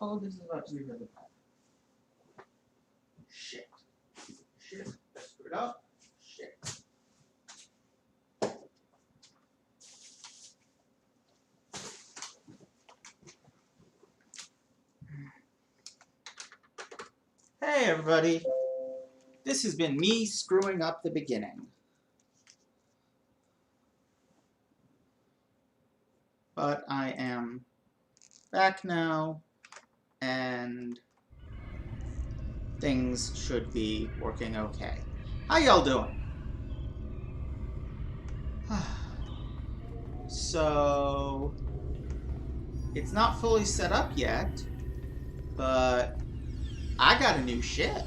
Oh, this is about to be really bad. Shit. Shit. I screwed up. Shit. Hey, everybody. This has been me screwing up the beginning. But I am back now, and things should be working okay. How y'all doing? So, it's not fully set up yet, but I got a new ship.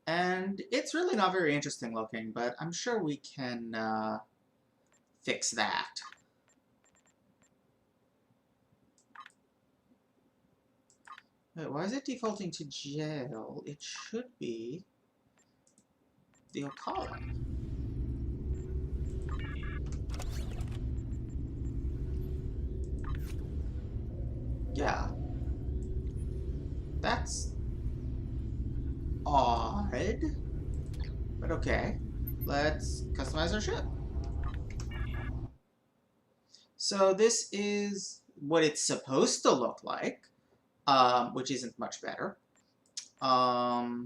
And it's really not very interesting looking, but I'm sure we can fix that. Wait, why is it defaulting to jail? It should be the Ocala. Yeah. That's odd. But okay. Let's customize our ship. So this is what it's supposed to look like, which isn't much better. Let's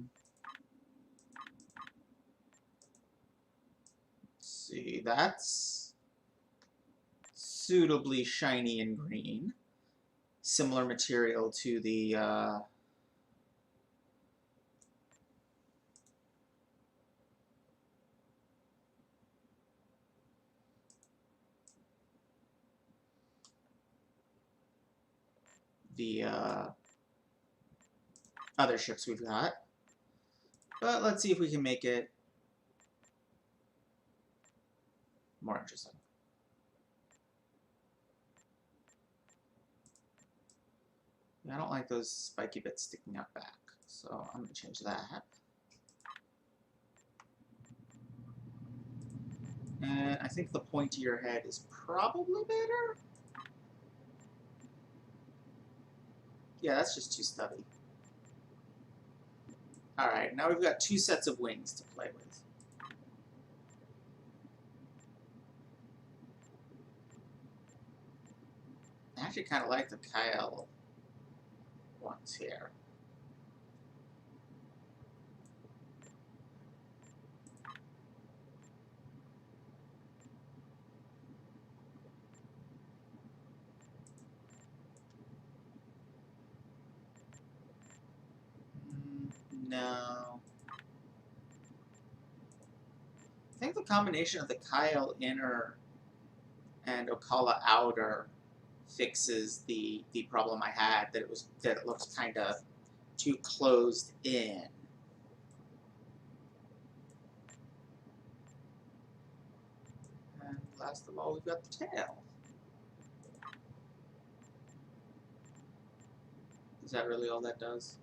see, that's suitably shiny and green. Similar material to the other ships we've got. But let's see if we can make it more interesting. I don't like those spiky bits sticking out back, so I'm going to change that. And I think the pointier head is probably better. Yeah, that's just too stubby. Alright, now we've got two sets of wings to play with. I actually kind of like the Kyle ones here. No. I think the combination of the Kyle inner and Ocala outer fixes the problem I had, that it looks kind of too closed in. And last of all, we've got the tail. Is that really all that does?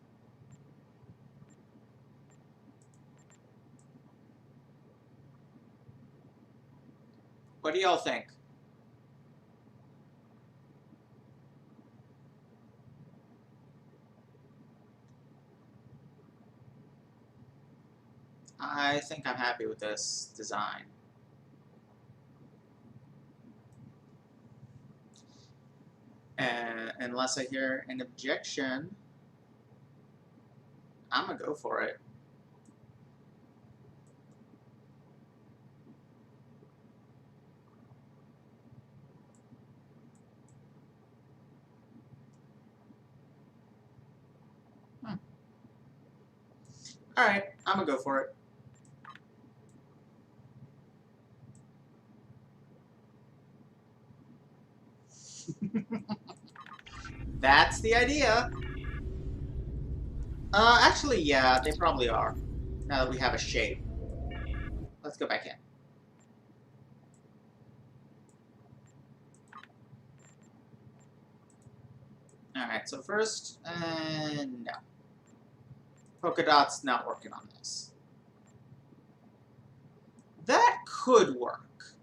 What do y'all think? I think I'm happy with this design. And unless I hear an objection, I'm gonna go for it. Alright, I'm gonna go for it. That's the idea. Actually, yeah, they probably are. Now that we have a shape. Let's go back in. Alright, so first, no. Polka Dot's not working on this. That could work.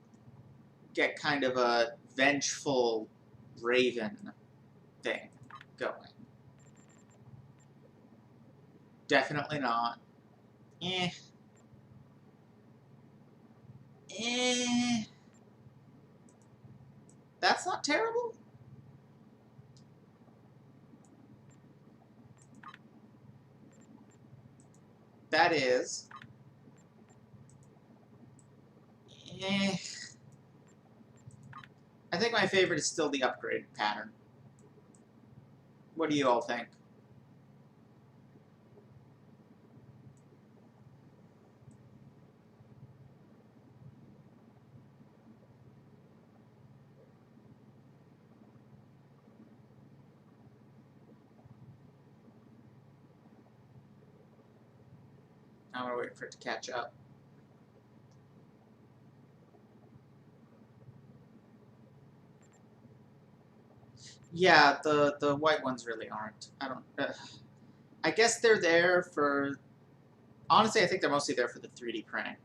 get kind of a vengeful raven thing going. Definitely not. Eh. Eh. That's not terrible. That is. Eh. I think my favorite is still the upgraded pattern. What do you all think? I'm gonna wait for it to catch up. Yeah, the white ones really aren't. I don't. I guess they're there for. Honestly, I think they're mostly there for the 3D printing.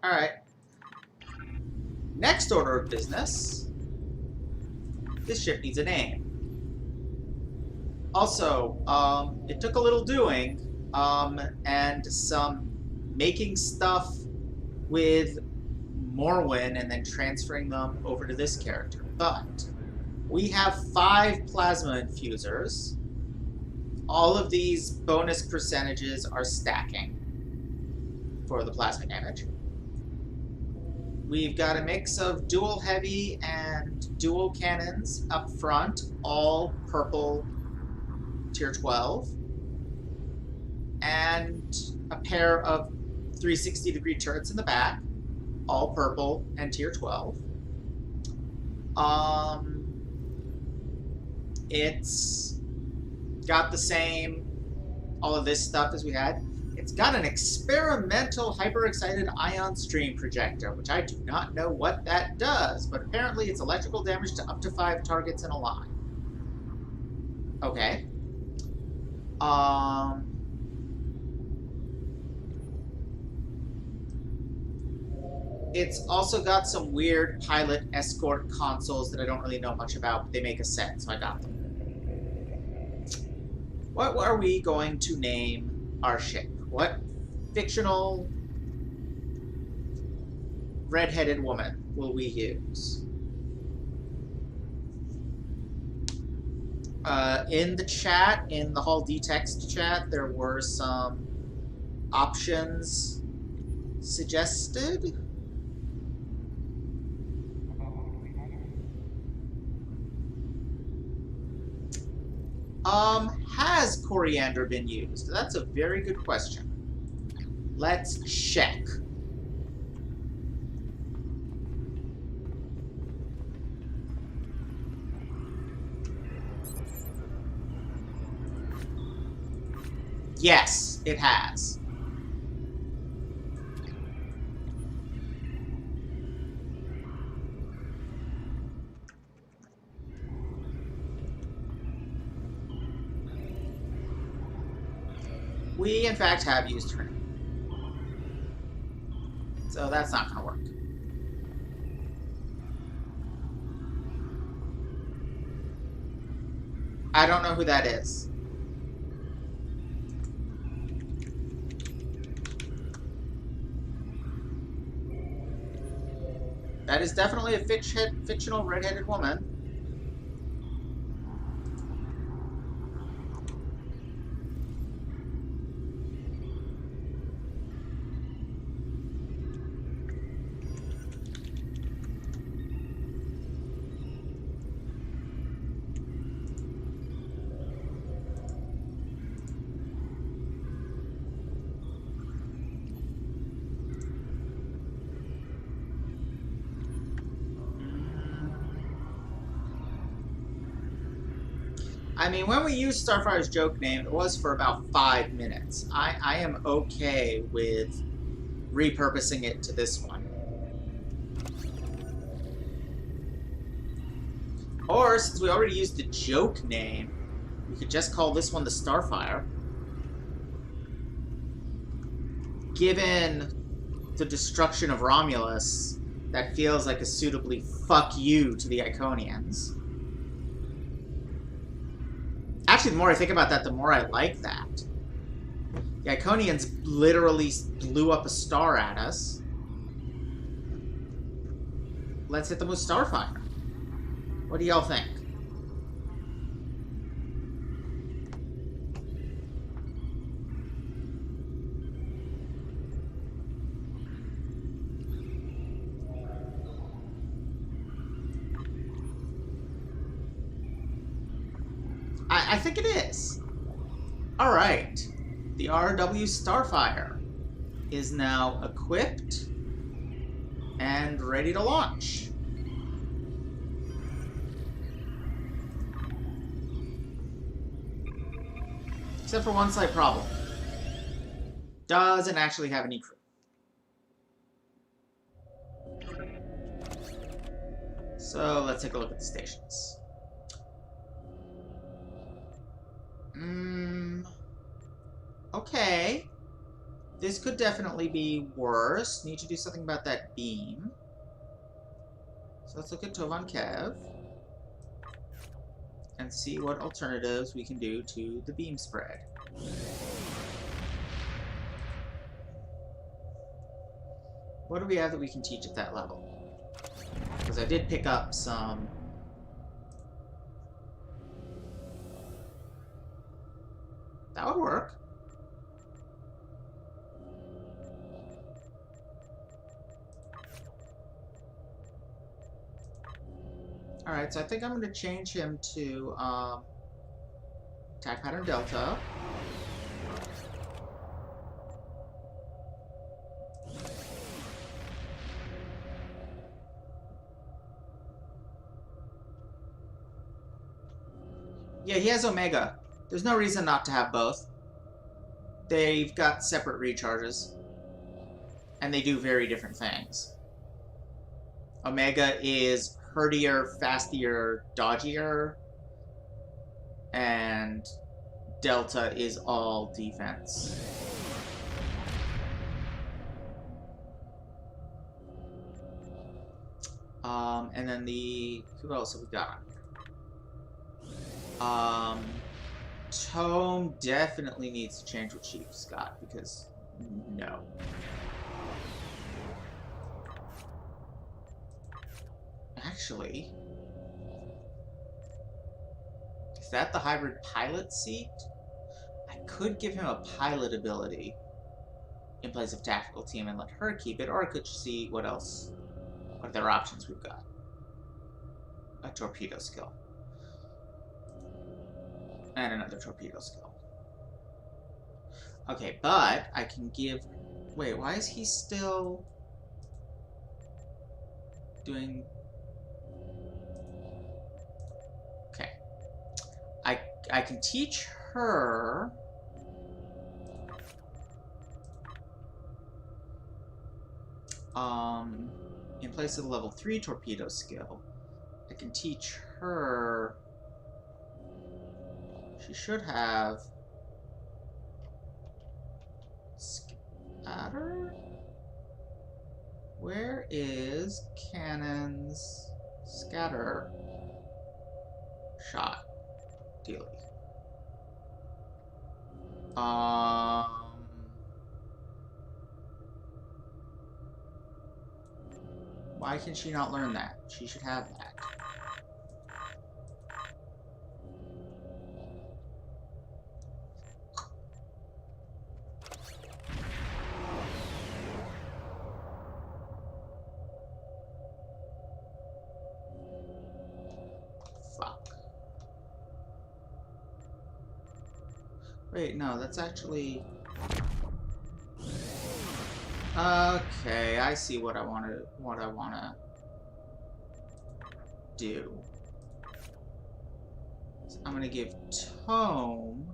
All right. Next order of business. This ship needs a name. Also, it took a little doing, and some making stuff with Morwen and then transferring them over to this character. But we have 5 plasma infusers. All of these bonus percentages are stacking for the plasma damage. We've got a mix of dual heavy and dual cannons up front, all purple tier 12, and a pair of 360-degree turrets in the back, all purple and tier 12. It's got the same, all of this stuff as we had. It's got an experimental hyper-excited ion stream projector, which I do not know what that does, but apparently it's electrical damage to up to 5 targets in a line. Okay. It's also got some weird pilot escort consoles that I don't really know much about, but they make a set, so I got them. What are we going to name our ship? What fictional red-headed woman will we use? In the chat, in the Hall D text chat, there were some options suggested. Has coriander been used? That's a very good question. Let's check. Yes, it has. We, in fact, have used her. So that's not going to work. I don't know who that is. That is definitely a fictional red-headed woman. I mean, when we used Starfire's joke name, it was for about 5 minutes. I am okay with repurposing it to this one. Or, since we already used the joke name, we could just call this one the Starfire. Given the destruction of Romulus that feels like a suitably fuck you to the Iconians. Actually, the more I think about that, the more I like that. The Iconians literally blew up a star at us. Let's hit them with Starfire. What do y'all think? I think it is. Alright. The RW Starfire is now equipped and ready to launch. Except for one slight problem. Doesn't actually have any crew. So let's take a look at the stations. Okay. This could definitely be worse. Need to do something about that beam. So let's look at Tovan Kev and see what alternatives we can do to the beam spread. What do we have that we can teach at that level? Because I did pick up some... That would work. Alright, so I think I'm going to change him to attack pattern Delta. Yeah, he has Omega. There's no reason not to have both. They've got separate recharges. And they do very different things. Omega is herdier, fastier, dodgier. And Delta is all defense. And then who else have we got? Tome definitely needs to change what Chief's got, because no. Actually, is that the hybrid pilot seat? I could give him a pilot ability in place of tactical team and let her keep it, or I could see what else, what other options we've got. A torpedo skill. And another torpedo skill. Okay, but I can give... Wait, why is he still doing... Okay. I can teach her... in place of the level 3 torpedo skill, I can teach her... She should have... Scatter? Where is Cannon's scatter shot dealie? Why can she not learn that? She should have that. Wait, no, that's actually... Okay, I see what I wanna do. So I'm gonna give Tome...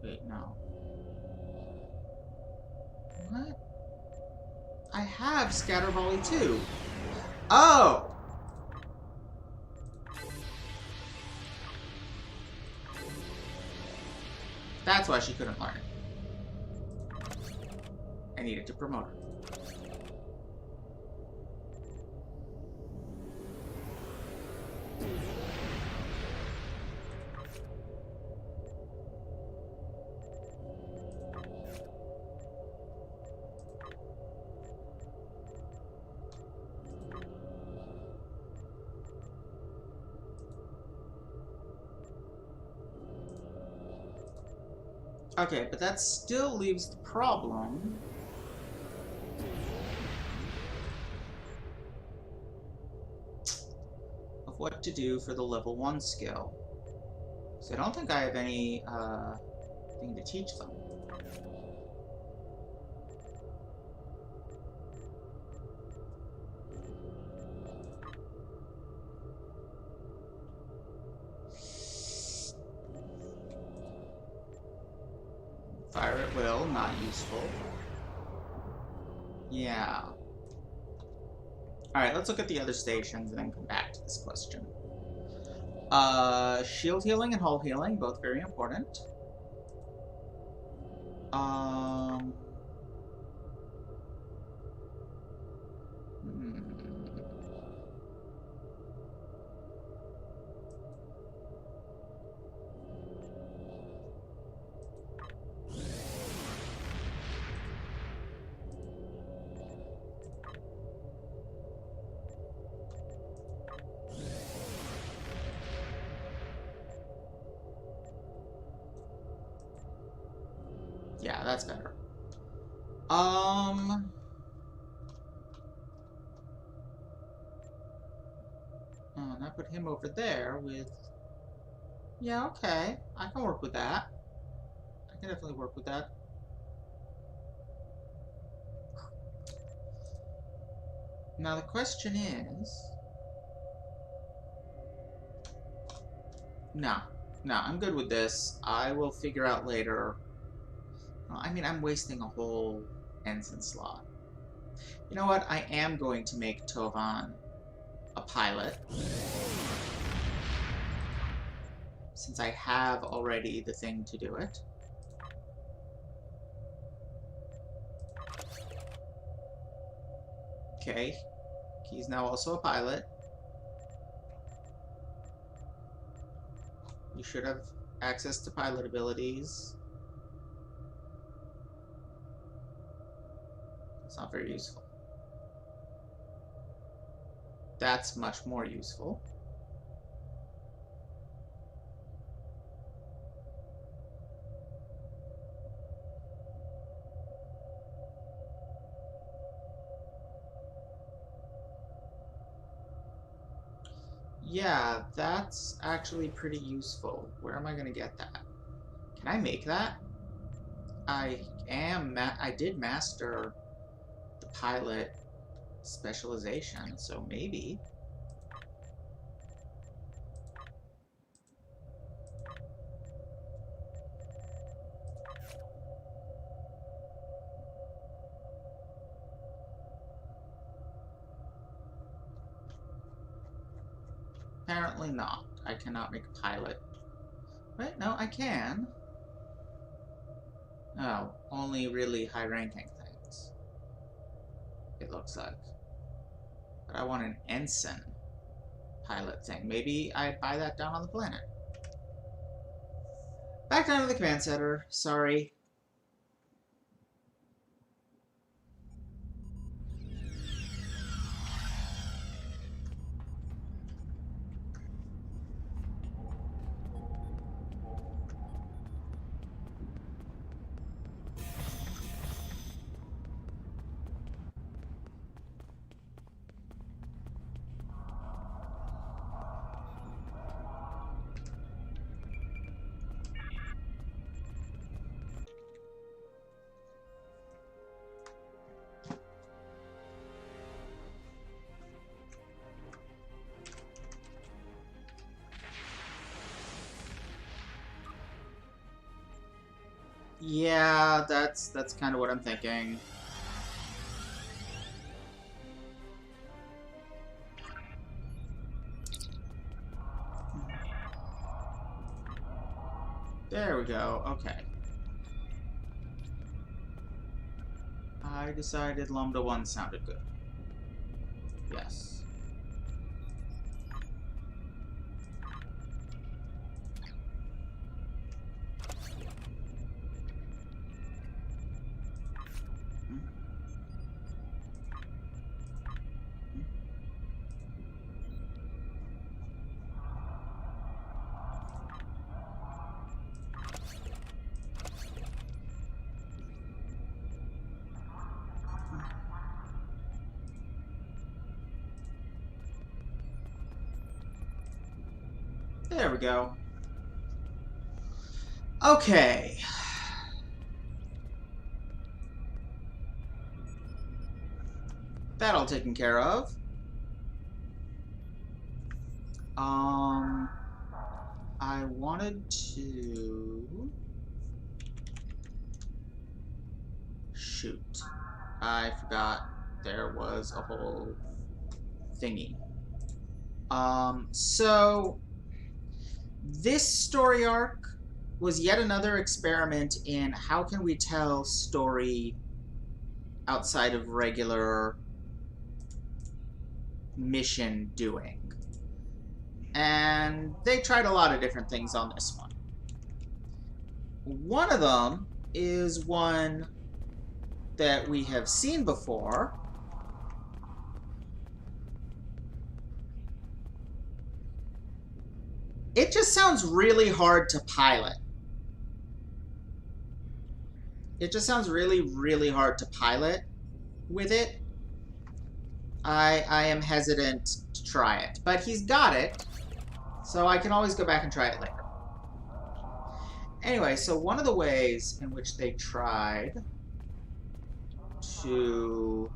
Wait, no. What? I have Scatter Volley too. Oh! That's why she couldn't learn it. I needed to promote her. Okay, but that still leaves the problem of what to do for the level 1 skill. So I don't think I have any thing to teach them. Fire at will, not useful. Yeah. Alright, let's look at the other stations and then come back to this question. Shield healing and hull healing, both very important. Yeah, that's better. And I put him over there with... Yeah, okay. I can work with that. I can definitely work with that. Now the question is... No, I'm good with this. I will figure out later. I mean, I'm wasting a whole ensign slot. You know what? I am going to make Tovan a pilot. Since I have already the thing to do it. Okay. He's now also a pilot. You should have access to pilot abilities. It's not very useful. That's much more useful. Yeah, that's actually pretty useful. Where am I gonna get that? Can I make that? I did master the pilot specialization, so maybe. Apparently not. I cannot make a pilot. Wait, no, I can. Oh, only really high-ranking things. It looks like. But I want an ensign pilot thing. Maybe I buy that down on the planet. Back down to the command center. Sorry. Yeah, that's kind of what I'm thinking. There we go. Okay. I decided Lambda 1 sounded good. Yes. There we go. Okay. That all taken care of. I wanted to... Shoot. I forgot there was a whole thingy. So... This story arc was yet another experiment in how can we tell story outside of regular mission doing. And they tried a lot of different things on this one. One of them is one that we have seen before. It just sounds really hard to pilot. It just sounds really, really hard to pilot with it. I am hesitant to try it. But he's got it, so I can always go back and try it later. Anyway, so one of the ways in which they tried to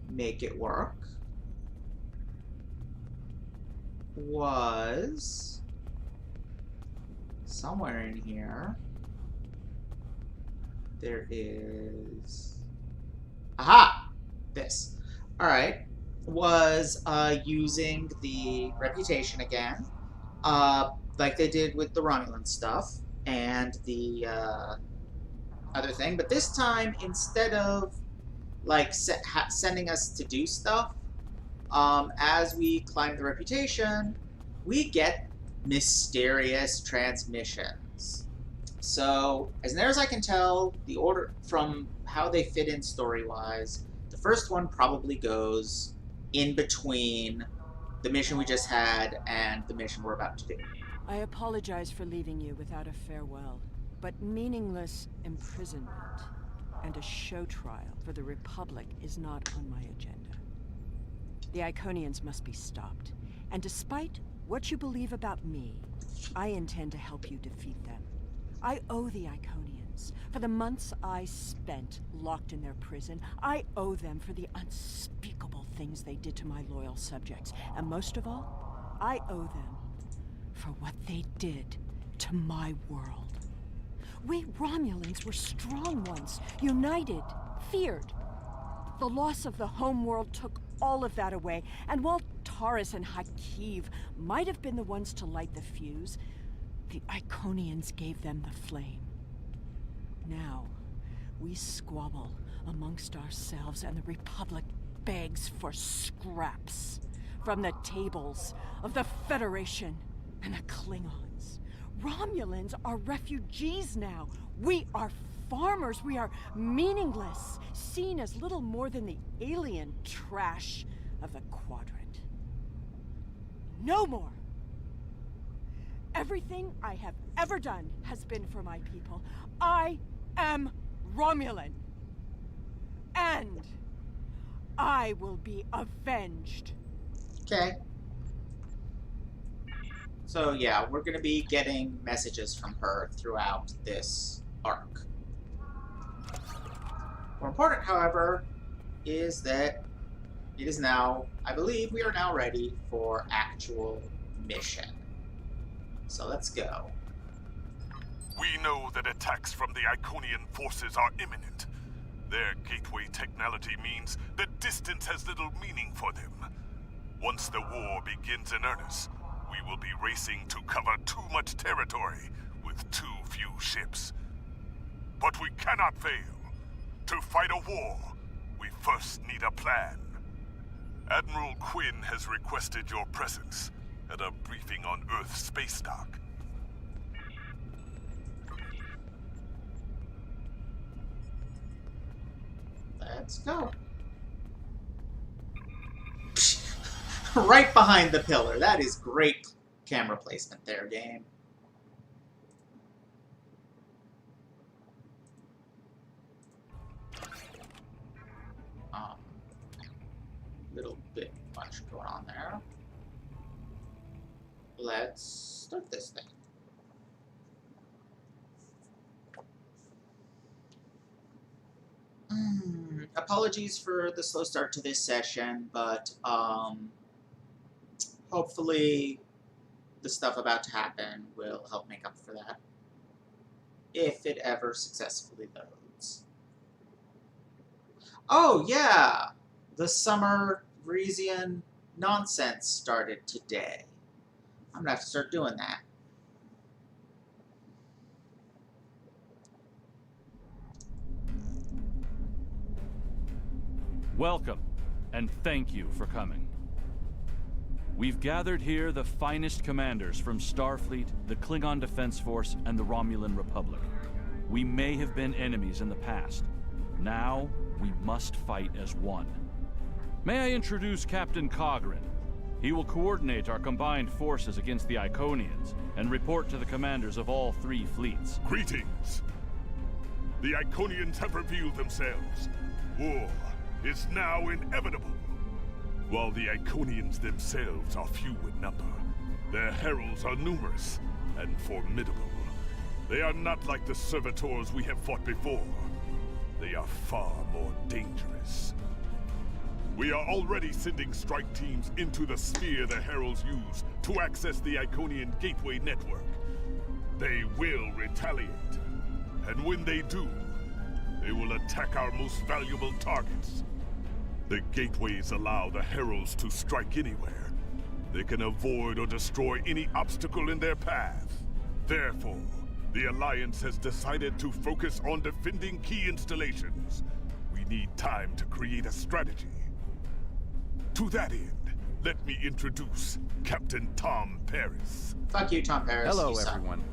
make it work was somewhere in here. There is... Aha! This. Alright. Was using the reputation again. Like they did with the Romulan stuff. And the other thing. But this time, instead of like sending us to do stuff, as we climb the reputation, we get mysterious transmissions. So, as near as I can tell, the order from how they fit in story-wise, the first one probably goes in between the mission we just had and the mission we're about to do. I apologize for leaving you without a farewell, but meaningless imprisonment and a show trial for the Republic is not on my agenda. The Iconians must be stopped, and despite what you believe about me, I intend to help you defeat them. I owe the Iconians for the months I spent locked in their prison. I owe them for the unspeakable things they did to my loyal subjects. And most of all, I owe them for what they did to my world. We Romulans were strong once, united, feared. The loss of the home world took all of that away, and while Taurus and Hakiv might have been the ones to light the fuse, the Iconians gave them the flame. Now, we squabble amongst ourselves, and the Republic begs for scraps from the tables of the Federation and the Klingons. Romulans are refugees now. We are farmers. We are meaningless, seen as little more than the alien trash of the Quadrant. No more! Everything I have ever done has been for my people. I am Romulan. And I will be avenged. Okay. So yeah, we're going to be getting messages from her throughout this arc. More important, however, is that it is now, I believe we are now ready for actual mission. So let's go. We know that attacks from the Iconian forces are imminent. Their gateway technology means that distance has little meaning for them. Once the war begins in earnest, we will be racing to cover too much territory with too few ships. but we cannot fail. To fight a war, we first need a plan. Admiral Quinn has requested your presence at a briefing on Earth space dock. Let's go. Right behind the pillar. That is great camera placement there, game. Little bit much going on there. Let's start this thing. Apologies for the slow start to this session, but hopefully the stuff about to happen will help make up for that, if it ever successfully loads. Oh yeah, the summer Vresian nonsense started today. I'm gonna have to start doing that. Welcome, and thank you for coming. We've gathered here the finest commanders from Starfleet, the Klingon Defense Force, and the Romulan Republic. We may have been enemies in the past. Now, we must fight as one. May I introduce Captain Cogran? He will coordinate our combined forces against the Iconians and report to the commanders of all 3 fleets. Greetings. The Iconians have revealed themselves. War is now inevitable. While the Iconians themselves are few in number, their heralds are numerous and formidable. They are not like the servitors we have fought before. They are far more dangerous. We are already sending strike teams into the sphere the heralds use to access the Iconian gateway network. They will retaliate, and when they do, they will attack our most valuable targets. The gateways allow the heralds to strike anywhere. They can avoid or destroy any obstacle in their path. Therefore, the Alliance has decided to focus on defending key installations. We need time to create a strategy. To that end, let me introduce Captain Tom Paris. Fuck you, Tom Paris. Hello, You suck. everyone.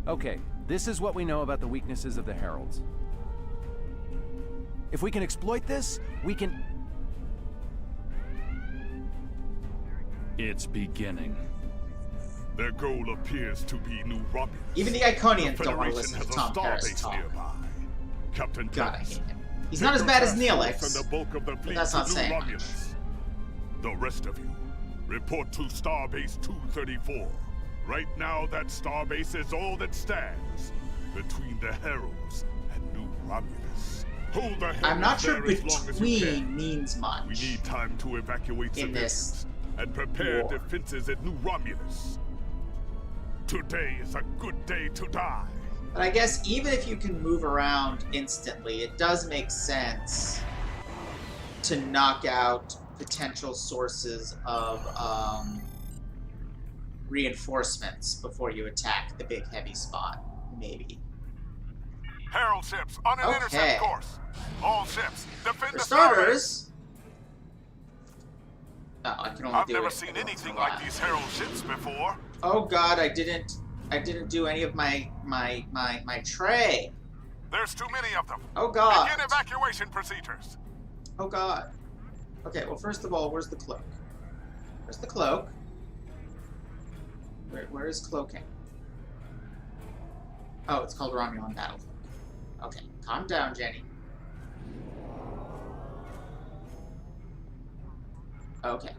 Okay, this is what we know about the weaknesses of the Heralds. If we can exploit this, we can... It's beginning. Their goal appears to be New Romulus. Even the Iconians The don't want to Federation listen to has a Tom Paris starbase talk. nearby. Captain God, I Paris, hate him. He's take not as your bad as task Neelix, force and the bulk of the fleet that's to not New saying Romulus. The rest of you, report to Starbase 234. Right now, that starbase is all that stands between the Heralds and New Romulus. Hold the Heralds I'm not sure there as long as you between can. means much. We need time to evacuate in this civilians and prepare war. defenses at New Romulus. Today is a good day to die. But I guess even if you can move around instantly, it does make sense to knock out potential sources of reinforcements before you attack the big heavy spot, maybe. Herald ships on an Okay. intercept course. All ships, defend For the starters... Oh, I can only I've do never it seen once in a anything while. like these Herald ships before. Oh god, I didn't do any of my tray. There's too many of them. Oh god. Begin evacuation procedures. Oh god. Okay, well first of all, where's the cloak? Where's the cloak? Where is cloaking? Oh, it's called Romulan Battle Cloak. Okay, calm down, Jenny. Okay.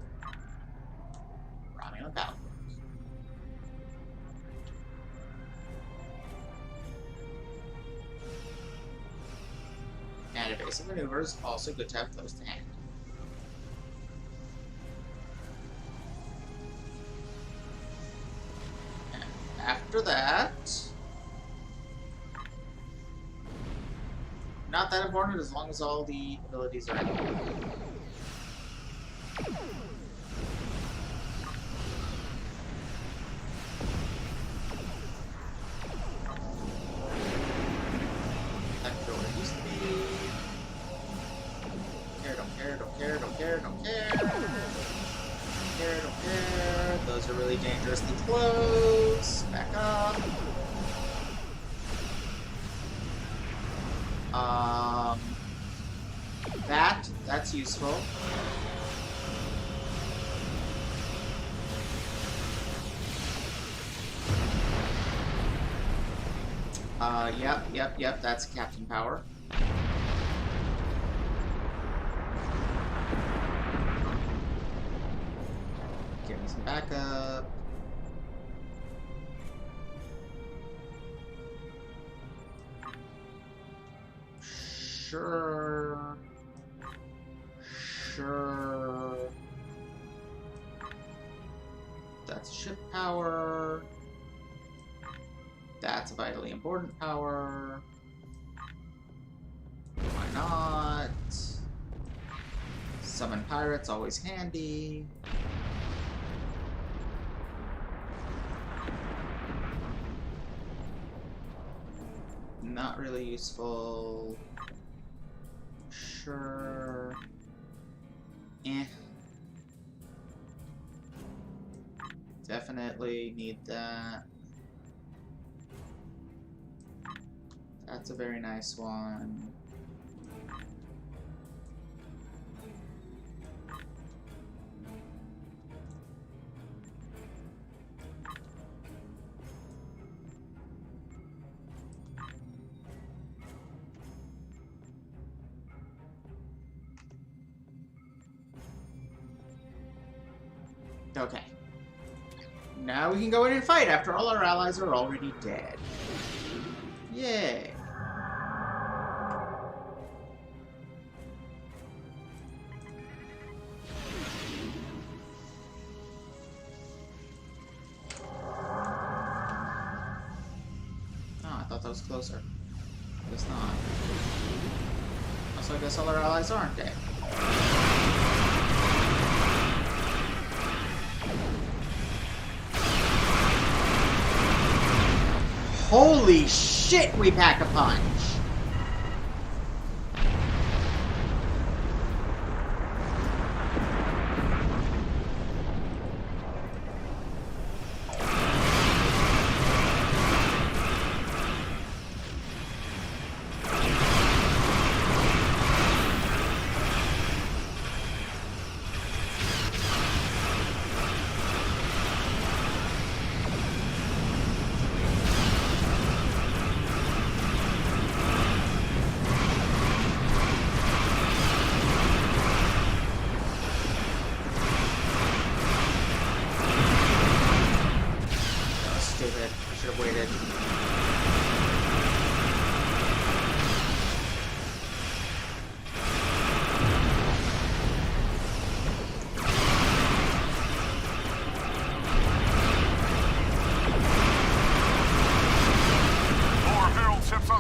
Romulan Battle Cloak. And evasive maneuvers, also good to have close to hand. And after that... Not that important as long as all the abilities are active. really dangerously close. Back up. That's useful. Yep, that's Captain Power. Give me some backup. Sure. That's ship power. That's a vitally important power. Why not? Summon pirates, always handy. Not really useful. Sure. Definitely need that. That's a very nice one. Okay. Now we can go in and fight after all our allies are already dead. Yay. Oh, I thought that was closer. I guess not. Also, I guess all our allies aren't dead. Holy shit, we pack a punch!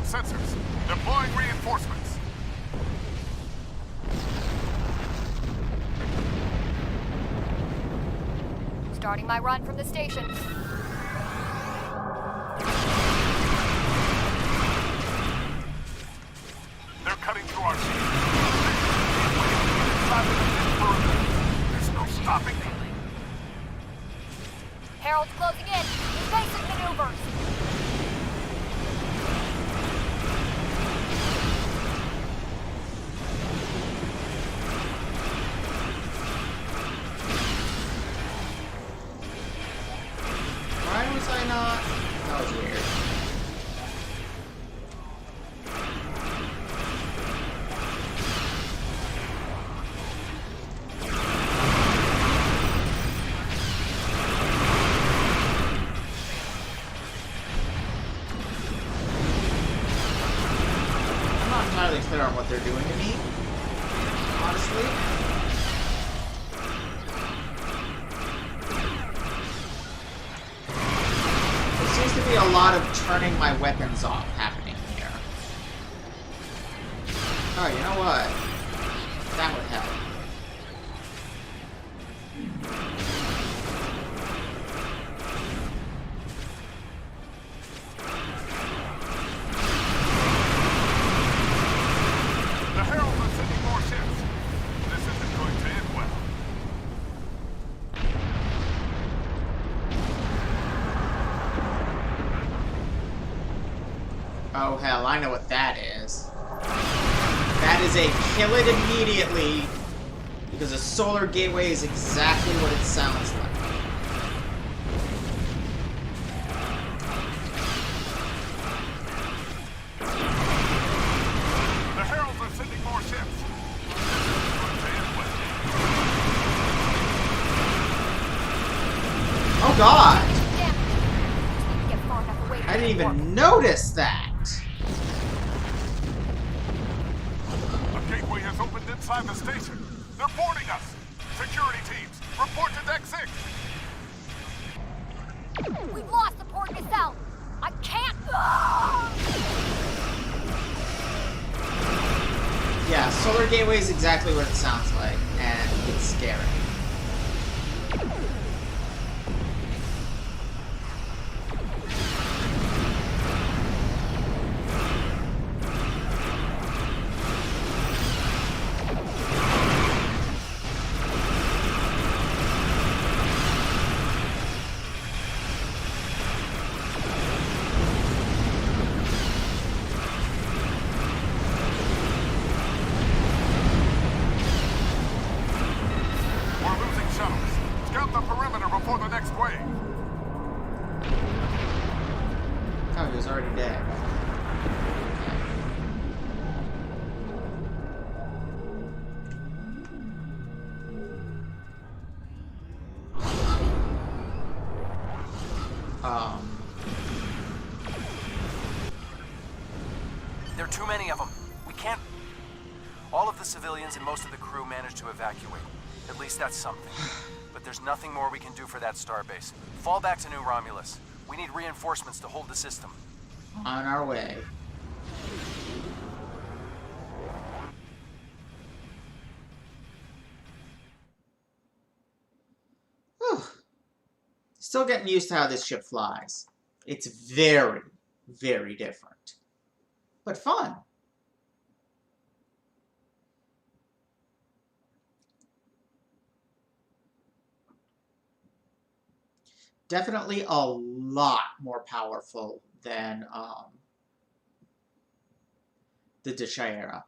Sensors. Deploying reinforcements. Starting my run from the station. They're cutting through our shield. There's no stopping them. Herald's closing in. Evasive maneuvers. Why was I not? That was weird. I'm not entirely clear on what they're doing to me, honestly. Seems to be a lot of turning my weapons off happening here. Oh, you know what? That would help. The Herald is sending more ships. This isn't going to end well. Oh hell, I know what that is. That is a kill it immediately, because a solar gateway is exactly what it sounds like. The Heralds are sending more ships. Oh god! Damn it. Just need to get far enough away from I didn't the warp. even notice that! A gateway has opened inside the station. They're boarding us. Security teams, report to Deck 6. We've lost the port nacelle. I can't. Yeah, solar gateway is exactly what it sounds like, and it's scary. We're losing shuttles. Scout the perimeter before the next wave. Oh, he was already dead. There are too many of them. We can't... All of the civilians and most of the crew managed to evacuate. At least that's something. But there's nothing more we can do for that starbase. Fall back to New Romulus. We need reinforcements to hold the system. On our way. Whew. Still getting used to how this ship flies. It's very, very different. But fun. Definitely a lot more powerful than the Deshaira.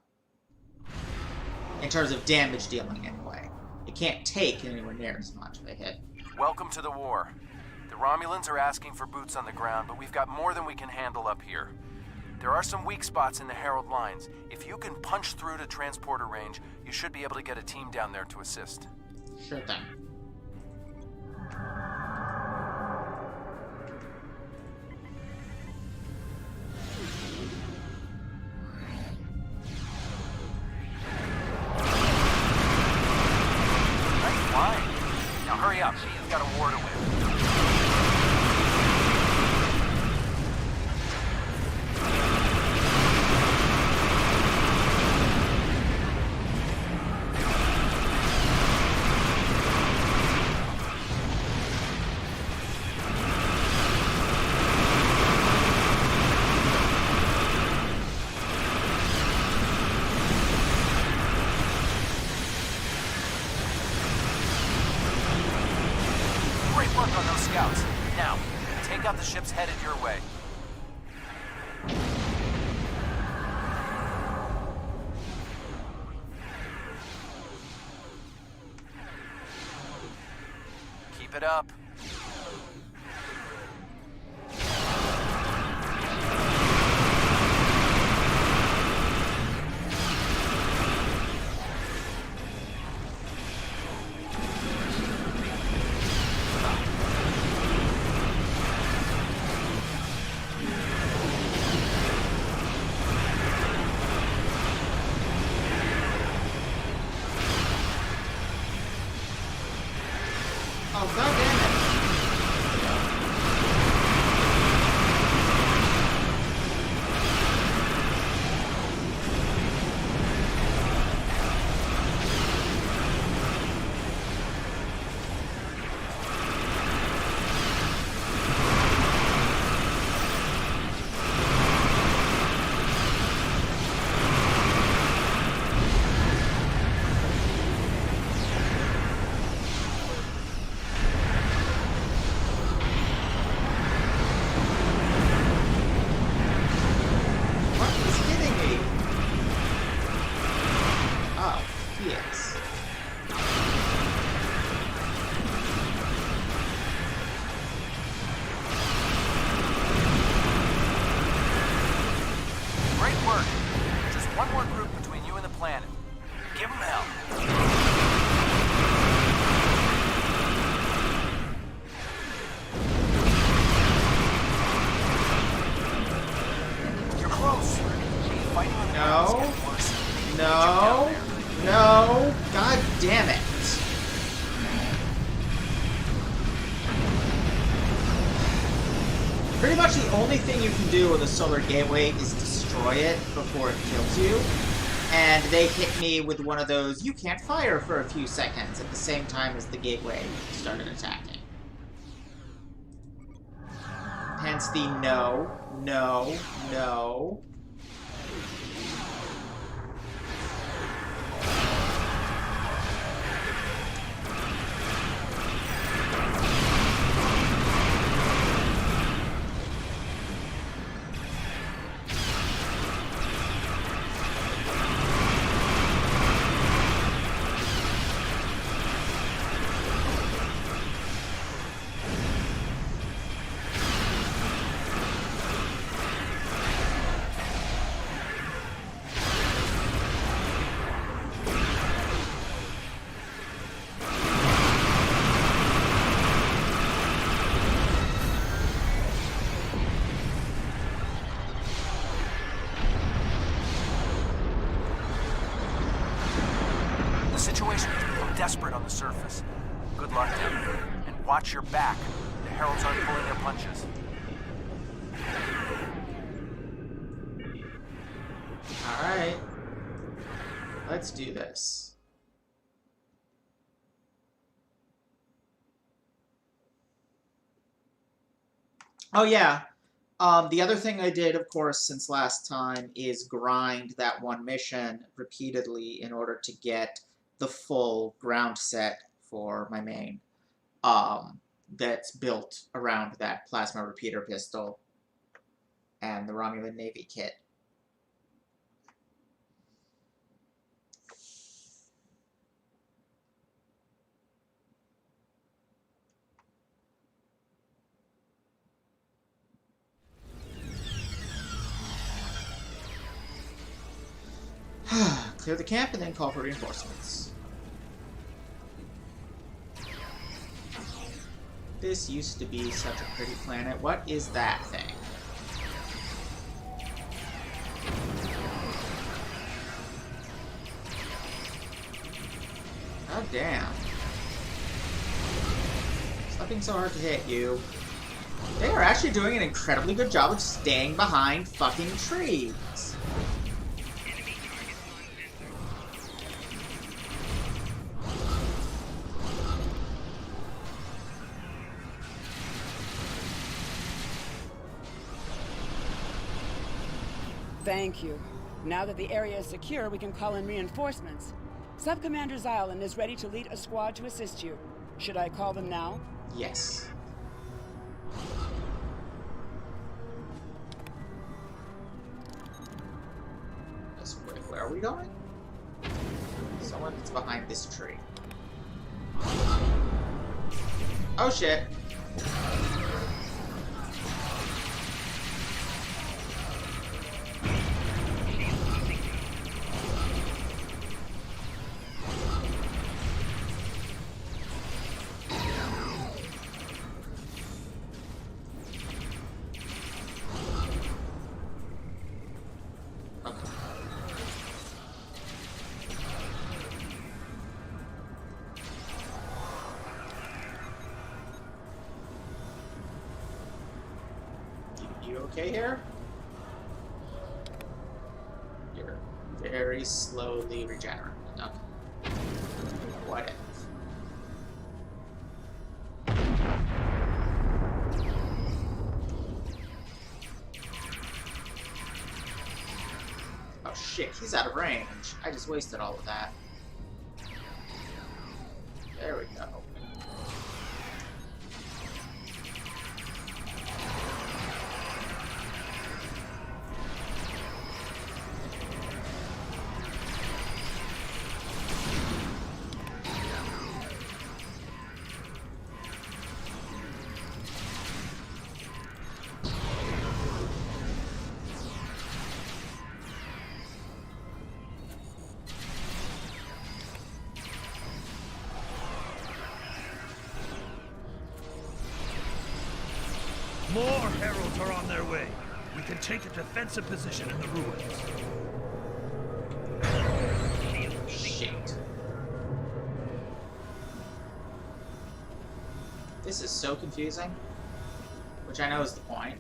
In terms of damage dealing, anyway. It can't take anywhere near as much of a hit. Welcome to the war. The Romulans are asking for boots on the ground, but we've got more than we can handle up here. There are some weak spots in the Herald lines. If you can punch through to transporter range, you should be able to get a team down there to assist. Sure thing. Nice flying. Now hurry up. We've got a war to win. Great work on those scouts. Now, take out the ships headed your way. Keep it up. Oh, goddammit. One more group between you and the planet. Give them hell. You're close. Fighting on the ground's getting worse. No. No. God damn it. Pretty much the only thing you can do with a solar gateway is destroy it before it kills you. And they hit me with one of those, you can't fire for a few seconds at the same time as the gateway started attacking. Hence the no, no, no. The situation has become desperate on the surface. Good luck, Tim. And watch your back. The Heralds aren't pulling their punches. Alright. Let's do this. Oh yeah. The other thing I did, of course, since last time is grind that one mission repeatedly in order to get the full ground set for my main. That's built around that plasma repeater pistol and the Romulan Navy kit. Clear the camp and then call for reinforcements. This used to be such a pretty planet. What is that thing? God damn. Stop being so hard to hit, you. They are actually doing an incredibly good job of staying behind fucking trees. Thank you. Now that the area is secure, we can call in reinforcements. Sub-Commander Zylan is ready to lead a squad to assist you. Should I call them now? Yes. Where are we going? Someone that's behind this tree. Oh shit. You okay here? You're very slowly regenerating. Okay. What if? Oh shit, he's out of range. I just wasted all of that. There we go. Heralds are on their way. We can take a defensive position in the ruins. Shit. This is so confusing. Which I know is the point.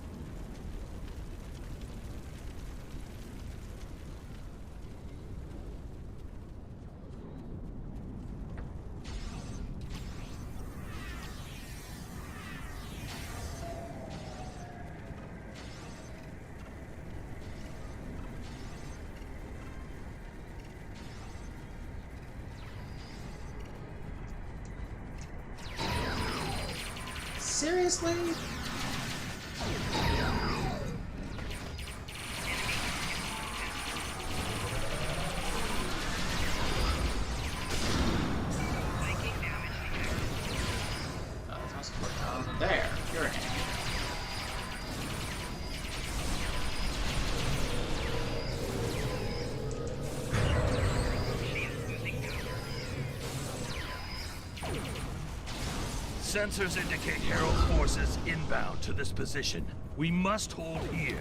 Seriously? There, you're an enemy. Sensors indicate Herald forces inbound to this position. We must hold here.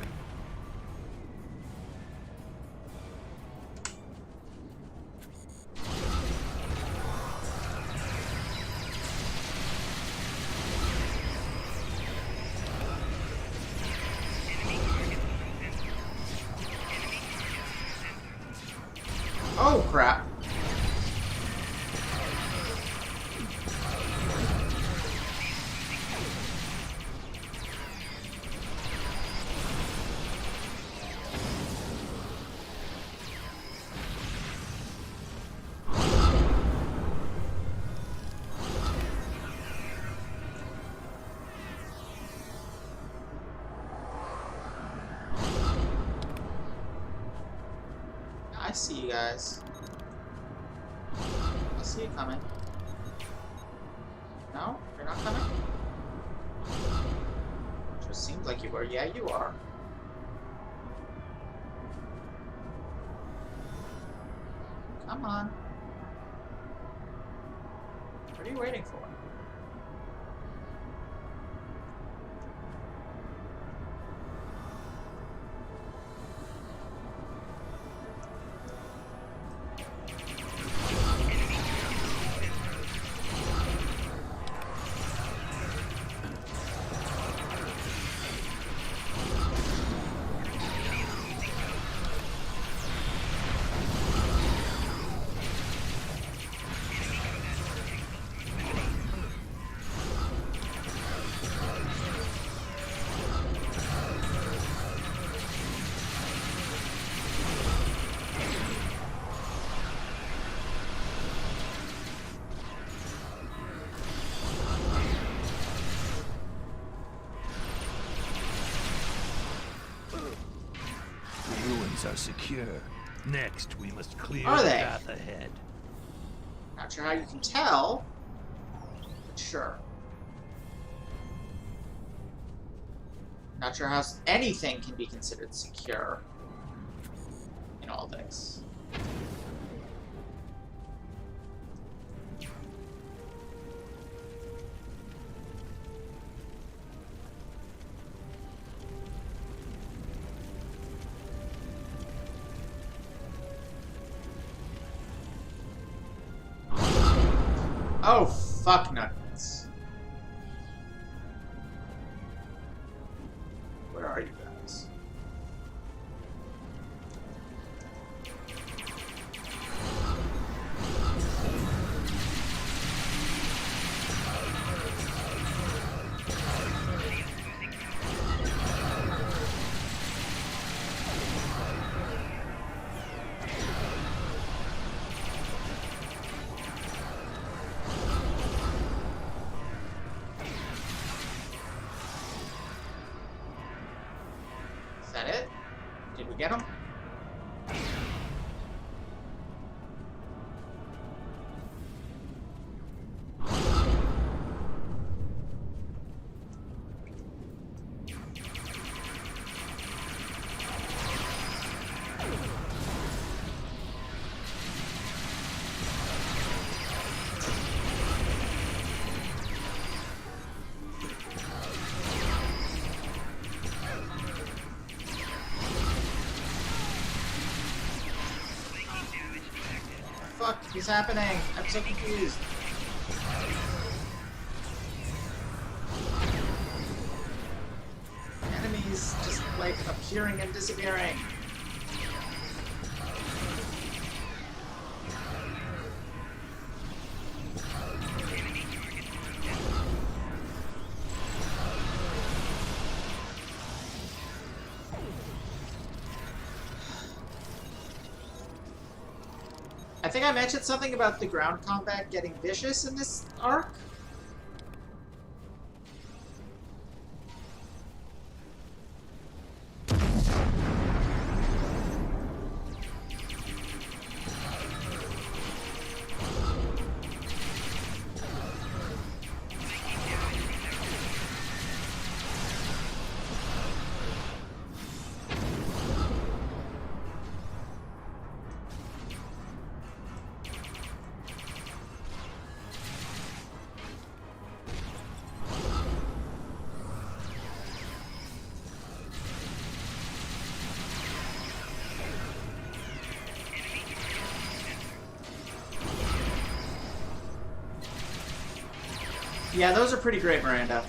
Oh crap. I see you guys. I see you coming. No? You're not coming? Just seemed like you were. Yeah, you are. Come on. What are you waiting for? Are secure. Next, we must clear Are the they? path ahead. Not sure how you can tell, but sure. Not sure how anything can be considered secure in all this. Oh, fuck nuggets. Where are you guys? Is that it? Did we get him? fuck is happening? I'm so confused. Enemies just like appearing and disappearing. I think I mentioned something about the ground combat getting vicious in this arc. Yeah, those are pretty great, Miranda.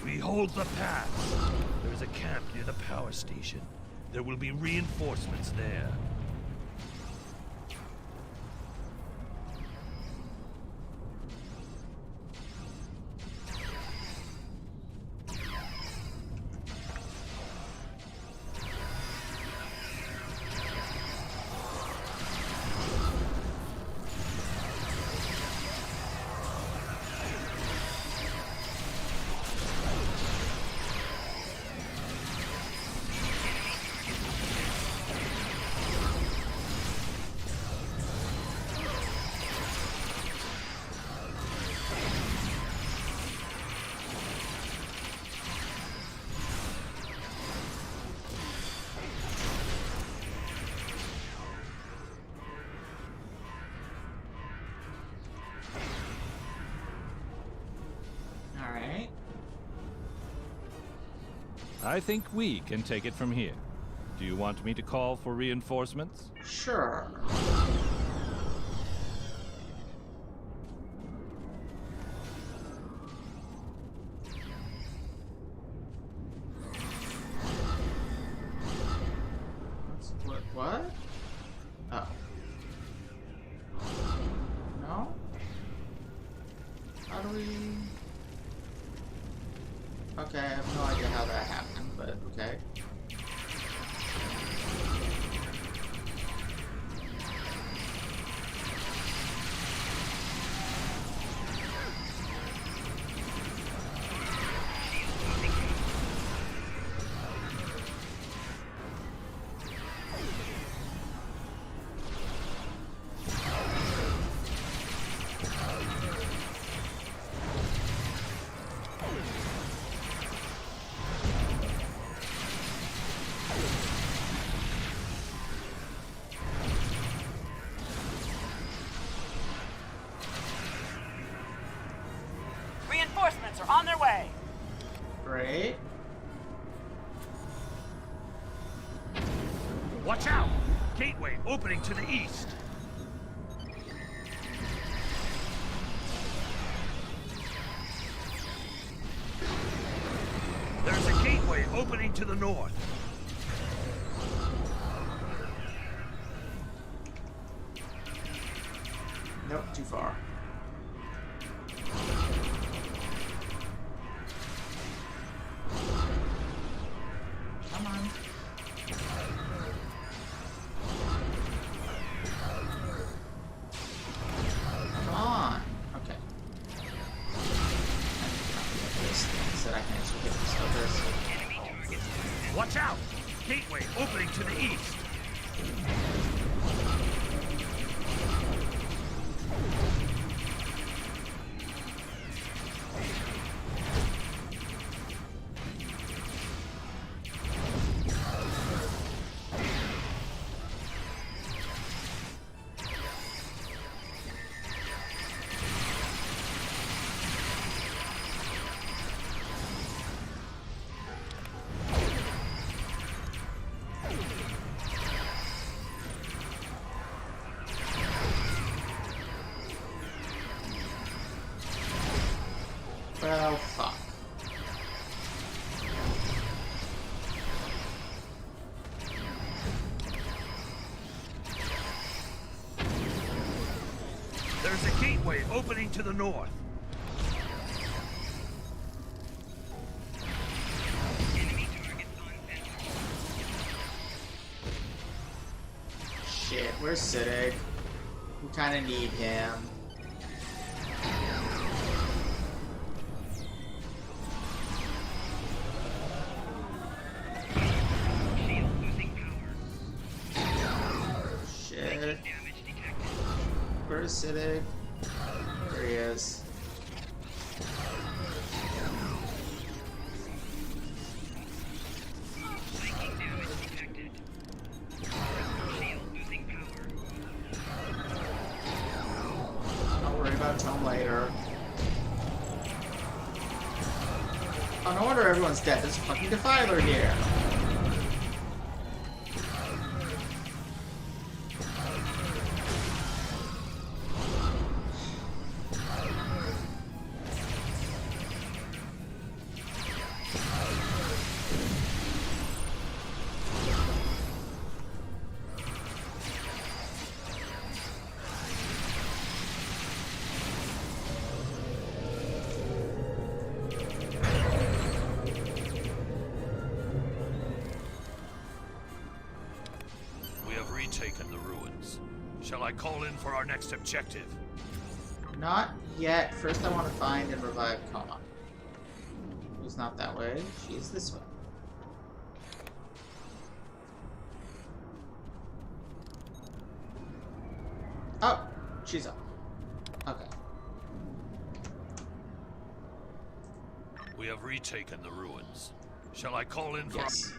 We hold the pass. There is a camp near the power station. There will be reinforcements there. I think we can take it from here. Do you want me to call for reinforcements? Sure. What? Oh. No? How do we... Okay, I have no idea how that happened, but okay. Reinforcements are on their way. Great. Watch out! Gateway opening to the east. There's a gateway opening to the north. Nope, too far. Come on. Come on. Okay. This thing so I can actually hit these fuckers. Watch out! Gateway opening to the east. Well, fuck. There's a gateway opening to the north. Shit, where's Siddig? We kinda need him. Shit. Where's Siddig? There he is. I'll worry about Tome later. Oh, no wonder everyone's dead. There's a fucking Defiler here. Taken the ruins. Shall I call in for our next objective? Not yet. First I want to find and revive Koma. Who's not that way. She's this way. Oh! She's up. Okay. We have retaken the ruins. Shall I call in for... Yes.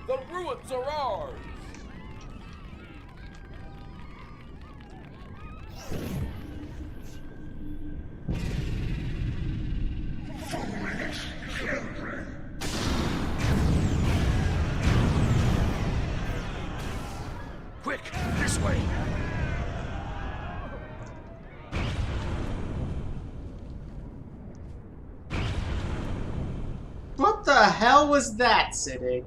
The ruins are ours! Quick! This way! What the hell was that, Siddig?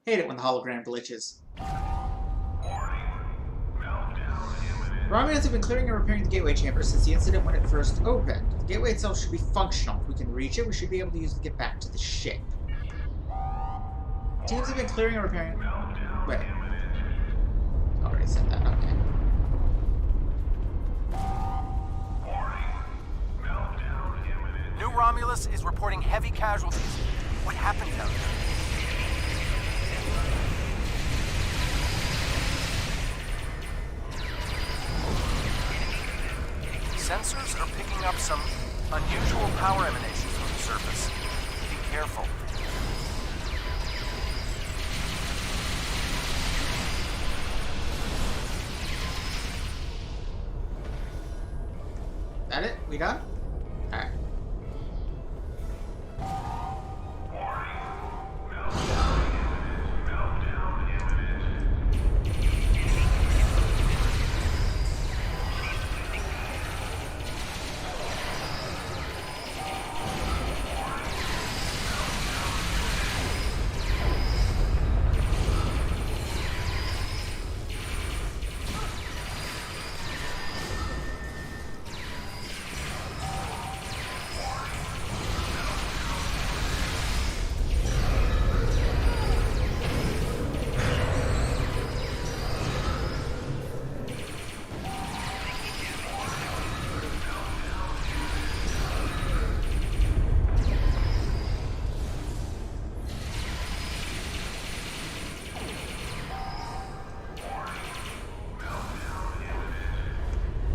Hate it when the hologram glitches. Romulans have been clearing and repairing the gateway chamber since the incident when it first opened. The gateway itself should be functional. If we can reach it, we should be able to use it to get back to the ship. Teams have been clearing and repairing... Wait. Already said that, okay. New Romulus is reporting heavy casualties. What happened out there? Sensors are picking up some unusual power emanations from the surface. Be careful. That it? We done? Alright.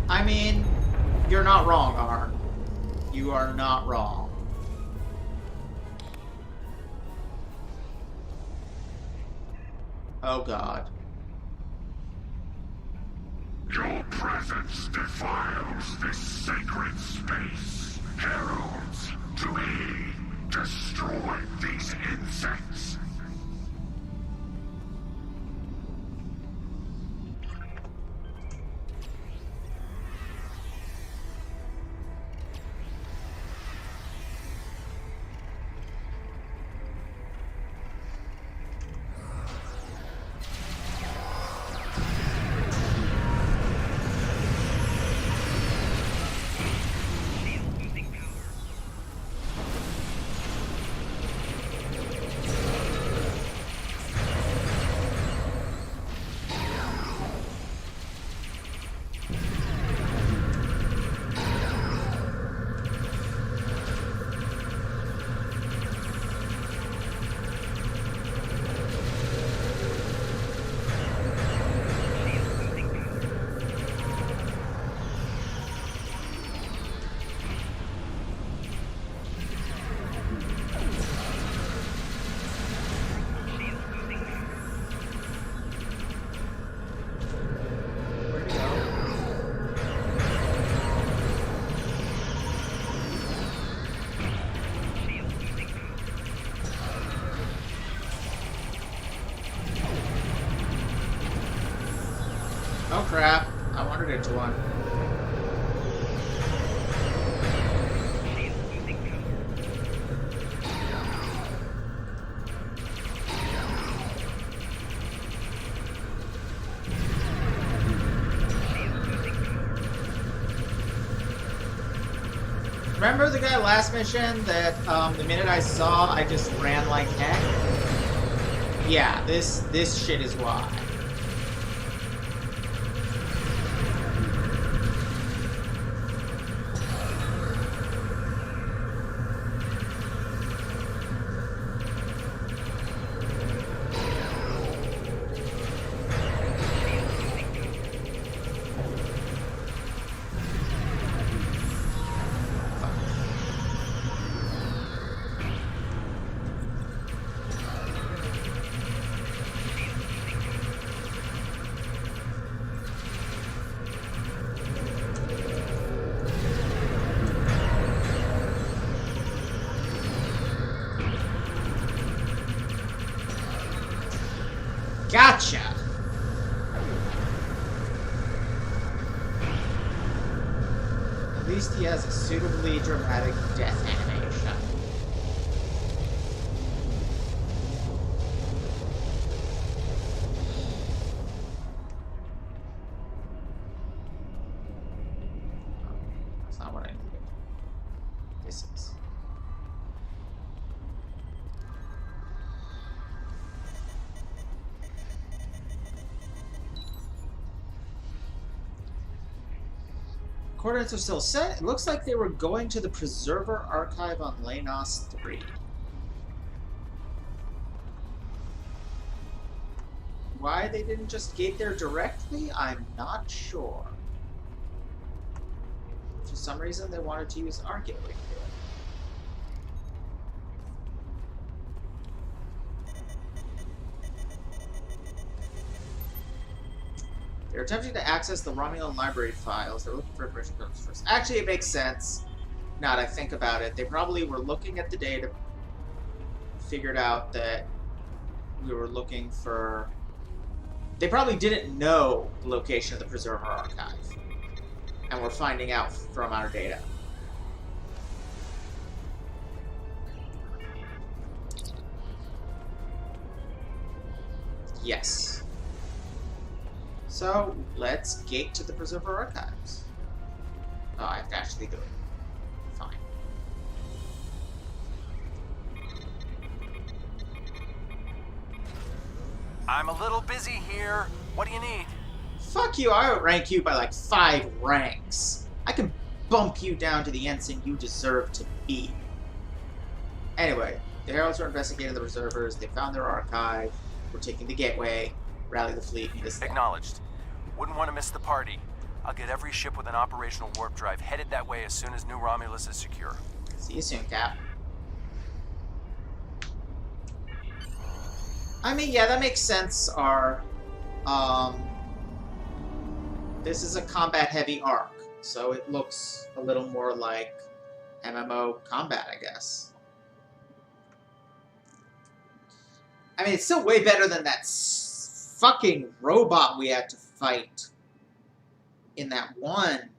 I mean, you're not wrong, Arn. You are not wrong. Oh god. Your presence defiles this sacred space. Heralds, to aid, destroy these insects. crap. I wandered into one. Remember the guy last mission that the minute I saw, I just ran like heck? Yeah, this shit is why. Gotcha! At least he has a suitably dramatic death animation. That's not what I needed. This is. Coordinates are still set. It looks like they were going to the Preserver Archive on Lanos 3. Why they didn't just gate there directly, I'm not sure. For some reason, they wanted to use our gateway to do it. They're attempting to access the Romulan library files. They're looking for information first. Actually, it makes sense. Now that I think about it, they probably were looking at the data, figured out that we were looking for... They probably didn't know the location of the Preserver Archive, and we're finding out from our data. Yes. So, let's gate to the Preserver Archives. Oh, I have to actually do it. Fine. I'm a little busy here. What do you need? Fuck you, I outrank you by like 5 ranks. I can bump you down to the ensign you deserve to be. Anyway, the Heralds are investigating the Preservers. They found their archive. We're taking the gateway. Rally the fleet. Acknowledged. Wouldn't want to miss the party. I'll get every ship with an operational warp drive headed that way as soon as New Romulus is secure. See you soon, Cap. I mean, yeah, that makes sense, this is a combat-heavy arc, so it looks a little more like MMO combat, I guess. I mean, it's still way better than that fucking robot we had to fight in that one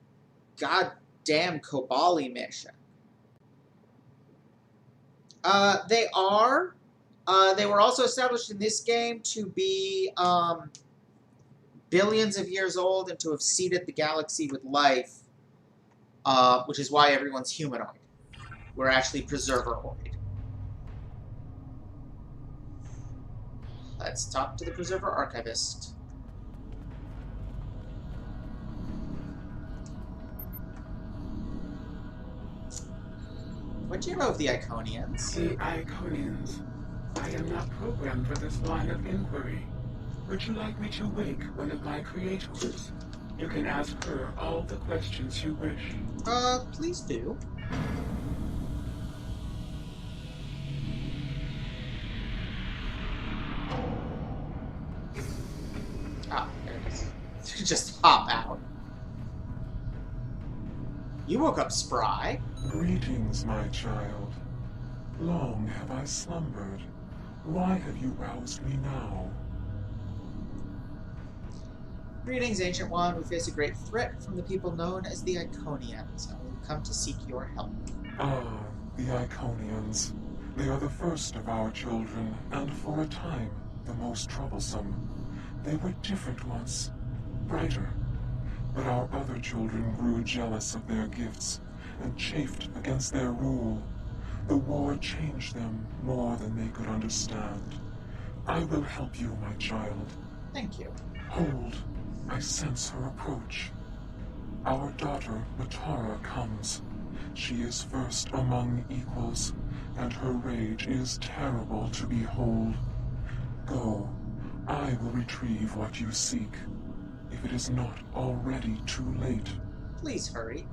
goddamn Kobali mission. They were also established in this game to be billions of years old and to have seeded the galaxy with life, which is why everyone's humanoid. We're actually preserveroid. Let's talk to the Preserver Archivist. What do you know of the Iconians? The Iconians. I am not programmed for this line of inquiry. Would you like me to wake one of my creators? You can ask her all the questions you wish. Please do. Ah, there it is. Just hop out. You woke up spry. Greetings, my child. Long have I slumbered. Why have you roused me now? Greetings, Ancient One. We face a great threat from the people known as the Iconians, and we've come to seek your help. Ah, the Iconians. They are the first of our children, and for a time, the most troublesome. They were different once, brighter. But our other children grew jealous of their gifts, and chafed against their rule. The war changed them more than they could understand. I will help you, my child. Thank you. Hold. I sense her approach. Our daughter, Matara, comes. She is first among equals, and her rage is terrible to behold. Go. I will retrieve what you seek, if it is not already too late. Please hurry.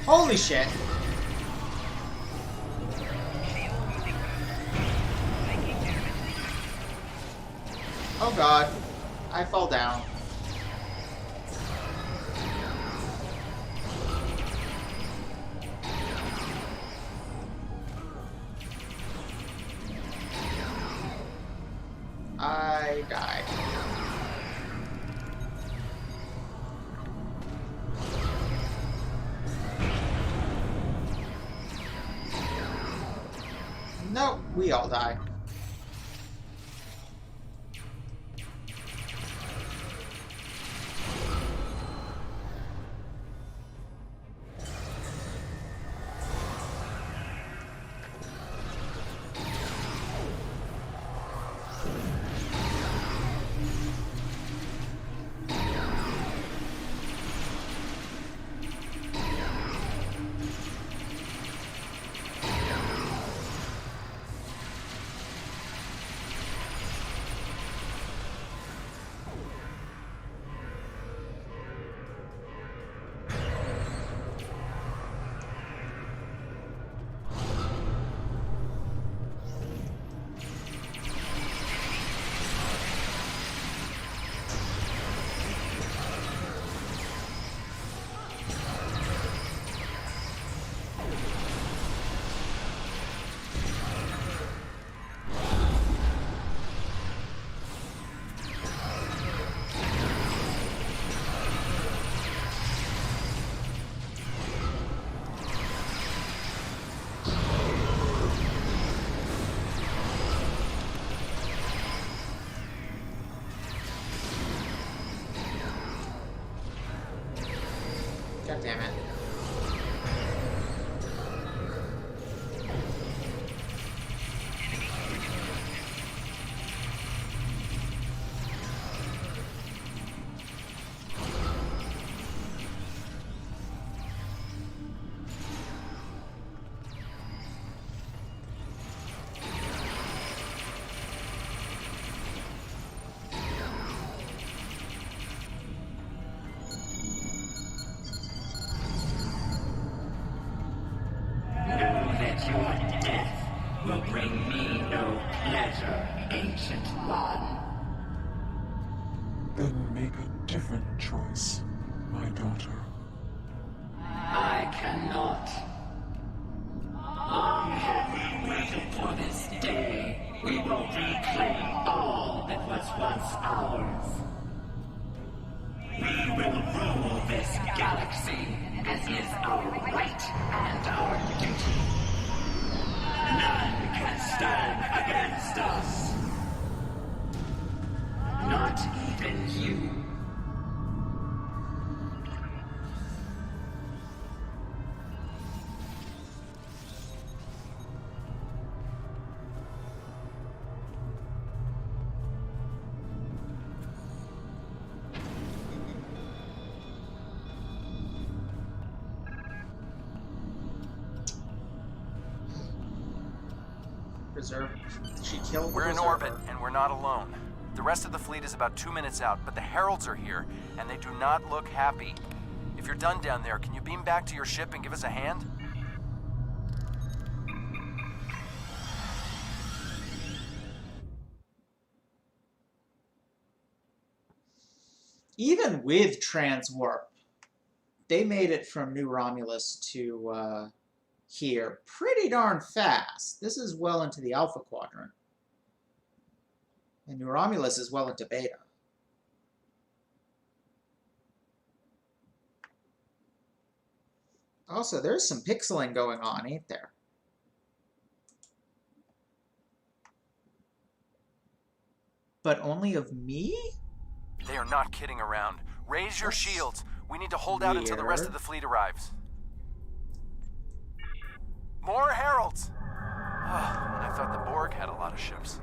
Holy shit! Oh god, I fall down. I died. Nope, we all die. God damn it. Your death will bring me no pleasure, Ancient One. Then make a different choice, my daughter. I cannot. Long have we waited for this day. We will reclaim all that was once ours. We will rule this galaxy as is our right and our duty. None can stand against us. Not even you. Preserve. She killed. We're in orbit, and we're not alone. The rest of the fleet is about 2 minutes out, but the Heralds are here, and they do not look happy. If you're done down there, can you beam back to your ship and give us a hand? Even with transwarp, they made it from New Romulus to here pretty darn fast. This is well into the Alpha Quadrant. And New Romulus is well into Beta. Also, there's some pixeling going on, ain't there? But only of me? They are not kidding around. Raise your shields. We need to hold out until the rest of the fleet arrives. More heralds! And I thought the Borg had a lot of ships.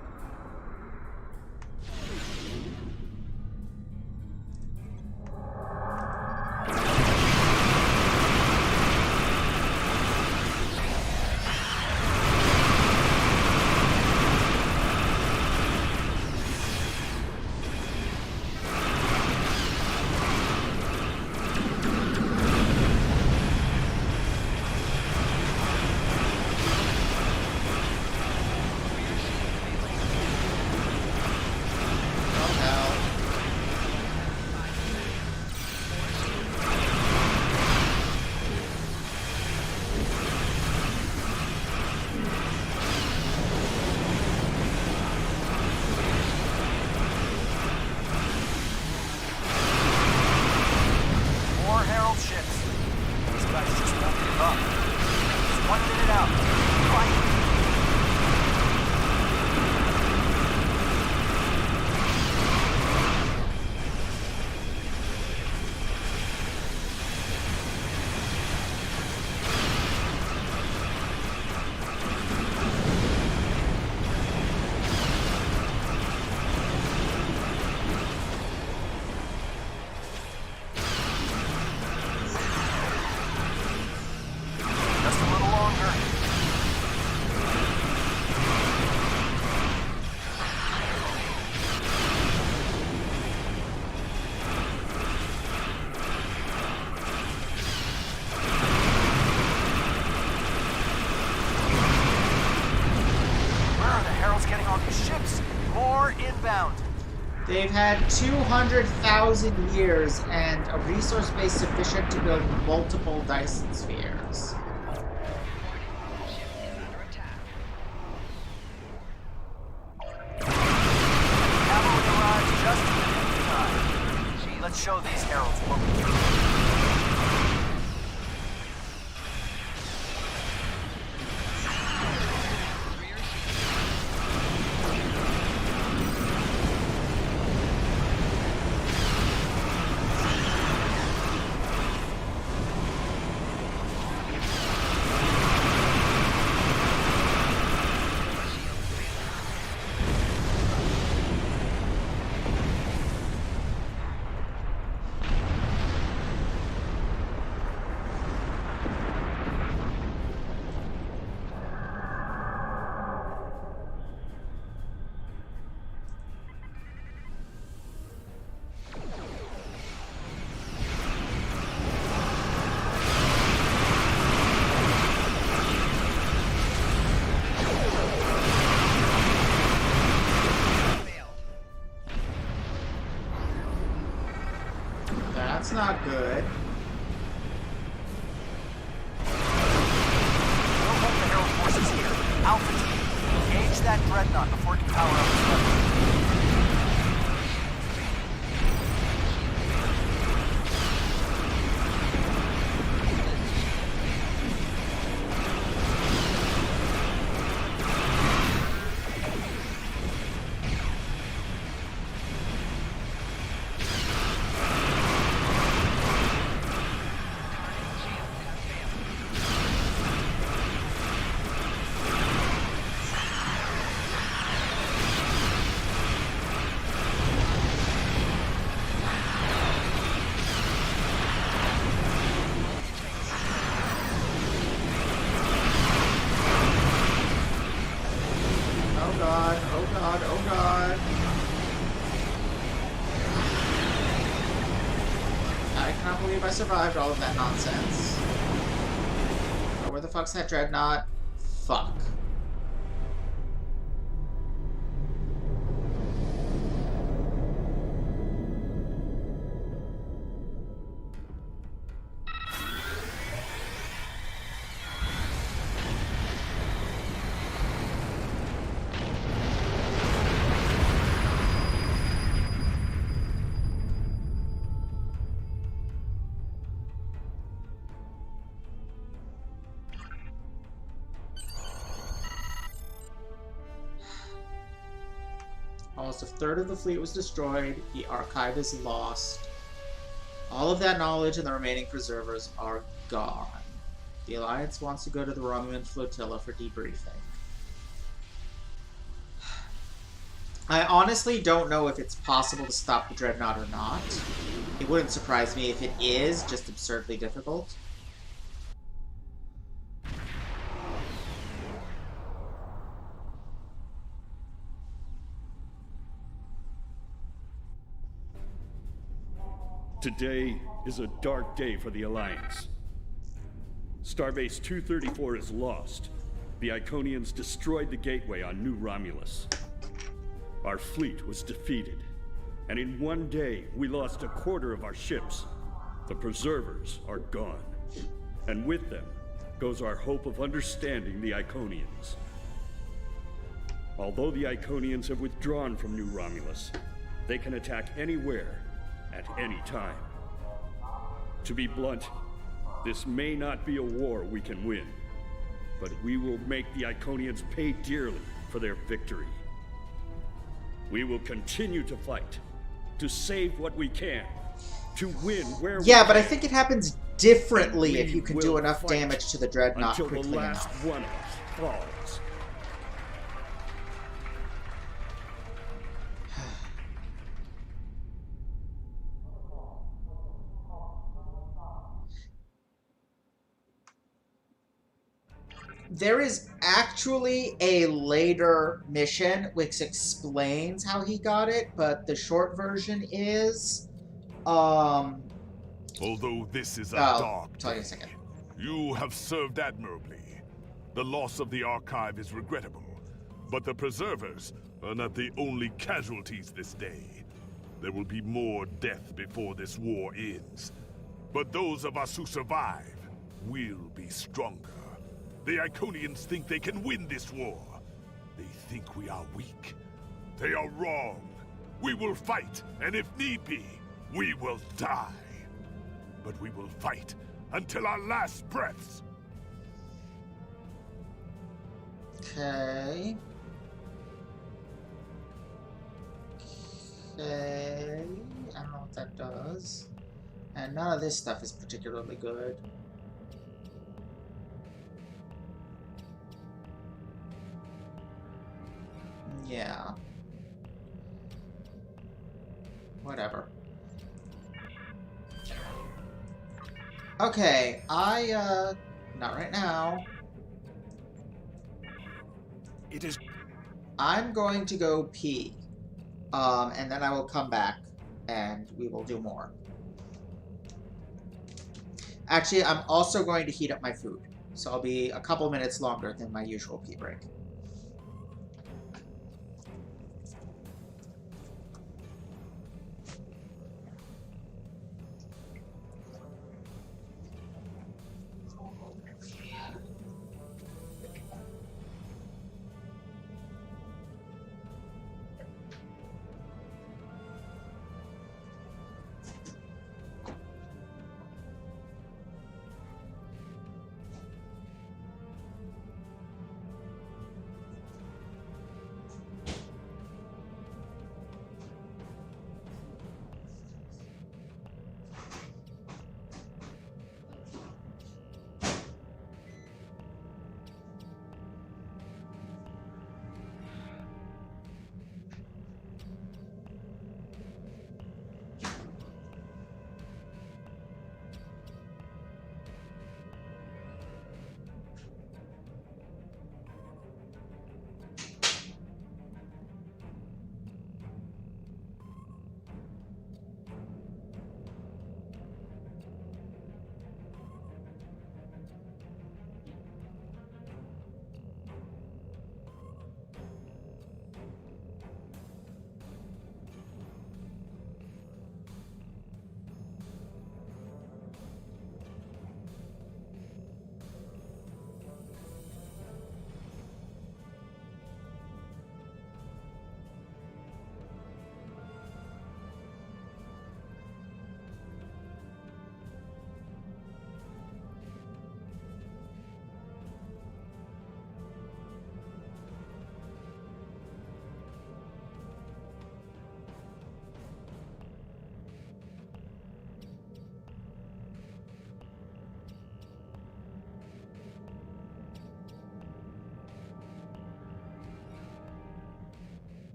They've had 200,000 years and a resource base sufficient to build multiple Dyson spheres. Cavalry arrived just in the nick of time. Let's show these heralds what we can do. That's not good. We'll hold the Herald forces here. Alpha team, engage that dreadnought before it can power up its weapons. I survived all of that nonsense. Oh, where the fuck's that dreadnought? Fuck. Almost a third of the fleet was destroyed. The archive is lost. All of that knowledge and the remaining preservers are gone. The Alliance wants to go to the Romulan flotilla for debriefing. I honestly don't know if it's possible to stop the Dreadnought or not. It wouldn't surprise me if it is just absurdly difficult. Today is a dark day for the Alliance. Starbase 234 is lost. The Iconians destroyed the gateway on New Romulus. Our fleet was defeated, and in one day we lost a quarter of our ships. The preservers are gone, and with them goes our hope of understanding the Iconians. Although the Iconians have withdrawn from New Romulus, they can attack anywhere, at any time. To be blunt, this may not be a war we can win, but we will make the Iconians pay dearly for their victory. We will continue to fight, to save what we can, to win where we can. Yeah, but I think it happens differently if you can do enough damage to the Dreadnought until quickly the last enough. one of us falls. There is actually a later mission which explains how he got it, but the short version is, Although this is a dark tell you day, in a second. you have served admirably. The loss of the archive is regrettable, but the preservers are not the only casualties this day. There will be more death before this war ends. But those of us who survive will be stronger. The Iconians think they can win this war. They think we are weak. They are wrong. We will fight, and if need be, we will die. But we will fight until our last breaths. Okay. Okay. I don't know what that does. And none of this stuff is particularly good. Yeah. Whatever. Okay, not right now. It is... I'm going to go pee. And then I will come back, and we will do more. Actually, I'm also going to heat up my food, so I'll be a couple minutes longer than my usual pee break.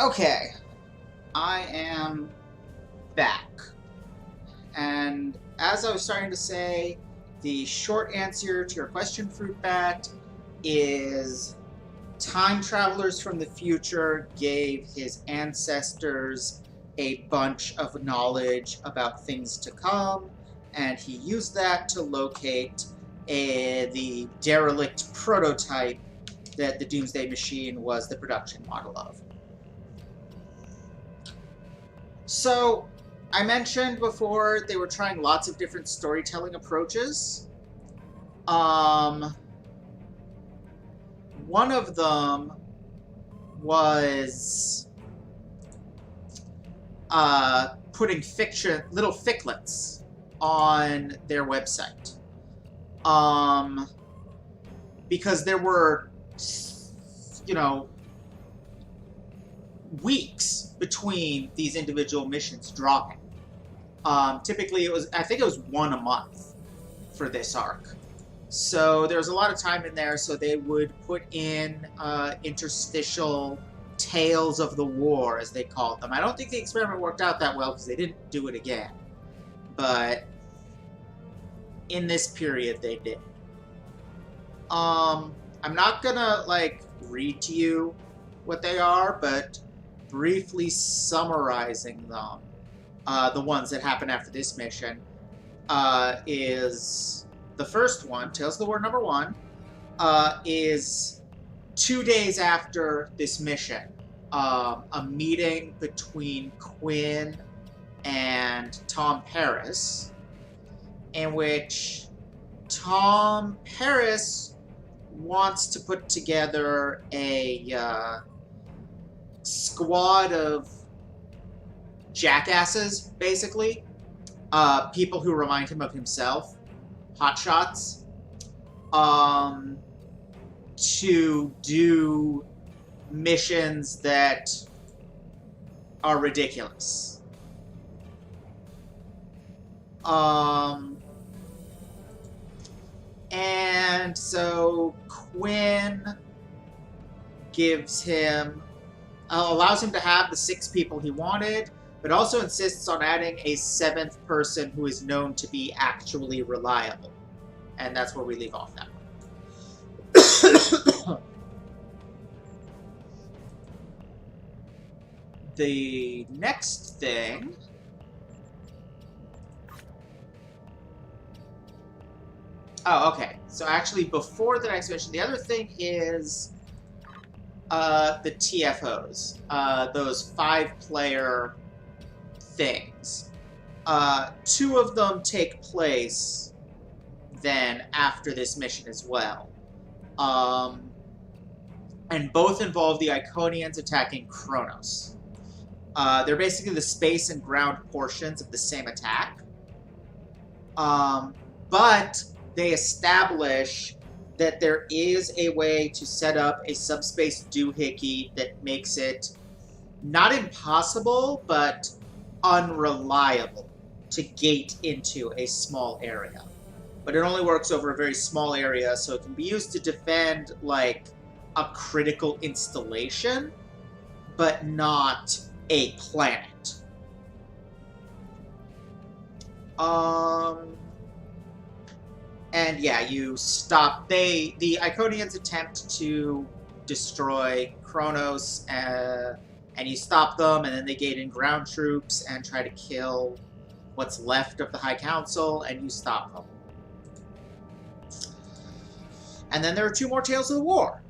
Okay, I am back. And as I was starting to say, the short answer to your question, Fruit Bat, is time travelers from the future gave his ancestors a bunch of knowledge about things to come, and he used that to locate the derelict prototype that the Doomsday Machine was the production model of. So, I mentioned before they were trying lots of different storytelling approaches. One of them was putting little ficlets on their website. Because there were, weeks between these individual missions dropping. Typically, I think it was one a month for this arc. So there was a lot of time in there, so they would put in interstitial tales of the war, as they called them. I don't think the experiment worked out that well because they didn't do it again. But in this period, they did. I'm not gonna, read to you what they are, but briefly summarizing them, the ones that happen after this mission, is the first one, Tales of the War number 1, is 2 days after this mission. A meeting between Quinn and Tom Paris, in which Tom Paris wants to put together a squad of jackasses, basically. People who remind him of himself. Hotshots. To do missions that are ridiculous. And so Quinn gives him, allows him to have the 6 people he wanted, but also insists on adding a 7th person who is known to be actually reliable. And that's where we leave off that one. The next thing... Oh, okay. So actually, before the next mission, the other thing is the TFOs. Those 5-player things. 2 of them take place then after this mission as well. And both involve the Iconians attacking Kronos. They're basically the space and ground portions of the same attack. But they establish that there is a way to set up a subspace doohickey that makes it not impossible, but unreliable to gate into a small area. But it only works over a very small area, so it can be used to defend, a critical installation, but not a planet. And yeah, you stop... The Iconians attempt to destroy Kronos, and you stop them, and then they gate in ground troops and try to kill what's left of the High Council, and you stop them. And then there are 2 more Tales of the War.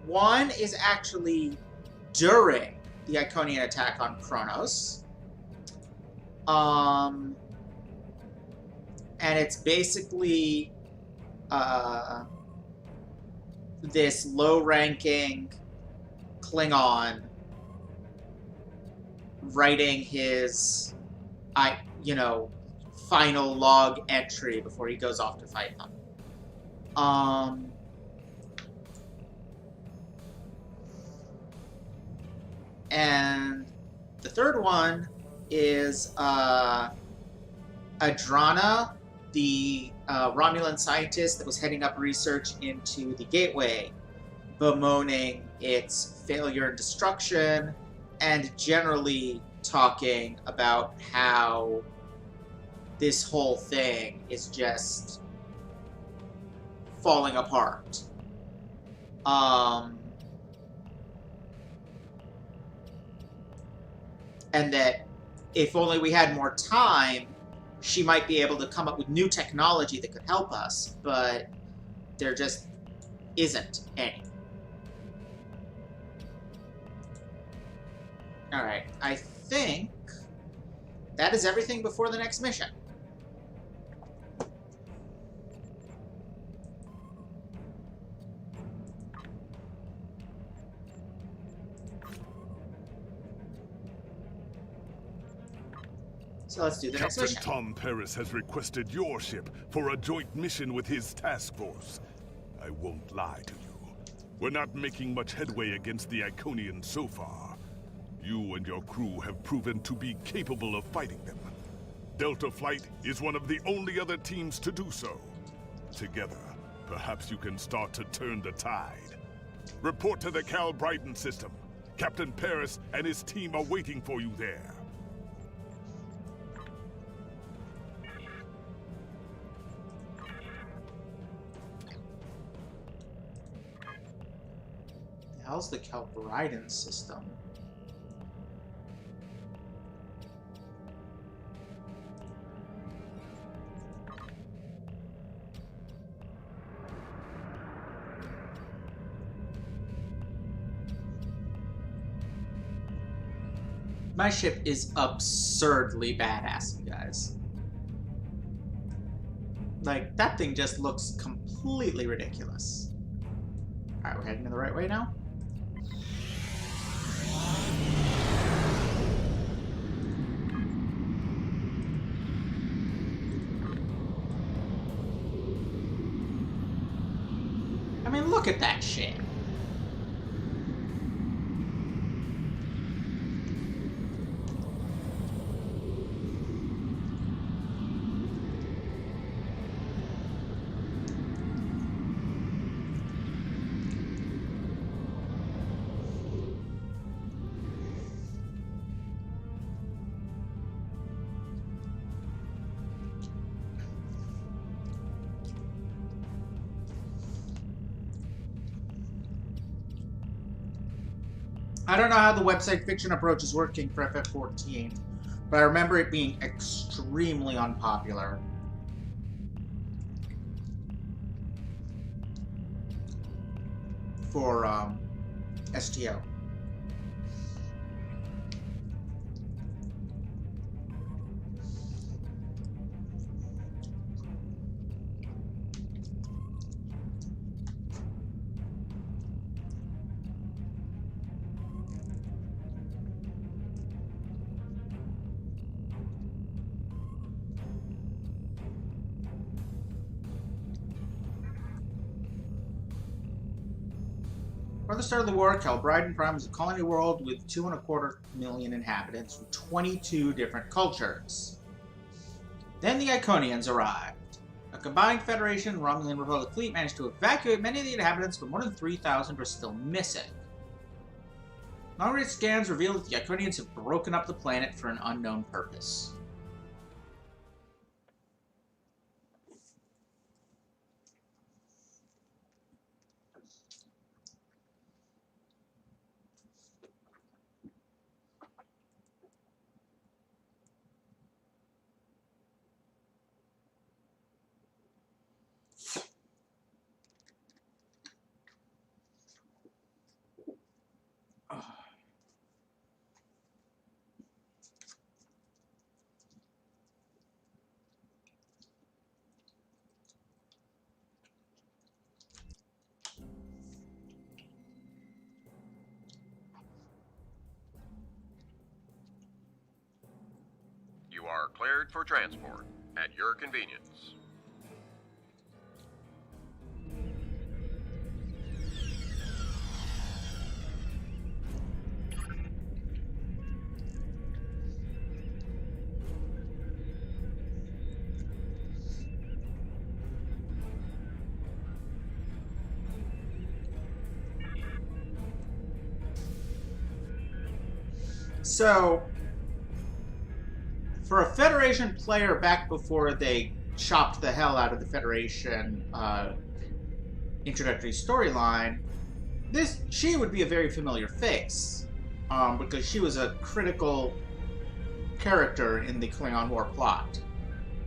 One is actually during the Iconian attack on Kronos. And it's basically this low-ranking Klingon writing his, final log entry before he goes off to fight them. And the third one is Adrana, the Romulan scientist that was heading up research into the Gateway, bemoaning its failure and destruction, and generally talking about how this whole thing is just falling apart. And that if only we had more time, she might be able to come up with new technology that could help us, but there just isn't any. Alright, I think that is everything before the next mission. So let's do the next Captain mission. Tom Paris has requested your ship for a joint mission with his task force. I won't lie to you. We're not making much headway against the Iconians so far. You and your crew have proven to be capable of fighting them. Delta Flight is one of the only other teams to do so. Together, perhaps you can start to turn the tide. Report to the Cal Bryden system. Captain Paris and his team are waiting for you there. The hell's the Cal Bryden system? My ship is absurdly badass, you guys. Like, that thing just looks completely ridiculous. Alright, we're heading in the right way now? I mean, look at that shit. I don't know how the website fiction approach is working for FF14, but I remember it being extremely unpopular. For, STO. Before the start of the war, Cal Bryden Prime was a colony world with 2.25 million inhabitants from 22 different cultures. Then the Iconians arrived. A combined Federation and Romulan Republic fleet managed to evacuate many of the inhabitants, but more than 3,000 were still missing. Long-range scans revealed that the Iconians have broken up the planet for an unknown purpose. You are cleared for transport at your convenience. So, for a Federation player back before they chopped the hell out of the Federation introductory storyline, she would be a very familiar face, because she was a critical character in the Klingon War plot.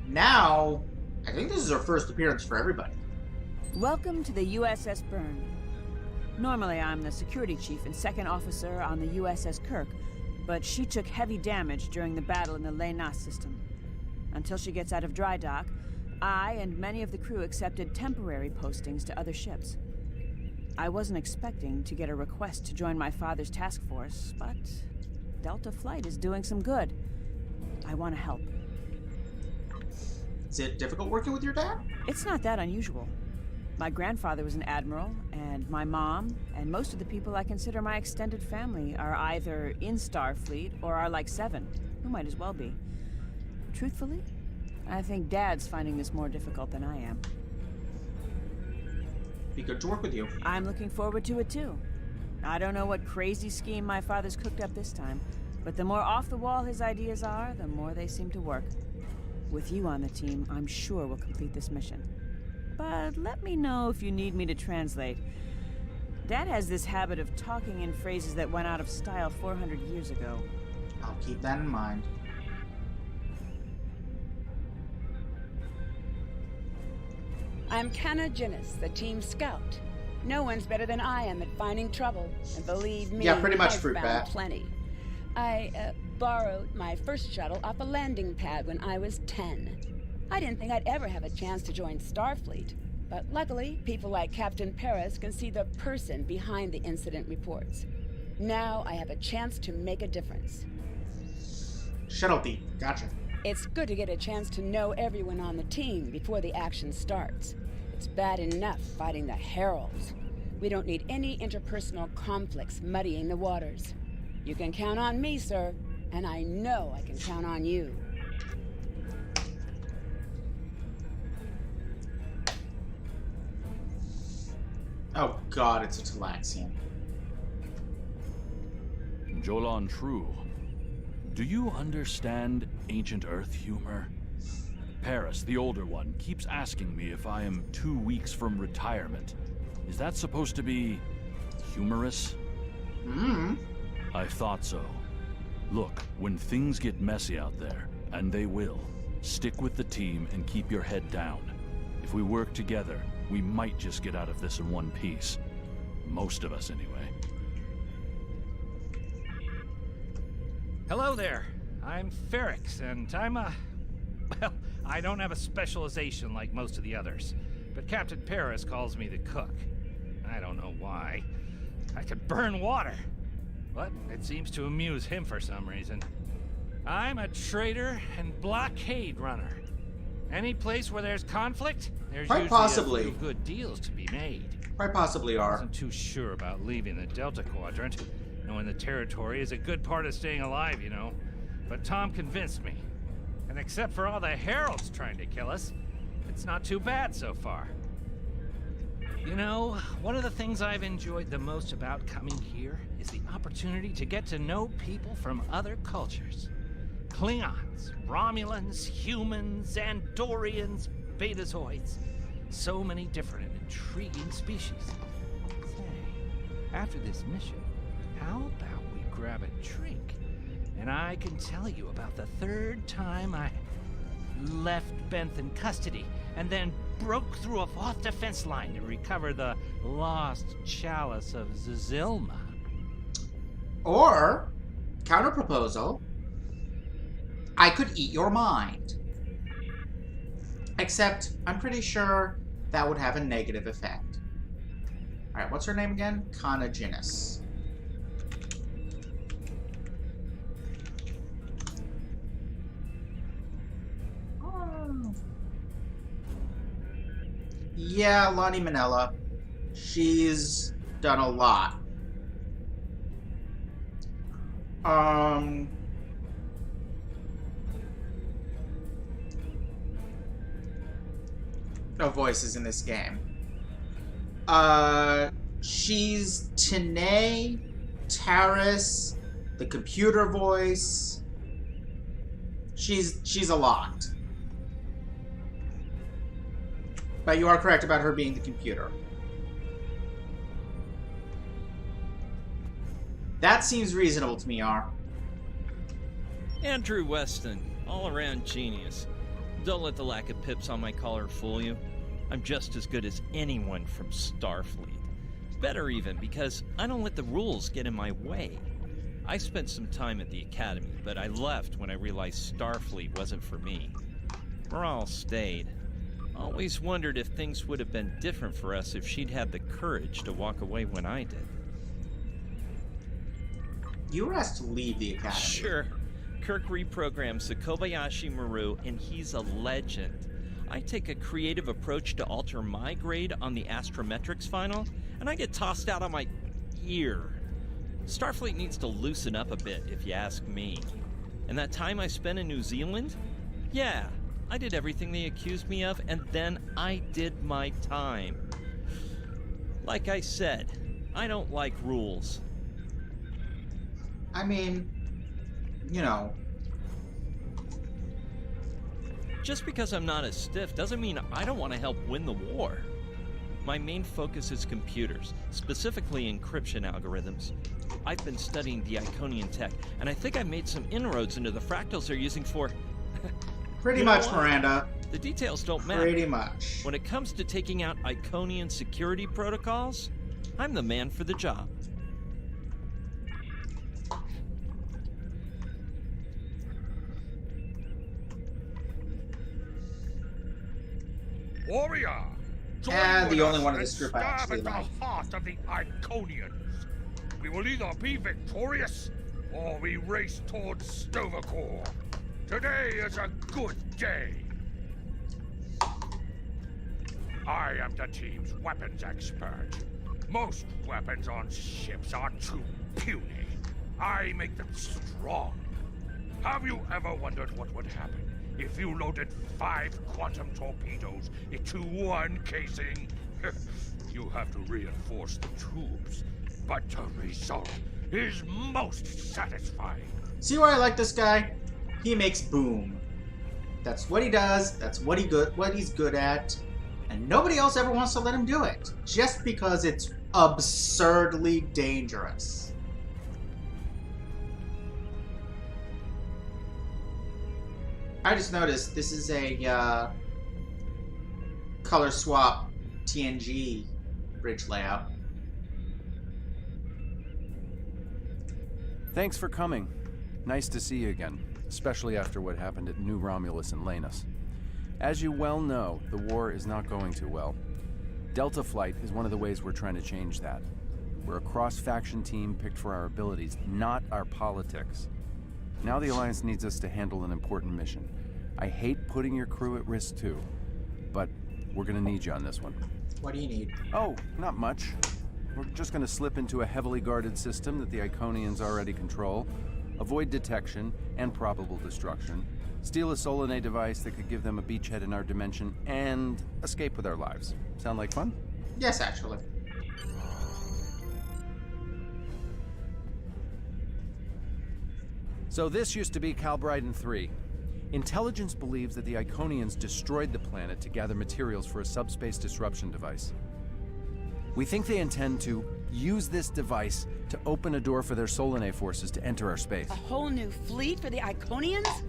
Now, I think this is her first appearance for everybody. Welcome to the USS Byrne. Normally, I'm the security chief and second officer on the USS Kirk, but she took heavy damage during the battle in the Lena system. Until she gets out of dry dock, I and many of the crew accepted temporary postings to other ships. I wasn't expecting to get a request to join my father's task force, but Delta Flight is doing some good. I want to help. Is it difficult working with your dad? It's not that unusual. My grandfather was an admiral, and my mom, and most of the people I consider my extended family are either in Starfleet or are like Seven, who might as well be. Truthfully, I think Dad's finding this more difficult than I am. Be good to work with you. I'm looking forward to it too. I don't know what crazy scheme my father's cooked up this time, but the more off the wall his ideas are, the more they seem to work. With you on the team, I'm sure we'll complete this mission. But let me know if you need me to translate. Dad has this habit of talking in phrases that went out of style 400 years ago. I'll keep that in mind. I'm Iconians, the team scout. No one's better than I am at finding trouble, and believe me, Yeah, pretty much I've fruit found bat. plenty. I borrowed my first shuttle off a landing pad when I was 10. I didn't think I'd ever have a chance to join Starfleet, but luckily, people like Captain Paris can see the person behind the incident reports. Now I have a chance to make a difference. Shuttle beat. Gotcha. It's good to get a chance to know everyone on the team before the action starts. It's bad enough fighting the Heralds. We don't need any interpersonal conflicts muddying the waters. You can count on me, sir, and I know I can count on you. Oh god, it's a Talaxian. Jolan True, do you understand ancient Earth humor? Paris, the older one, keeps asking me if I am 2 weeks from retirement. Is that supposed to be humorous? I thought so. Look, when things get messy out there, and they will, stick with the team and keep your head down. If we work together, we might just get out of this in one piece. Most of us, anyway. Hello there. I'm Ferrix, and I'm well, I don't have a specialization like most of the others, but Captain Paris calls me the cook. I don't know why. I could burn water, but it seems to amuse him for some reason. I'm a trader and blockade runner. Any place where there's conflict, there's Quite usually possibly. a few good deals to be made. Quite possibly I are. wasn't too sure about leaving the Delta Quadrant, knowing the territory is a good part of staying alive, you know. But Tom convinced me. And except for all the Heralds trying to kill us, it's not too bad so far. You know, one of the things I've enjoyed the most about coming here is the opportunity to get to know people from other cultures. Klingons, Romulans, humans, Andorians, Betazoids. So many different and intriguing species. Say, after this mission, how about we grab a drink? And I can tell you about the third time I left Benth in custody, and then broke through a Voth defense line to recover the lost chalice of Zazilma. Or, counterproposal, I could eat your mind. Except, I'm pretty sure that would have a negative effect. Alright, what's her name again? Iconians. Yeah, Lonnie Manella. She's done a lot. No voices in this game. She's Tanae, Taris, the computer voice. She's a lot. But you are correct about her being the computer. That seems reasonable to me, R. Andrew Weston, all-around genius. Don't let the lack of pips on my collar fool you. I'm just as good as anyone from Starfleet. Better even, because I don't let the rules get in my way. I spent some time at the Academy, but I left when I realized Starfleet wasn't for me. Morale stayed. Always wondered if things would have been different for us if she'd had the courage to walk away when I did. You were asked to leave the Academy. Sure. Kirk reprograms the Kobayashi Maru, and he's a legend. I take a creative approach to alter my grade on the astrometrics final, and I get tossed out on my ear. Starfleet needs to loosen up a bit, if you ask me. And that time I spent in New Zealand? Yeah, I did everything they accused me of, and then I did my time. Like I said, I don't like rules. I mean, you know. Just because I'm not as stiff doesn't mean I don't want to help win the war. My main focus is computers, specifically encryption algorithms. I've been studying the Iconian tech, and I think I made some inroads into the fractals they're using for... Pretty much, Miranda. The details don't matter. Pretty much. When it comes to taking out Iconian security protocols, I'm the man for the job. Warrior! And the only one of this group I stab actually at the like. heart of the Iconians. We will either be victorious, or we race towards Stovercore. Today is a good day. I am the team's weapons expert. Most weapons on ships are too puny. I make them strong. Have you ever wondered what would happen if you loaded 5 quantum torpedoes into one casing? You have to reinforce the tubes, but the result is most satisfying. See why I like this guy? He makes boom. That's what he does, that's what he's good at, and nobody else ever wants to let him do it, just because it's absurdly dangerous. I just noticed this is a color swap TNG bridge layout. Thanks for coming. Nice to see you again, especially after what happened at New Romulus and Lanus. As you well know, the war is not going too well. Delta Flight is one of the ways we're trying to change that. We're a cross-faction team picked for our abilities, not our politics. Now the Alliance needs us to handle an important mission. I hate putting your crew at risk too, but we're gonna need you on this one. What do you need? Oh, not much. We're just gonna slip into a heavily guarded system that the Iconians already control, avoid detection and probable destruction, steal a Solanae device that could give them a beachhead in our dimension, and escape with our lives. Sound like fun? Yes, actually. So this used to be Calbriden 3. Intelligence believes that the Iconians destroyed the planet to gather materials for a subspace disruption device. We think they intend to use this device to open a door for their Solanae forces to enter our space. A whole new fleet for the Iconians?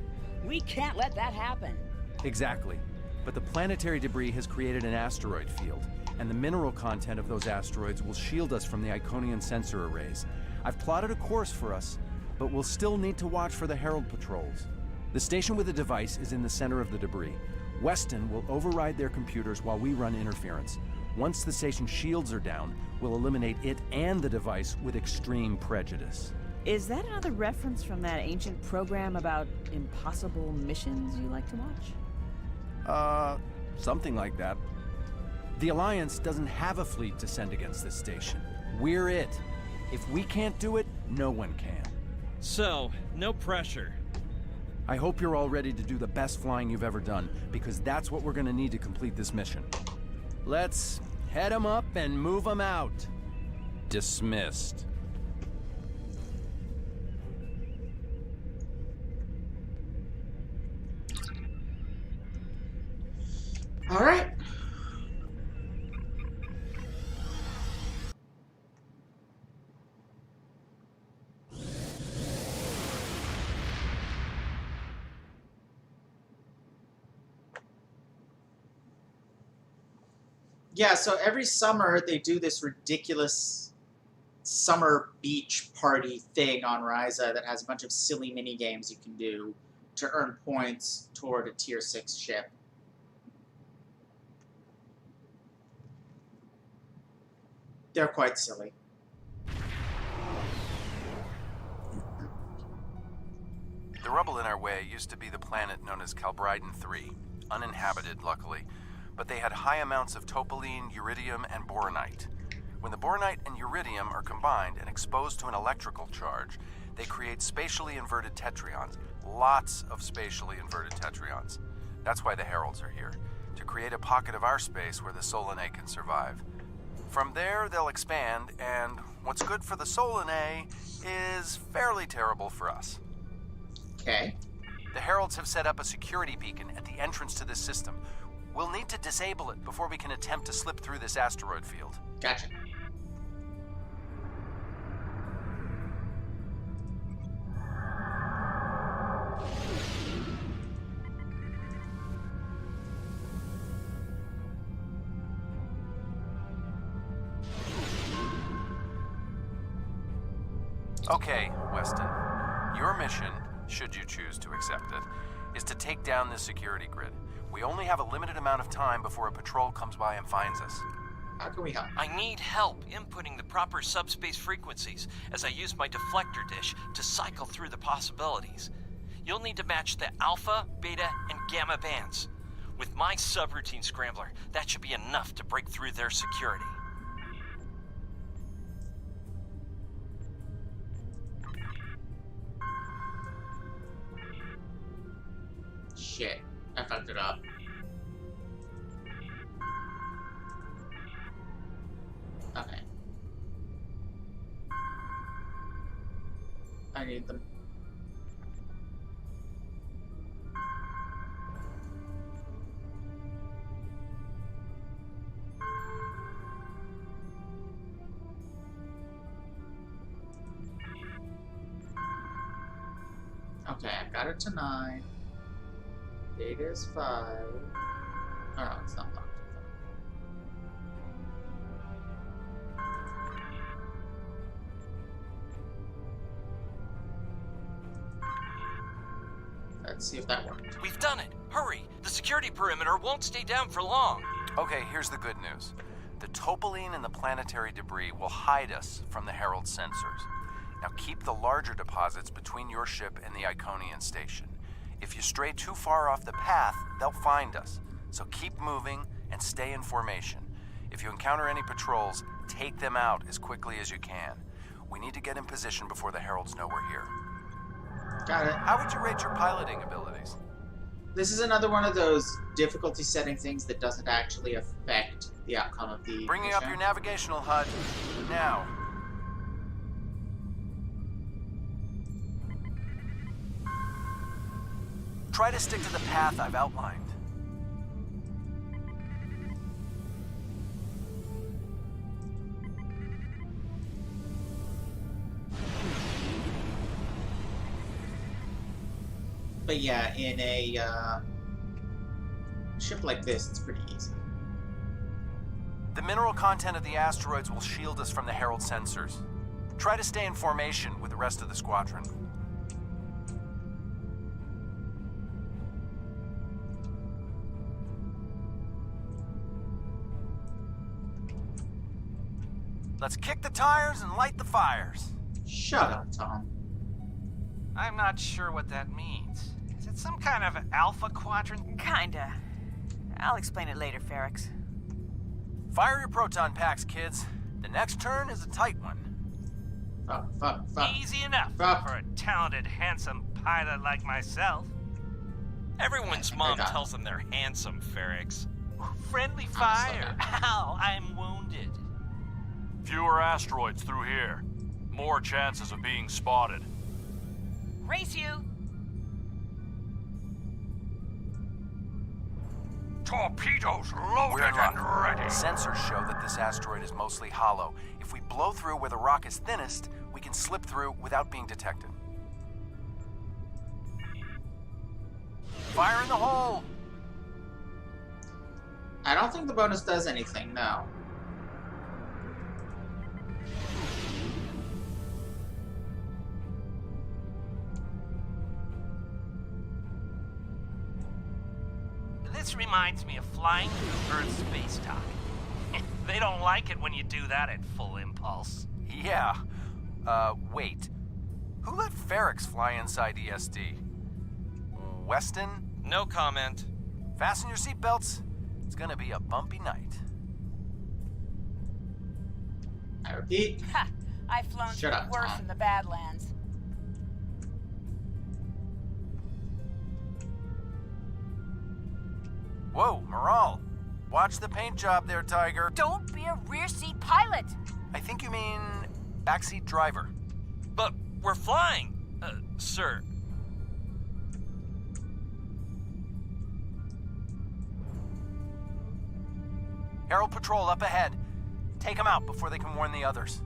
We can't let that happen. Exactly. But the planetary debris has created an asteroid field, and the mineral content of those asteroids will shield us from the Iconian sensor arrays. I've plotted a course for us, but we'll still need to watch for the Herald patrols. The station with the device is in the center of the debris. Weston will override their computers while we run interference. Once the station's shields are down, we'll eliminate it and the device with extreme prejudice. Is that another reference from that ancient program about impossible missions you like to watch? Something like that. The Alliance doesn't have a fleet to send against this station. We're it. If we can't do it, no one can. So, no pressure. I hope you're all ready to do the best flying you've ever done, because that's what we're gonna need to complete this mission. Let's head 'em up and move 'em out. Dismissed. All right. Yeah, so every summer they do this ridiculous summer beach party thing on Ryza that has a bunch of silly mini games you can do to earn points toward a tier 6 ship. They're quite silly. The rubble in our way used to be the planet known as Calbryden 3, uninhabited, luckily, but they had high amounts of topoline, uridium, and boronite. When the boronite and uridium are combined and exposed to an electrical charge, they create spatially inverted tetrions. Lots of spatially inverted tetrions. That's why the Heralds are here, to create a pocket of our space where the Solanae can survive. From there, they'll expand, and what's good for the Solanae is fairly terrible for us. Okay. The Heralds have set up a security beacon at the entrance to this system. We'll need to disable it before we can attempt to slip through this asteroid field. Gotcha. Okay, Weston. Your mission, should you choose to accept it, is to take down this security grid. We only have a limited amount of time before a patrol comes by and finds us. How can we help? I need help inputting the proper subspace frequencies as I use my deflector dish to cycle through the possibilities. You'll need to match the alpha, beta, and gamma bands. With my subroutine scrambler, that should be enough to break through their security. Shit. I fucked it up. Okay. I need them. Okay, I got it to 9. Data is 5. Oh no, it's not locked. Let's see if that worked. We've done it! Hurry! The security perimeter won't stay down for long. Okay, here's the good news. The topoline and the planetary debris will hide us from the Herald sensors. Now keep the larger deposits between your ship and the Iconian station. If you stray too far off the path, they'll find us. So keep moving and stay in formation. If you encounter any patrols, take them out as quickly as you can. We need to get in position before the Heralds know we're here. Got it. How would you rate your piloting abilities? This is another one of those difficulty setting things that doesn't actually affect the outcome of the Bringing up your navigational HUD now. Try to stick to the path I've outlined. But yeah, in a ship like this, it's pretty easy. The mineral content of the asteroids will shield us from the Herald sensors. Try to stay in formation with the rest of the squadron. Let's kick the tires and light the fires. Shut up, Tom. I'm not sure what that means. Is it some kind of alpha quadrant? Kinda. I'll explain it later, Ferrix. Fire your proton packs, kids. The next turn is a tight one. Fuck. Easy enough for a talented, handsome pilot like myself. Everyone's mom tells them they're handsome, Ferrix. Friendly fire. Ow, I'm wounded. Fewer asteroids through here. More chances of being spotted. Race you! Torpedoes loaded We're in luck. and ready. Sensors show that this asteroid is mostly hollow. If we blow through where the rock is thinnest, we can slip through without being detected. Fire in the hole! I don't think the bonus does anything, no. This reminds me of flying through Earth's space-time. They don't like it when you do that at full impulse. Yeah. Wait. Who let Ferrex fly inside ESD? Weston? No comment. Fasten your seatbelts. It's gonna be a bumpy night. I repeat. Ha! I've flown Shut through up, worse Tom. in the Badlands. Whoa, Moral. Watch the paint job there, Tiger. Don't be a rear seat pilot. I think you mean backseat driver. But we're flying, sir. Herald Patrol up ahead. Take them out before they can warn the others.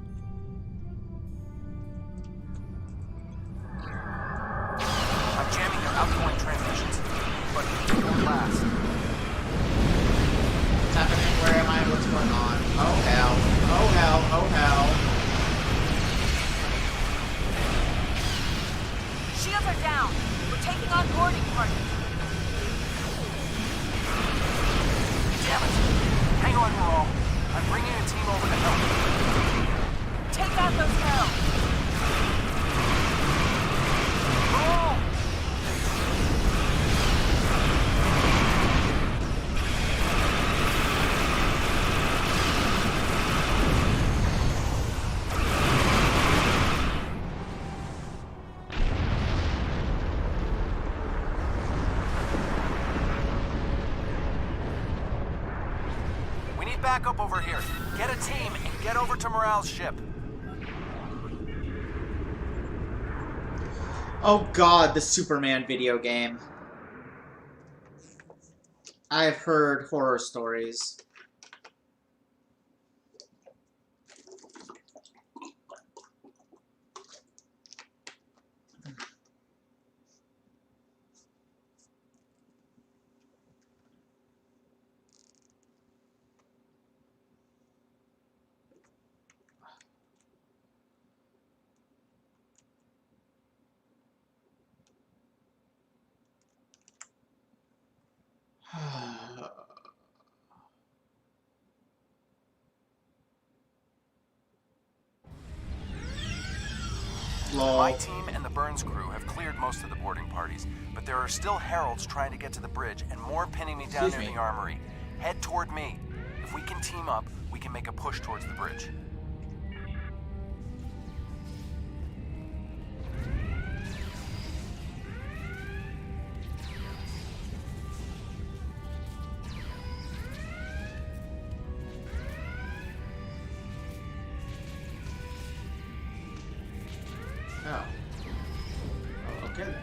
I'm jamming their outgoing transmissions, but it won't last. What's happening? Where am I? What's going on? Oh hell. Oh hell. Oh hell. Shields are down. We're taking on boarding party. Damn it! Hang on, Moral. I'm bringing a team over to help. Take out those heralds. Moral! We need backup over here. Get a team and get over to Morale's ship. Oh god, the Superman video game. I've heard horror stories. My team and the Burns crew have cleared most of the boarding parties, but there are still heralds trying to get to the bridge and more pinning me down near the armory. Head toward me. If we can team up, we can make a push towards the bridge. Oh. Oh, okay then.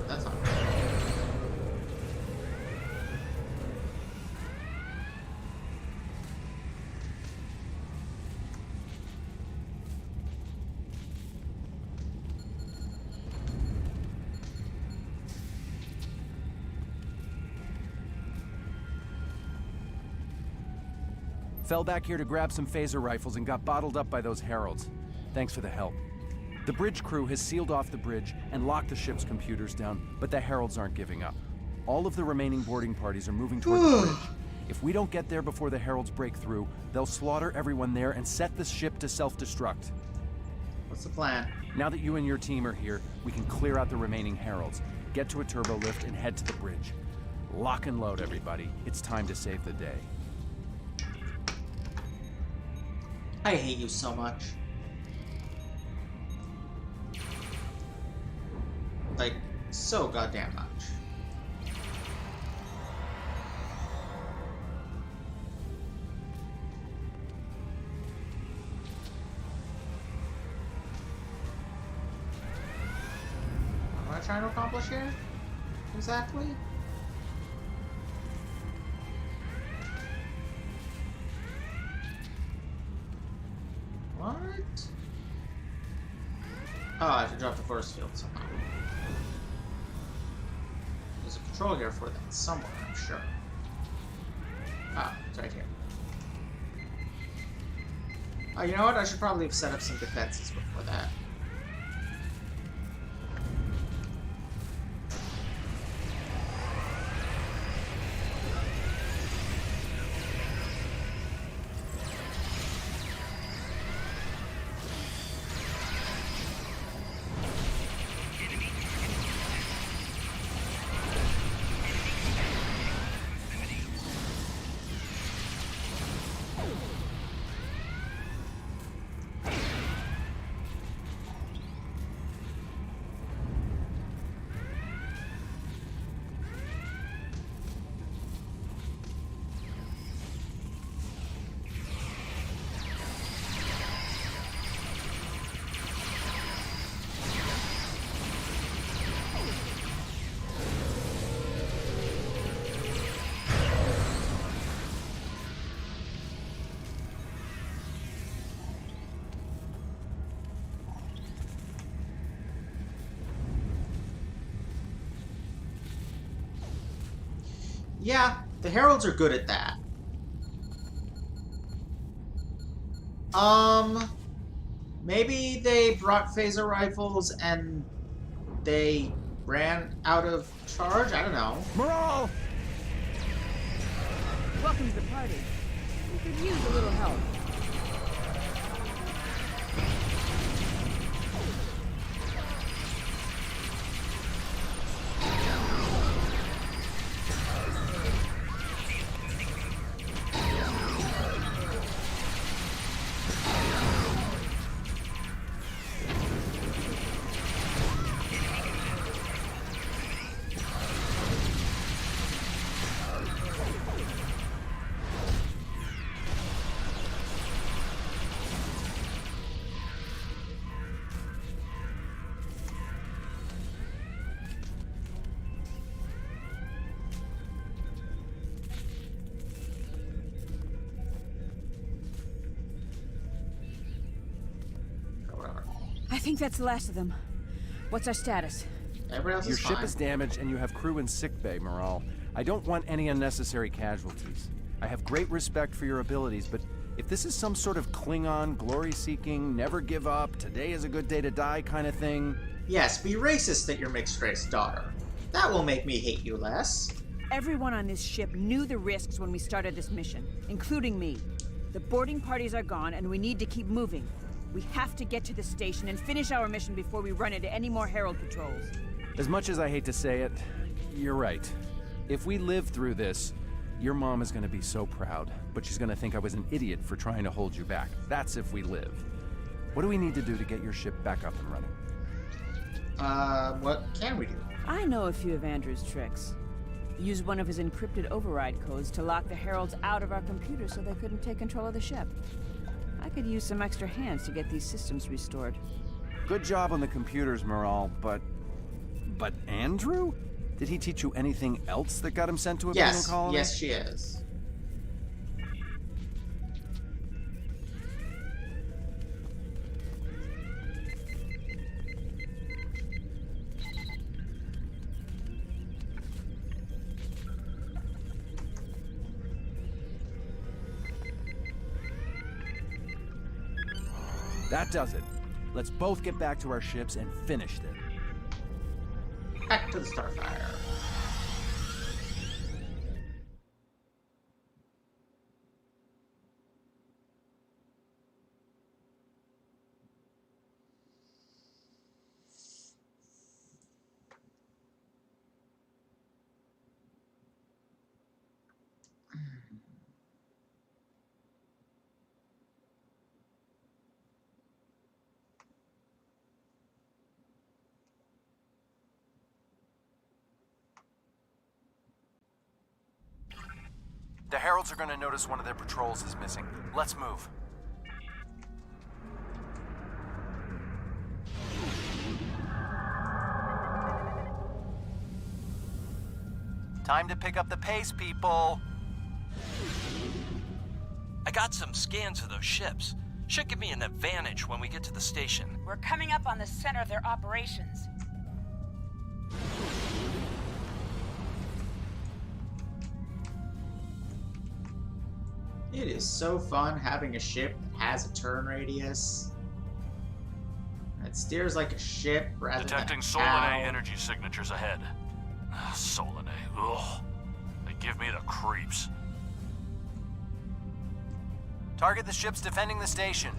That's not good. Fell back here to grab some phaser rifles and got bottled up by those heralds. Thanks for the help. The bridge crew has sealed off the bridge and locked the ship's computers down, but the heralds aren't giving up. All of the remaining boarding parties are moving toward the bridge. If we don't get there before the heralds break through, they'll slaughter everyone there and set the ship to self-destruct. What's the plan? Now that you and your team are here, we can clear out the remaining heralds, get to a turbo lift, and head to the bridge. Lock and load, everybody. It's time to save the day. I hate you so much. Like, so goddamn much. What am I trying to accomplish here? Exactly? What? Oh, I have to drop the force field somehow. There's a control here for that somewhere, I'm sure. Ah, it's right here. Oh, you know what? I should probably have set up some defenses before that. Yeah, the Heralds are good at that. Maybe they brought phaser rifles and they ran out of charge? I don't know. Morale! Welcome to the party. We could use a little help. I think that's the last of them. What's our status? Everybody else Your is ship fine. is damaged and you have crew in sickbay, Morale. I don't want any unnecessary casualties. I have great respect for your abilities, but if this is some sort of Klingon, glory-seeking, never give up, today is a good day to die kind of thing... Yes, be racist at your mixed-race daughter. That will make me hate you less. Everyone on this ship knew the risks when we started this mission, including me. The boarding parties are gone, and we need to keep moving. We have to get to the station and finish our mission before we run into any more Herald patrols. As much as I hate to say it, you're right. If we live through this, your mom is going to be so proud, but she's going to think I was an idiot for trying to hold you back. That's if we live. What do we need to do to get your ship back up and running? What can we do? I know a few of Andrew's tricks. Use one of his encrypted override codes to lock the Heralds out of our computers so they couldn't take control of the ship. I could use some extra hands to get these systems restored. Good job on the computers, Morale, but Andrew? Did he teach you anything else that got him sent to a penal colony? Yes, she is. That does it. Let's both get back to our ships and finish it. Back to the Starfire. The Heralds are gonna notice one of their patrols is missing. Let's move. Time to pick up the pace, people. I got some scans of those ships. Should give me an advantage when we get to the station. We're coming up on the center of their operations. It is so fun having a ship that has a turn radius. It steers like a ship rather Detecting than a cow. Solanae energy signatures ahead. Solanae, ugh. They give me the creeps. Target the ships defending the station.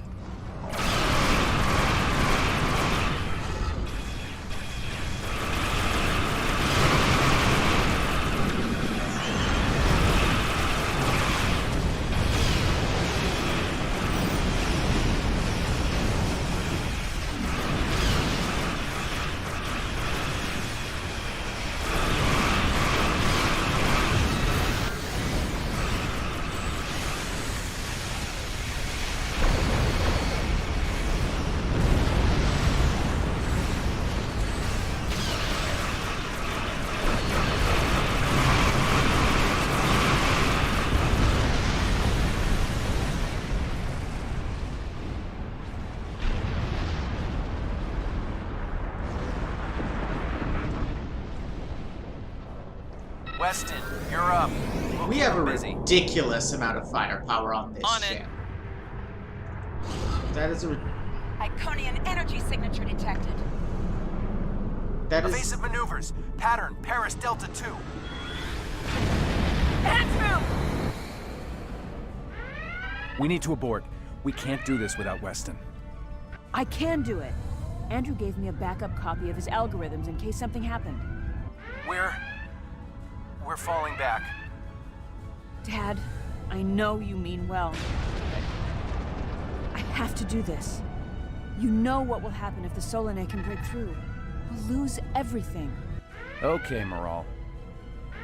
Weston, you're up. We have a ridiculous amount of firepower on this ship. That is a... Iconian energy signature detected. That is... Evasive maneuvers. Pattern, Paris Delta 2. Andrew! We need to abort. We can't do this without Weston. I can do it. Andrew gave me a backup copy of his algorithms in case something happened. We're falling back. Dad, I know you mean well. I have to do this. You know what will happen if the Solanae can break through. We'll lose everything. Okay, Moral.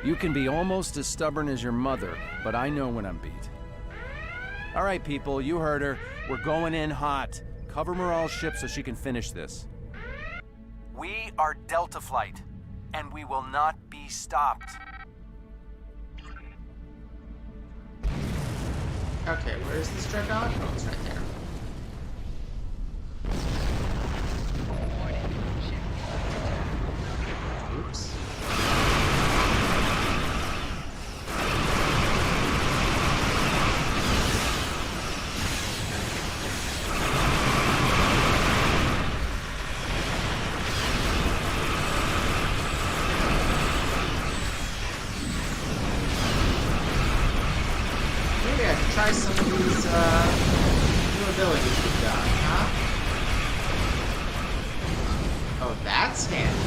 You can be almost as stubborn as your mother, but I know when I'm beat. All right, people, you heard her. We're going in hot. Cover Moral's ship so she can finish this. We are Delta Flight, and we will not be stopped. Okay, where is this Dreadnought? Oh, it's right there. Oops. Maybe I should try some of these new abilities we've got, huh? Oh, that's handy.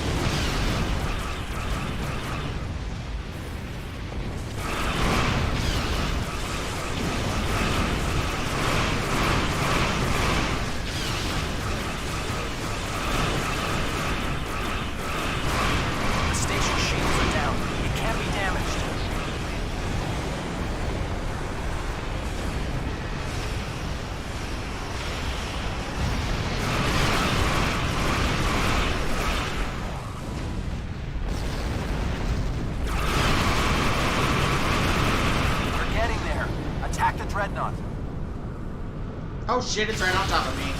The station shields are down. It can't be damaged. We're getting there. Attack the Dreadnought. Oh shit, it's right on top of me.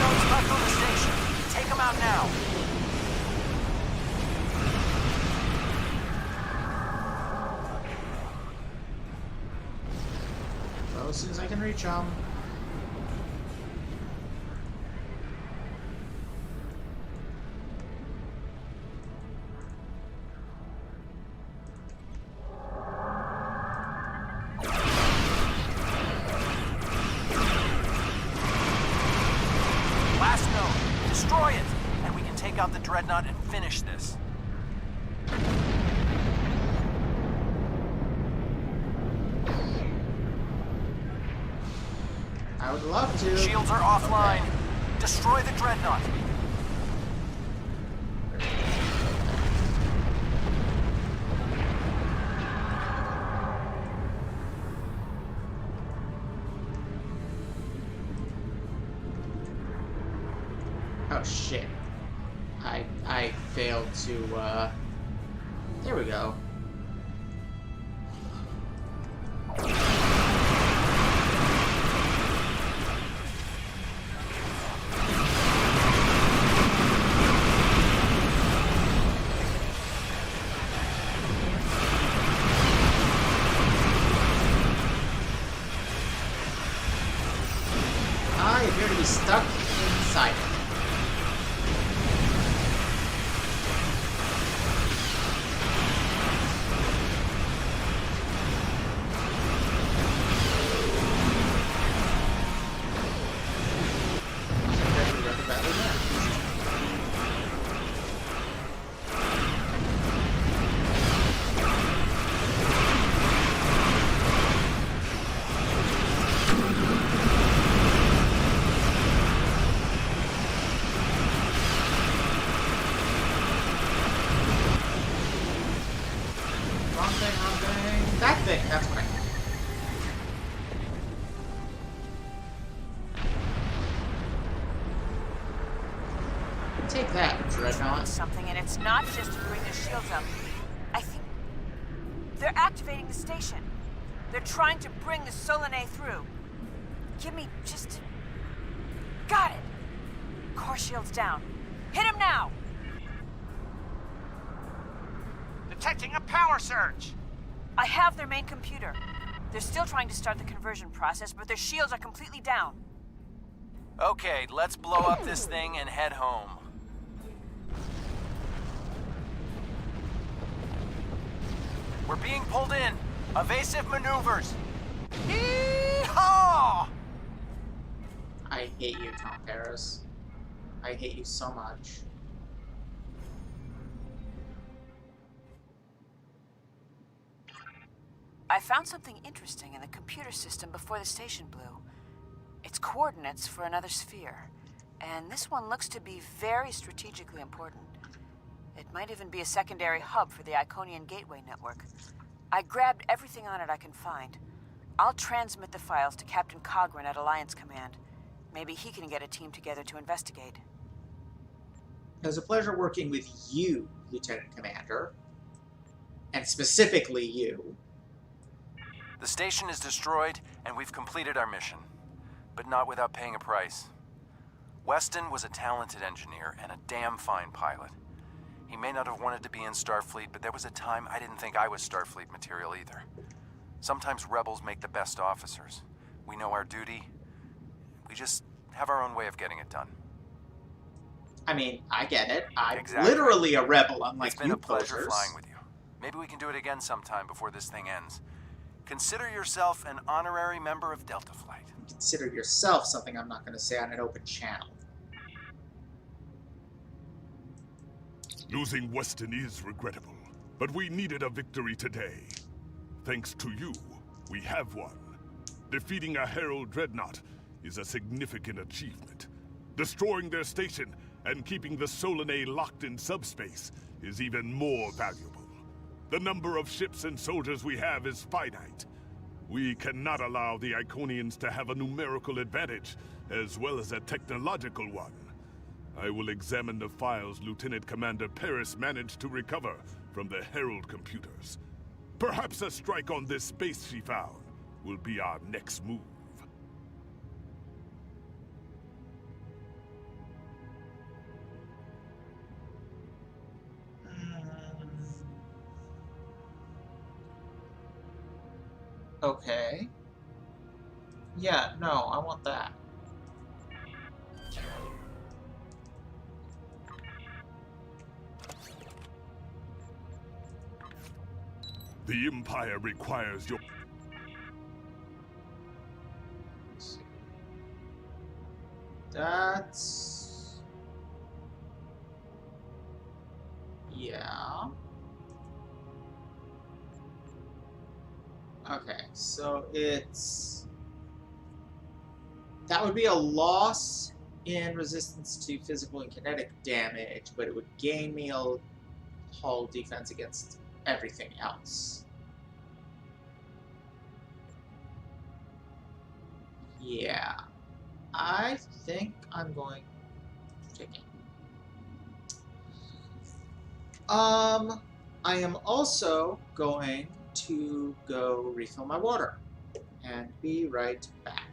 Drones left on the station. Take them out now. Well, as soon as I can reach them. out the Dreadnought and finish this. I would love to. Shields are offline. Okay. Destroy the Dreadnought. Oh shit. I failed to, there we go. I appear to be stuck inside it. That thing, that's what I meant. Take that, Dreadnought. Something, and it's not just to bring their shields up. I think they're activating the station. They're trying to bring the Solanae through. Give me just... Got it! Core shields down. Hit him now! Detecting a power surge! I have their main computer. They're still trying to start the conversion process, but their shields are completely down. Okay, let's blow up this thing and head home. We're being pulled in. Evasive maneuvers. Yee-haw! I hate you, Tom Paris. I hate you so much. I found something interesting in the computer system before the station blew. It's coordinates for another sphere, and this one looks to be very strategically important. It might even be a secondary hub for the Iconian Gateway network. I grabbed everything on it I can find. I'll transmit the files to Captain Cogran at Alliance Command. Maybe he can get a team together to investigate. It was a pleasure working with you, Lieutenant Commander. And specifically you. The station is destroyed, and we've completed our mission. But not without paying a price. Weston was a talented engineer and a damn fine pilot. He may not have wanted to be in Starfleet, but there was a time I didn't think I was Starfleet material either. Sometimes rebels make the best officers. We know our duty. We just have our own way of getting it done. I mean, I get it. I'm exactly. Literally a rebel, unlike It's been you a pleasure posers. flying with you. Maybe we can do it again sometime before this thing ends. Consider yourself an honorary member of Delta Flight. Consider yourself something I'm not going to say on an open channel. Losing Weston is regrettable, but we needed a victory today. Thanks to you, we have one. Defeating a Herald Dreadnought is a significant achievement. Destroying their station and keeping the Solanae locked in subspace is even more valuable. The number of ships and soldiers we have is finite. We cannot allow the Iconians to have a numerical advantage, as well as a technological one. I will examine the files Lieutenant Commander Paris managed to recover from the Herald computers. Perhaps a strike on this base she found will be our next move. Okay. Yeah, no, I want that. The Empire requires your... That's... Yeah. Okay, so it's... That would be a loss in resistance to physical and kinetic damage, but it would gain me a hull defense against everything else. Yeah. I think I'm going to take it. I am also going to go refill my water and be right back.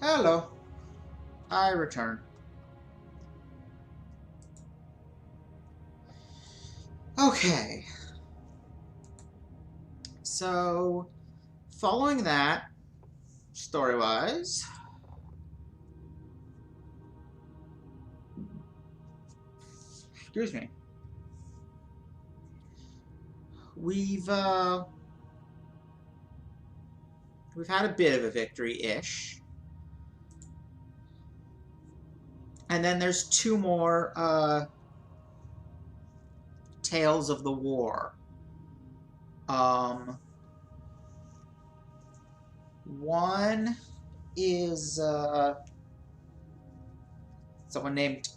Hello. I return. Okay. So, following that, story-wise, excuse me, we've we've had a bit of a victory-ish. And then there's two more tales of the war. One is someone named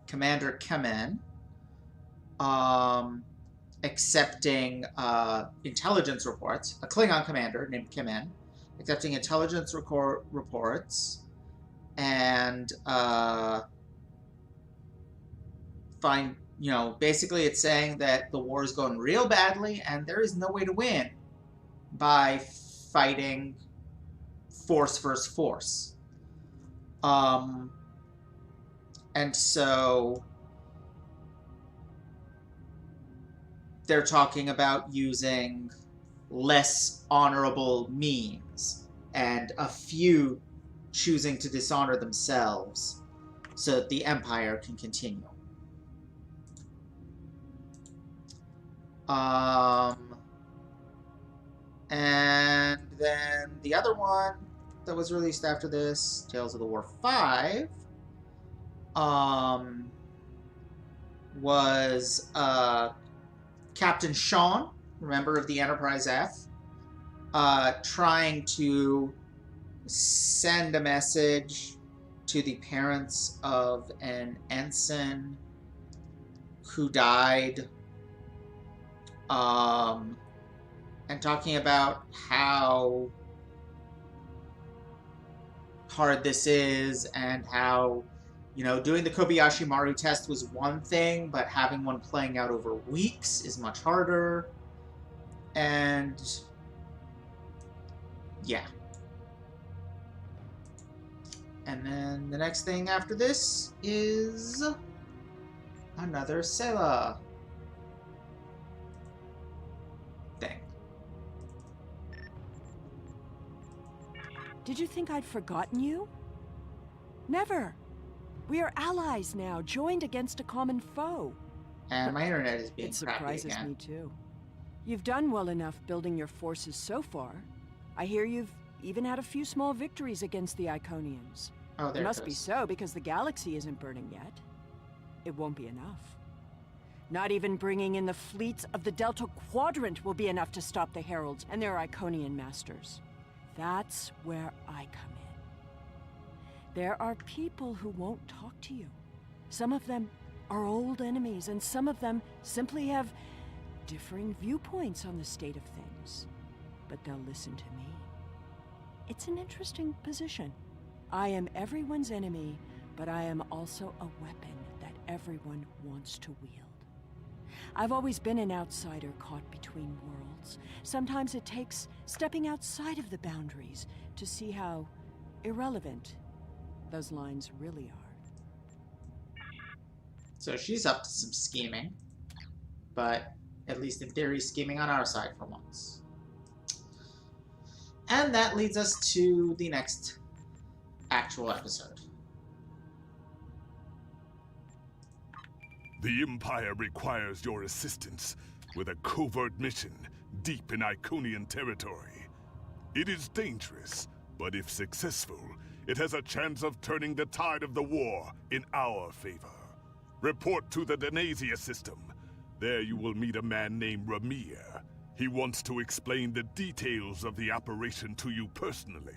Commander Kemen, accepting intelligence reports. A Klingon commander named Kemen, accepting intelligence reports, and basically it's saying that the war is going real badly and there is no way to win by fighting force versus force. And so they're talking about using less honorable means and a few choosing to dishonor themselves so that the Empire can continue. And then the other one that was released after this, Tales of the War 5, was Captain Sean, member of the Enterprise F, trying to send a message to the parents of an ensign who died, and talking about how hard this is and how, doing the Kobayashi Maru test was one thing, but having one playing out over weeks is much harder. And yeah. And then the next thing after this is another Sela thing. Did you think I'd forgotten you? Never. We are allies now, joined against a common foe. And my internet is being crappy again. It surprises me too. You've done well enough building your forces so far. I hear you've even had a few small victories against the Iconians. Oh, there it must be so, because the galaxy isn't burning yet. It won't be enough. Not even bringing in the fleets of the Delta Quadrant will be enough to stop the Heralds and their Iconian masters. That's where I come in. There are people who won't talk to you. Some of them are old enemies, and some of them simply have differing viewpoints on the state of things. But they'll listen to me. It's an interesting position. I am everyone's enemy, but I am also a weapon that everyone wants to wield. I've always been an outsider caught between worlds. Sometimes it takes stepping outside of the boundaries to see how irrelevant those lines really are. So she's up to some scheming, but at least in theory, scheming on our side for once. And that leads us to the next actual episode. The Empire requires your assistance with a covert mission deep in Iconian territory. It is dangerous, but if successful, it has a chance of turning the tide of the war in our favor. Report to the Denasia system. There you will meet a man named Ramir. He wants to explain the details of the operation to you personally.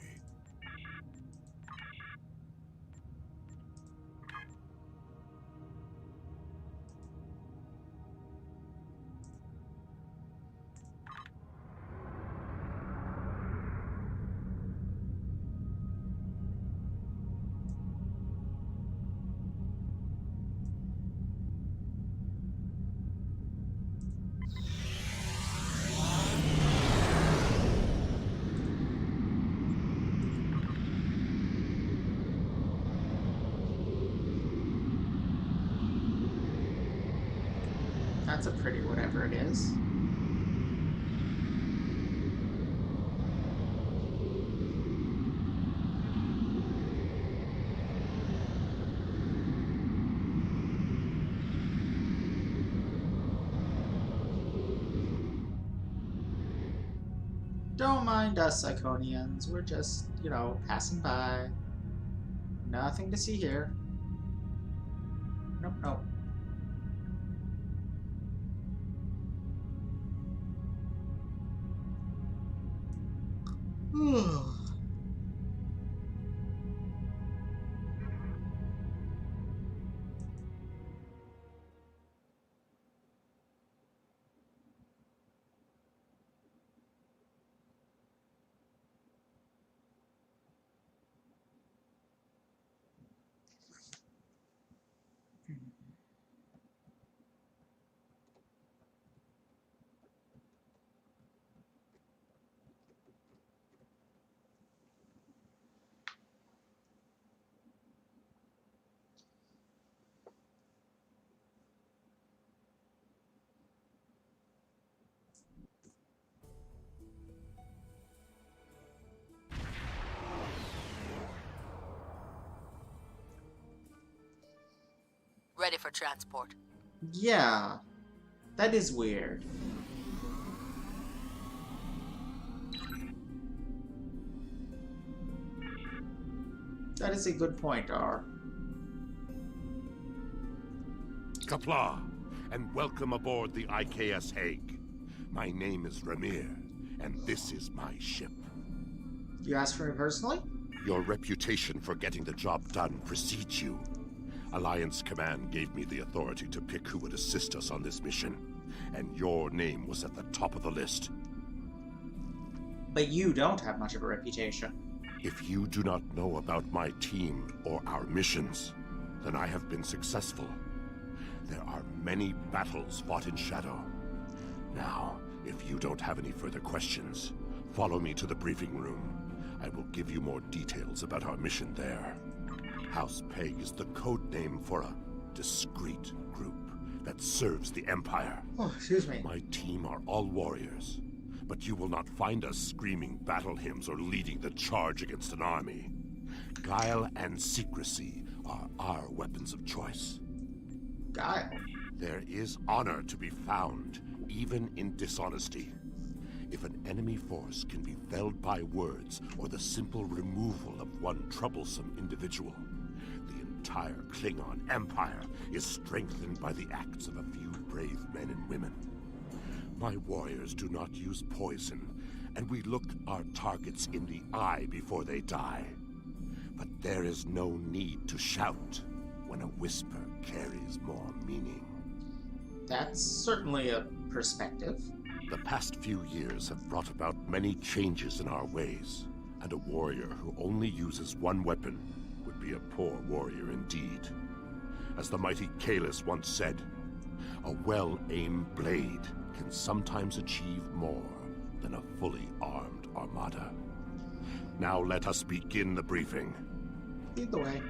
That's a pretty whatever it is. Don't mind us, Iconians. We're just, you know, passing by. Nothing to see here. Nope, nope. Ready for transport. Yeah, that is weird. That is a good point, R. Kapla, and welcome aboard the IKS Hague. My name is Ramir, and this is my ship. You asked for me personally? Your reputation for getting the job done precedes you. Alliance Command gave me the authority to pick who would assist us on this mission, and your name was at the top of the list. But you don't have much of a reputation. If you do not know about my team or our missions, then I have been successful. There are many battles fought in shadow. Now, if you don't have any further questions, follow me to the briefing room. I will give you more details about our mission there. House Peg is the code name for a discreet group that serves the Empire. Oh, excuse me. My team are all warriors, but you will not find us screaming battle hymns or leading the charge against an army. Guile and secrecy are our weapons of choice. Guile? There is honor to be found, even in dishonesty. If an enemy force can be felled by words or the simple removal of one troublesome individual, the entire Klingon Empire is strengthened by the acts of a few brave men and women. My warriors do not use poison, and we look our targets in the eye before they die. But there is no need to shout when a whisper carries more meaning. That's certainly a perspective. The past few years have brought about many changes in our ways, and a warrior who only uses one weapon would be a poor warrior indeed. As the mighty Kalis once said, a well-aimed blade can sometimes achieve more than a fully armed armada. Now let us begin the briefing. Lead the way.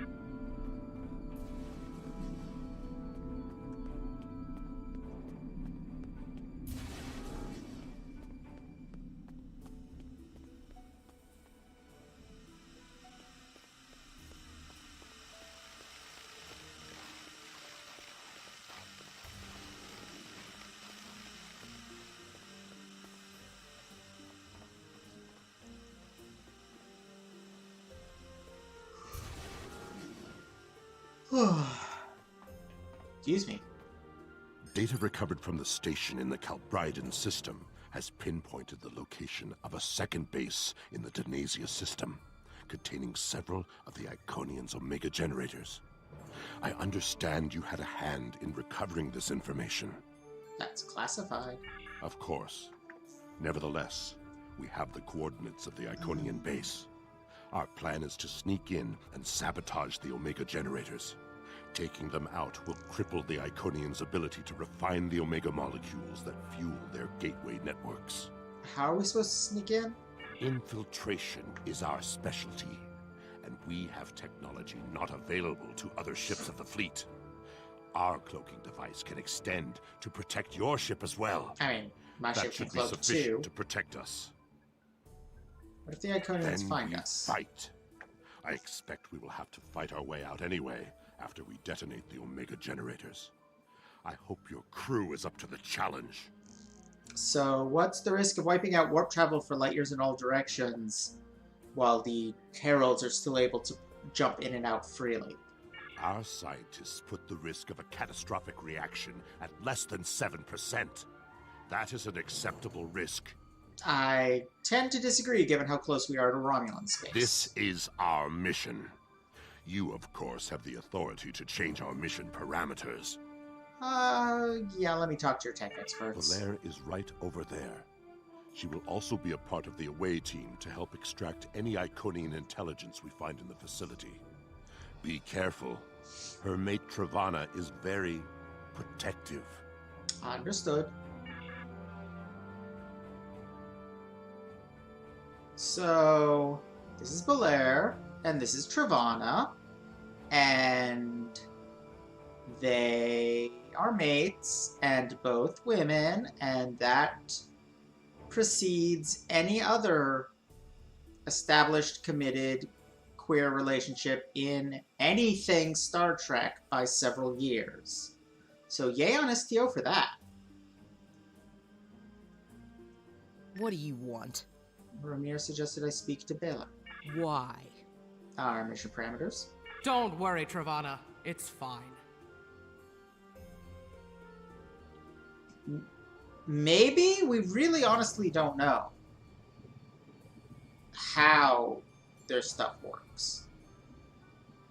Excuse me. Data recovered from the station in the Calbridan system has pinpointed the location of a second base in the Denasia system, containing several of the Iconians' Omega generators. I understand you had a hand in recovering this information. That's classified. Of course. Nevertheless, we have the coordinates of the Iconian base. Our plan is to sneak in and sabotage the Omega generators. Taking them out will cripple the Iconians' ability to refine the Omega molecules that fuel their gateway networks. How are we supposed to sneak in? Infiltration is our specialty, and we have technology not available to other ships of the fleet. Our cloaking device can extend to protect your ship as well. I mean, my that ship can should be cloak sufficient too. to protect us. What if the Iconians Then find we us? fight. I expect we will have to fight our way out anyway, after we detonate the Omega generators. I hope your crew is up to the challenge. So, what's the risk of wiping out warp travel for light years in all directions while the heralds are still able to jump in and out freely? Our scientists put the risk of a catastrophic reaction at less than 7%. That is an acceptable risk. I tend to disagree, given how close we are to Romulan space. This is our mission. You, of course, have the authority to change our mission parameters. Yeah, let me talk to your tech experts. Valere is right over there. She will also be a part of the away team to help extract any Iconian intelligence we find in the facility. Be careful. Her mate Travana is very protective. Understood. So, this is Valere, and this is Travana, and they are mates, and both women, and that precedes any other established, committed, queer relationship in anything Star Trek by several years. So yay on STO for that. What do you want? Ramir suggested I speak to Bela. Why? Our mission parameters. Don't worry, Travana. It's fine. Maybe? We really honestly don't know how their stuff works.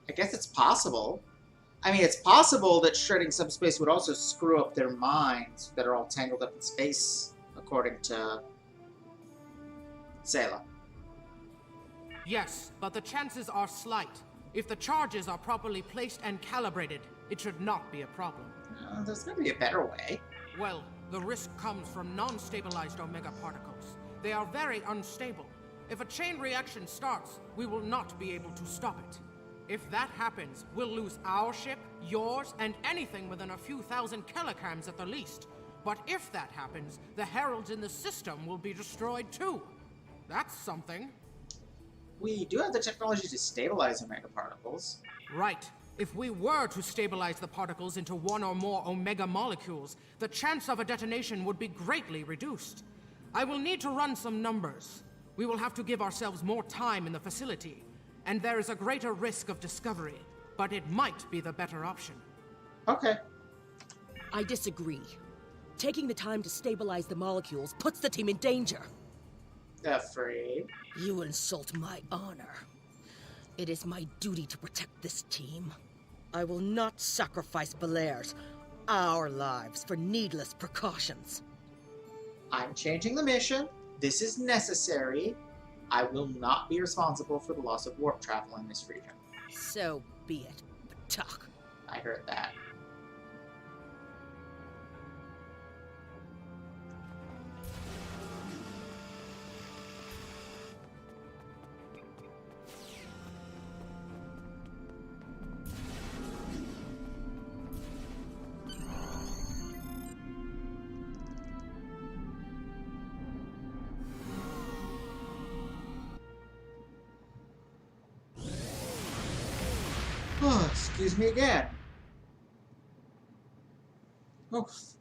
I guess it's possible. I mean, it's possible that shredding subspace would also screw up their minds that are all tangled up in space, according to Zayla. Yes, but the chances are slight. If the charges are properly placed and calibrated, it should not be a problem. There's gotta be a better way. Well, the risk comes from non-stabilized Omega particles. They are very unstable. If a chain reaction starts, we will not be able to stop it. If that happens, we'll lose our ship, yours, and anything within a few thousand kilograms at the least. But if that happens, the heralds in the system will be destroyed too. That's something. We do have the technology to stabilize Omega particles. Right. If we were to stabilize the particles into one or more Omega molecules, the chance of a detonation would be greatly reduced. I will need to run some numbers. We will have to give ourselves more time in the facility, and there is a greater risk of discovery, but it might be the better option. Okay. I disagree. Taking the time to stabilize the molecules puts the team in danger. Afraid? You insult my honor. It is my duty to protect this team. I will not sacrifice Valere's, our lives, for needless precautions. I'm changing the mission. This is necessary. I will not be responsible for the loss of warp travel in this region. So be it, Batak. I heard that. Oh, excuse me again. Oof.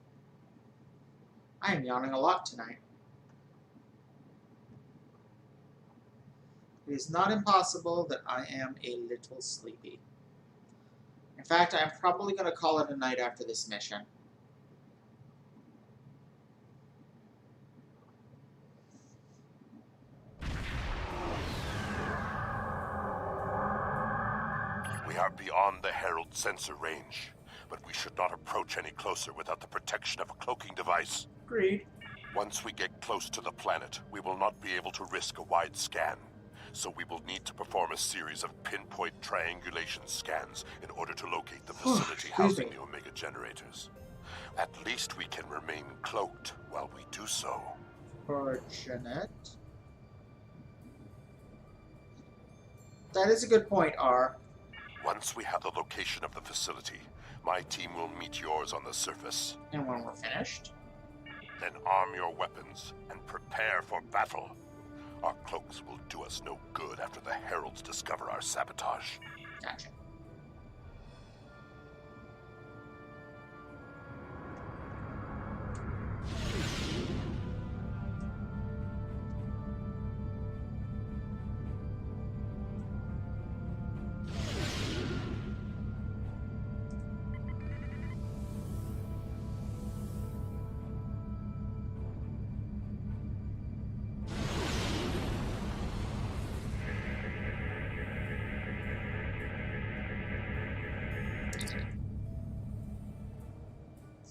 I am yawning a lot tonight. It is not impossible that I am a little sleepy. In fact, I'm probably going to call it a night after this mission. We are beyond the Herald sensor range, but we should not approach any closer without the protection of a cloaking device. Agreed. Once we get close to the planet, we will not be able to risk a wide scan. So we will need to perform a series of pinpoint triangulation scans in order to locate the facility housing the Omega generators. At least we can remain cloaked while we do so. Fortunate. That is a good point, R. Once we have the location of the facility, my team will meet yours on the surface. And when we're finished? Then arm your weapons and prepare for battle. Our cloaks will do us no good after the Heralds discover our sabotage. Gotcha. These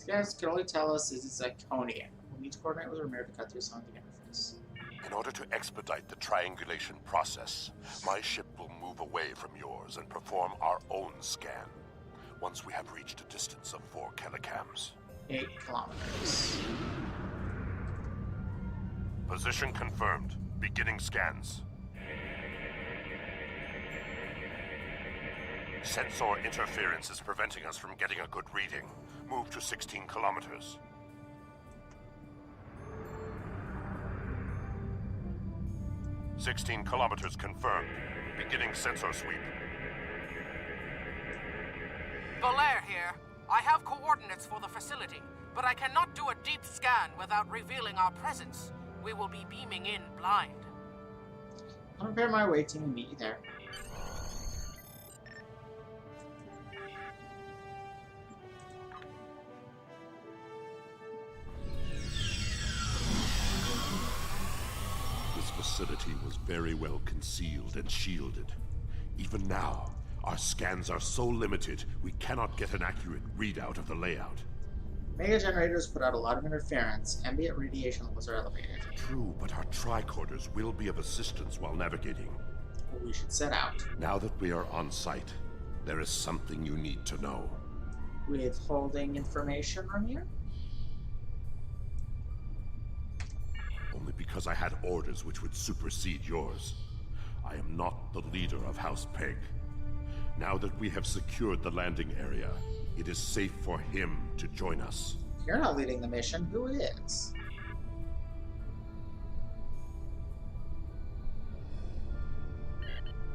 guys can only tell us this is Iconian. We'll need to coordinate with Ramir to cut through some of the interface. In order to expedite the triangulation process, my ship will move away from yours and perform our own scan. Once we have reached a distance of 4 kilocams. 8 kilometers. Position confirmed. Beginning scans. Sensor interference is preventing us from getting a good reading. Move to 16 kilometers. "16 kilometers confirmed. Beginning sensor sweep. Belair here. I have coordinates for the facility, but I cannot do a deep scan without revealing our presence. We will be beaming in blind. I'll prepare my way team and meet you there. This facility was very well concealed and shielded. Even now, our scans are so limited, we cannot get an accurate readout of the layout. Mega generators put out a lot of interference. Ambient radiation levels are elevated. True, but our tricorders will be of assistance while navigating. Well, we should set out. Now that we are on site, there is something you need to know. Withholding information, Ramir? Only because I had orders which would supersede yours. I am not the leader of House Peg. Now that we have secured the landing area, it is safe for him to join us. You're not leading the mission. Who is?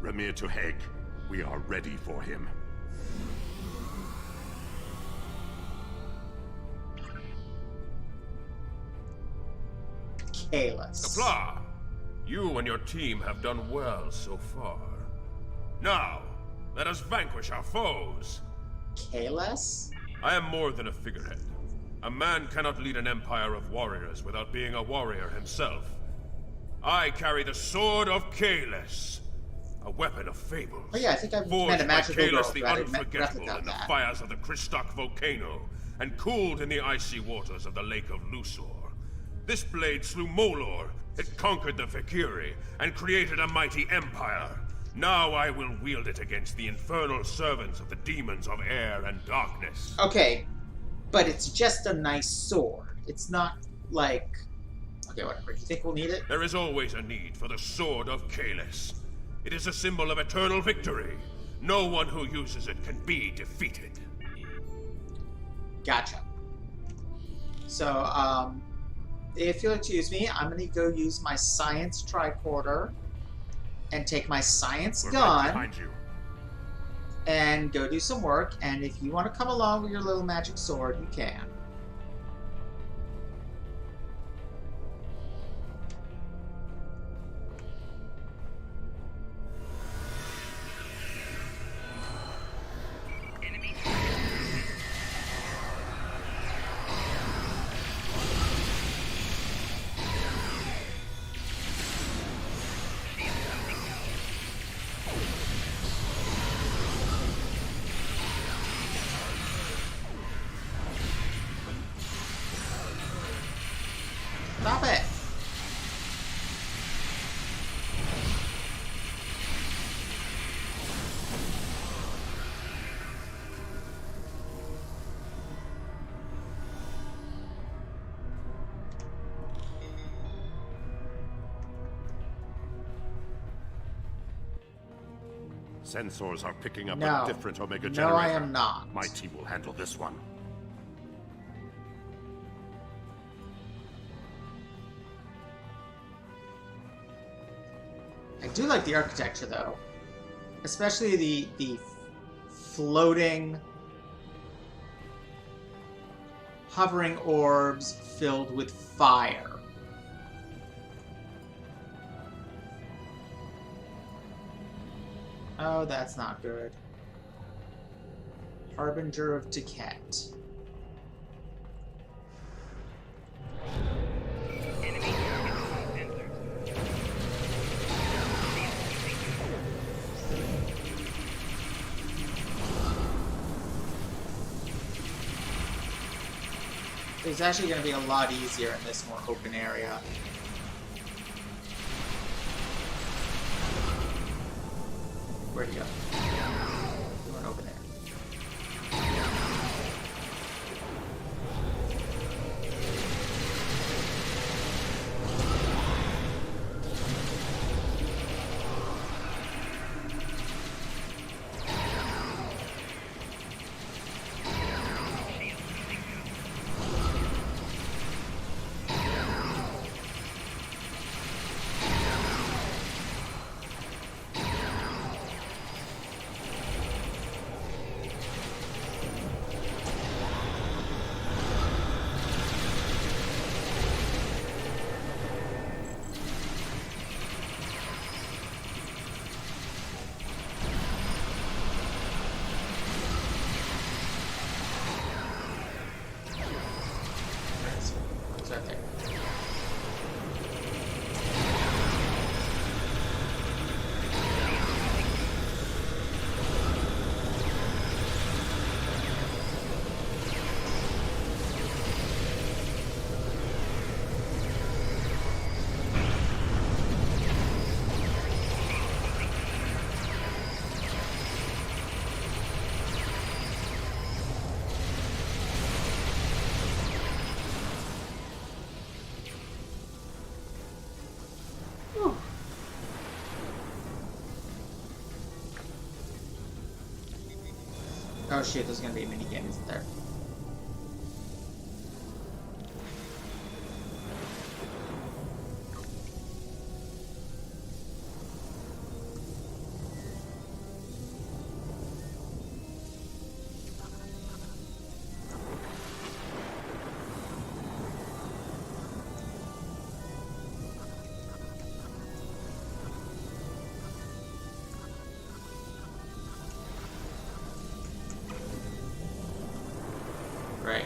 Ramir to Hague. We are ready for him. Kalis. Kapla, you and your team have done well so far. Now, let us vanquish our foes. Kalis? I am more than a figurehead. A man cannot lead an empire of warriors without being a warrior himself. I carry the sword of Kalis, a weapon of fables. Oh yeah, I think I've forged met a by magical girl Kalis the Unforgettable in the fires of the Kristok volcano, and cooled in the icy waters of the Lake of Luthor. This blade slew Molor, it conquered the Valkyrie, and created a mighty empire. Now I will wield it against the infernal servants of the demons of air and darkness. Okay, but it's just a nice sword. It's not like... Okay, whatever. Do you think we'll need it? There is always a need for the sword of Kalis. It is a symbol of eternal victory. No one who uses it can be defeated. Gotcha. So, if you'll excuse me, I'm gonna go use my science tricorder and take my science gun right behind you. And go do some work. And if you want to come along with your little magic sword, you can. Stop it! Sensors are picking up No. a different Omega No, generator. I am not. My team will handle this one. I do like the architecture, though. Especially the floating, hovering orbs filled with fire. Oh, that's not good. Harbinger of Tiket. It's actually going to be a lot easier in this more open area. Where'd he go? He went over there. Oh shit, there's gonna be a mini game, isn't there? Right.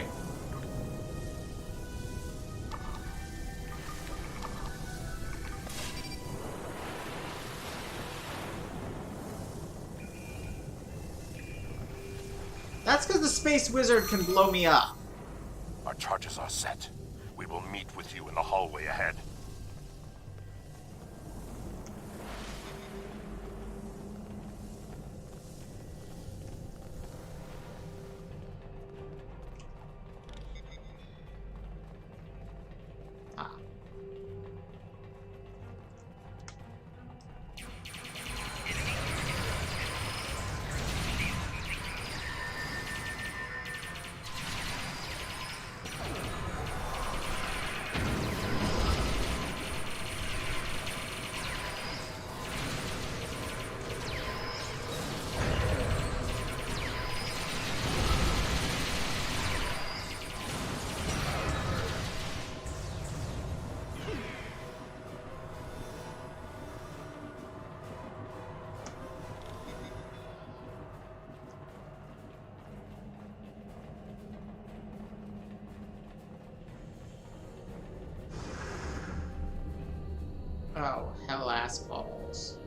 That's because the space wizard can blow me up. Our charges are set. We will meet with you in the hallway ahead. Oh, hell ass balls.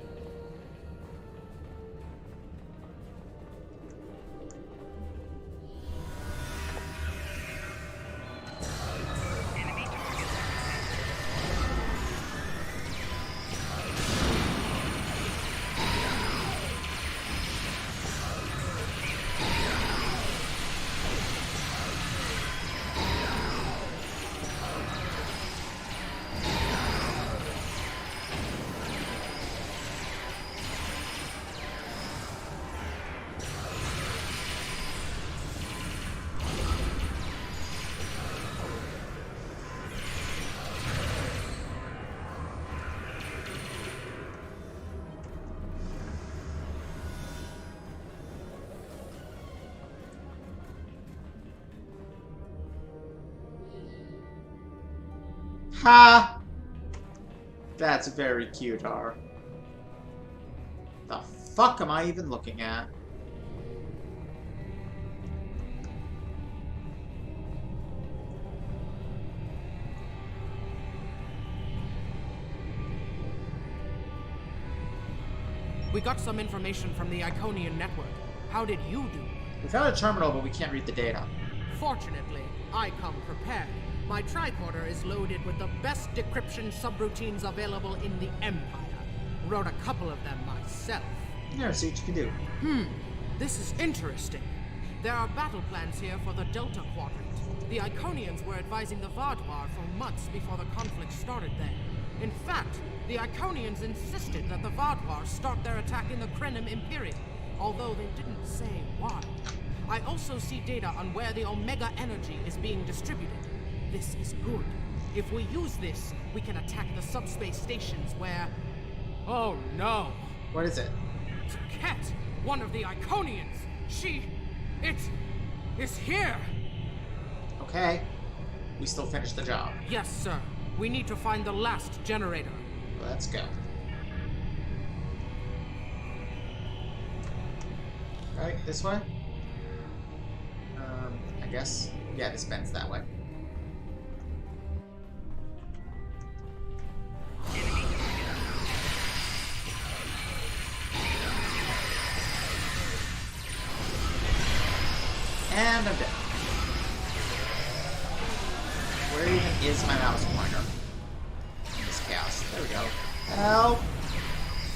Ha! That's very cute, R. The fuck am I even looking at? We got some information from the Iconian network. How did you do? We found a terminal, but we can't read the data. Fortunately, I come prepared. My tricorder is loaded with the best decryption subroutines available in the Empire. Wrote a couple of them myself. Yeah, see what you can do. This is interesting. There are battle plans here for the Delta Quadrant. The Iconians were advising the Vaadwaur for months before the conflict started there. In fact, the Iconians insisted that the Vaadwaur start their attack in the Krenim Imperium, although they didn't say why. I also see data on where the Omega energy is being distributed. This is good. If we use this, we can attack the subspace stations where... Oh no! What is it? It's a cat! One of the Iconians! It is here! Okay. We still finished the job. Yes, sir. We need to find the last generator. Let's go. Right, this way? I guess. Yeah, this bends that way. And I'm dead. Where even is my mouse pointer? In this chaos. There we go. Help!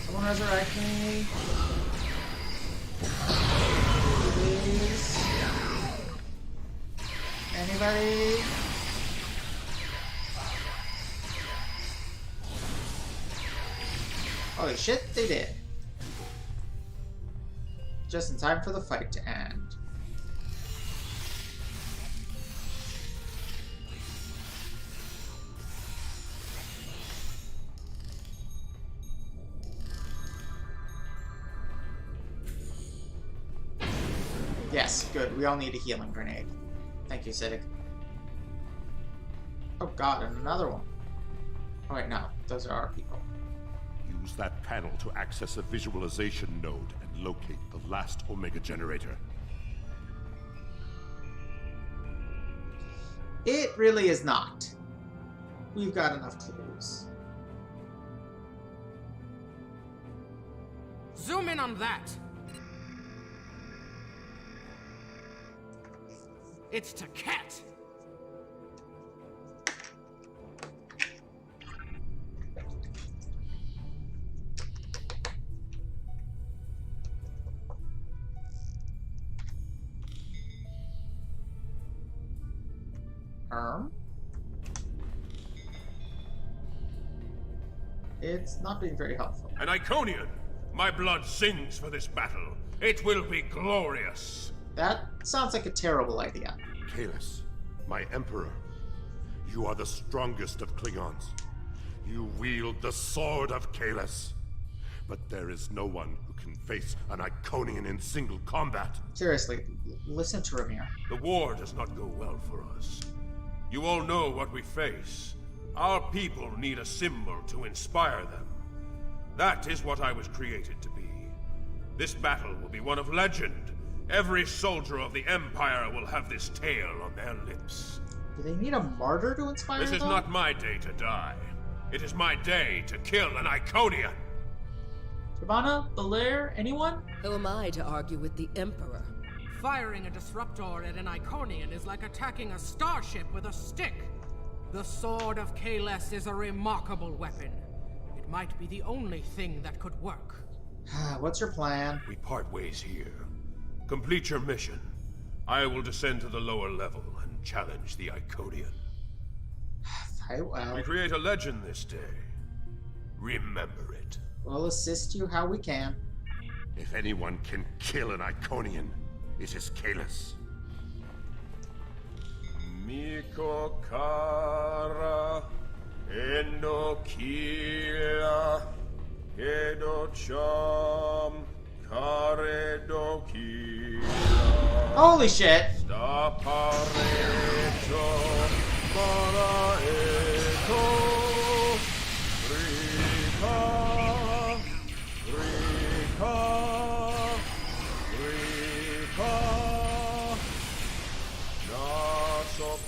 Someone resurrect me. Please. Anybody? Holy shit, they did. Just in time for the fight to end. Yes, good. We all need a healing grenade. Thank you, Siddiq. Oh god, and another one. Oh wait, no. Those are our people. Use that panel to access a visualization node and locate the last Omega generator. It really is not. We've got enough clues. Zoom in on that! It's to Cat! It's not being very helpful. An Iconian! My blood sings for this battle. It will be glorious. That sounds like a terrible idea. Kahless, my Emperor. You are the strongest of Klingons. You wield the sword of Kahless. But there is no one who can face an Iconian in single combat. Seriously, listen to Ramir. The war does not go well for us. You all know what we face. Our people need a symbol to inspire them. That is what I was created to be. This battle will be one of legend. Every soldier of the Empire will have this tale on their lips. Do they need a martyr to inspire them? This is not my day to die. It is my day to kill an Iconian. Ravana, Belair, anyone? Who am I to argue with the Emperor? Firing a disruptor at an Iconian is like attacking a starship with a stick. The Sword of Kahless is a remarkable weapon. It might be the only thing that could work. What's your plan? We part ways here. Complete your mission. I will descend to the lower level and challenge the Iconian. Well. We create a legend this day. Remember it. We'll assist you how we can. If anyone can kill an Iconian, it is Kahless. Miko Kara Endo Kila Edo Cham Kare Holy shit!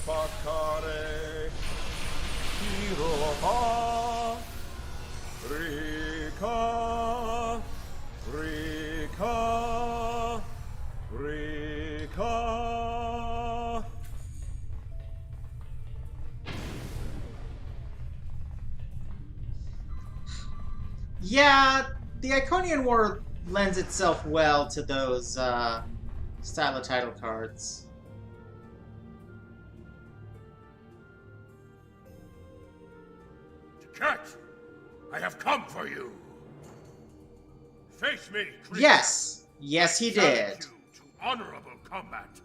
Pakare Hiroha Rika Rika Rika Yeah, the Iconian War lends itself well to those style of title cards. Cat, I have come for you. Face me, creature. Yes. Yes, he Challenge did. you to honorable combat.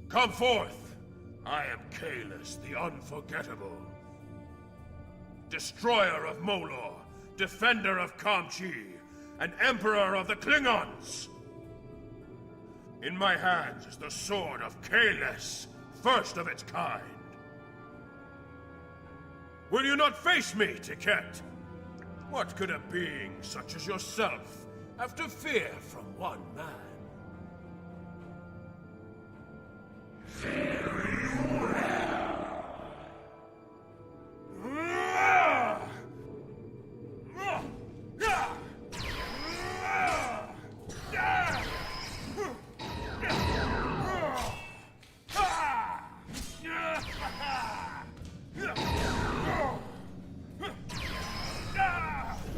Come forth. I am Kahless, the Unforgettable. Destroyer of Molor, defender of Kamchi, and emperor of the Klingons. In my hands is the sword of Kahless, first of its kind. Will you not face me, Tiket? What could a being such as yourself have to fear from one man?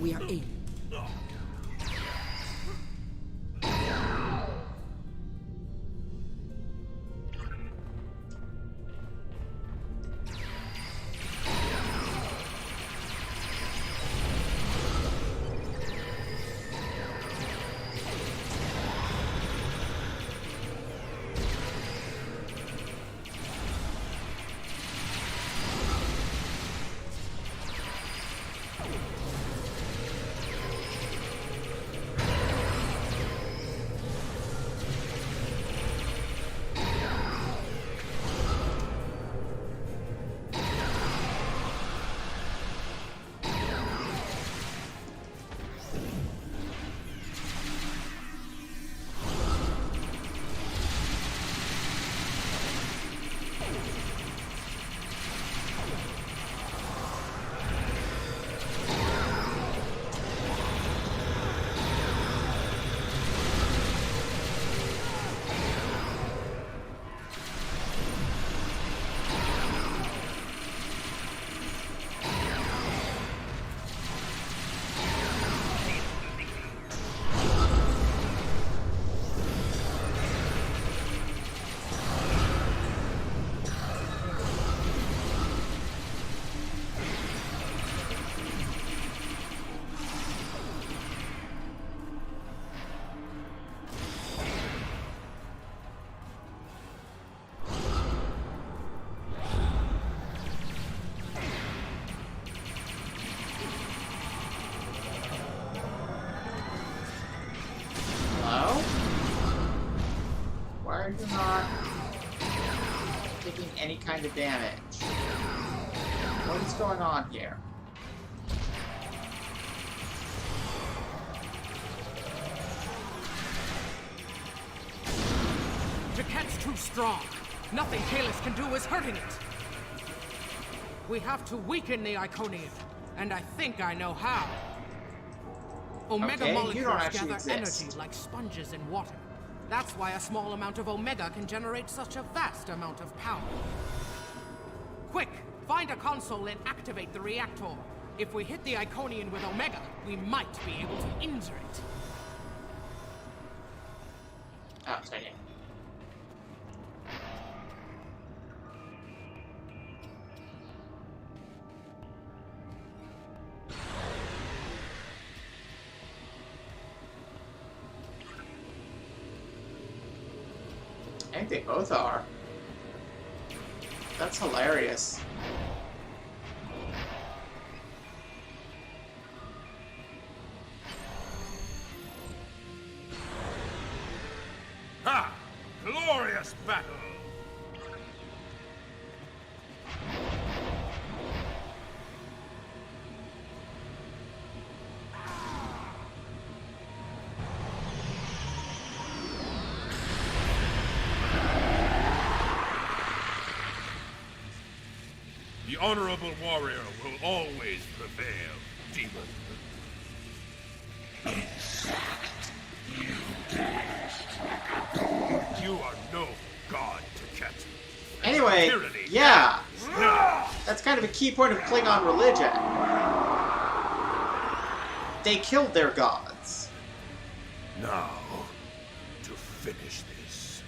We are in. Why are you not taking any kind of damage? What is going on here? Jaket's too strong. Nothing Kahless can do is hurting it. We have to weaken the Iconian, and I think I know how. Omega molecules gather energy like sponges in water. That's why a small amount of Omega can generate such a vast amount of power. Quick, find a console and activate the reactor. If we hit the Iconian with Omega, we might be able to injure it. Oh, sorry. I think they both are. That's hilarious. Ha! Glorious battle! The honorable warrior will always prevail, demon. You are no god, Tiket. Anyway, yeah. That's kind of a key point of Klingon religion. they killed their gods. Now, to finish this.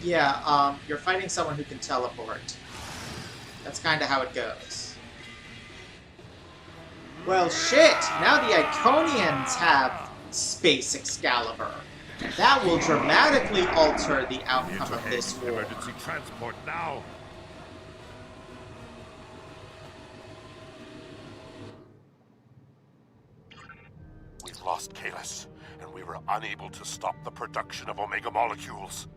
Yeah, you're fighting someone who can teleport. That's kind of how it goes. Well, shit! Now the Iconians have Space Excalibur. That will dramatically alter the outcome of this war. Emergency transport now. We've lost Kalis, and we were unable to stop the production of Omega molecules.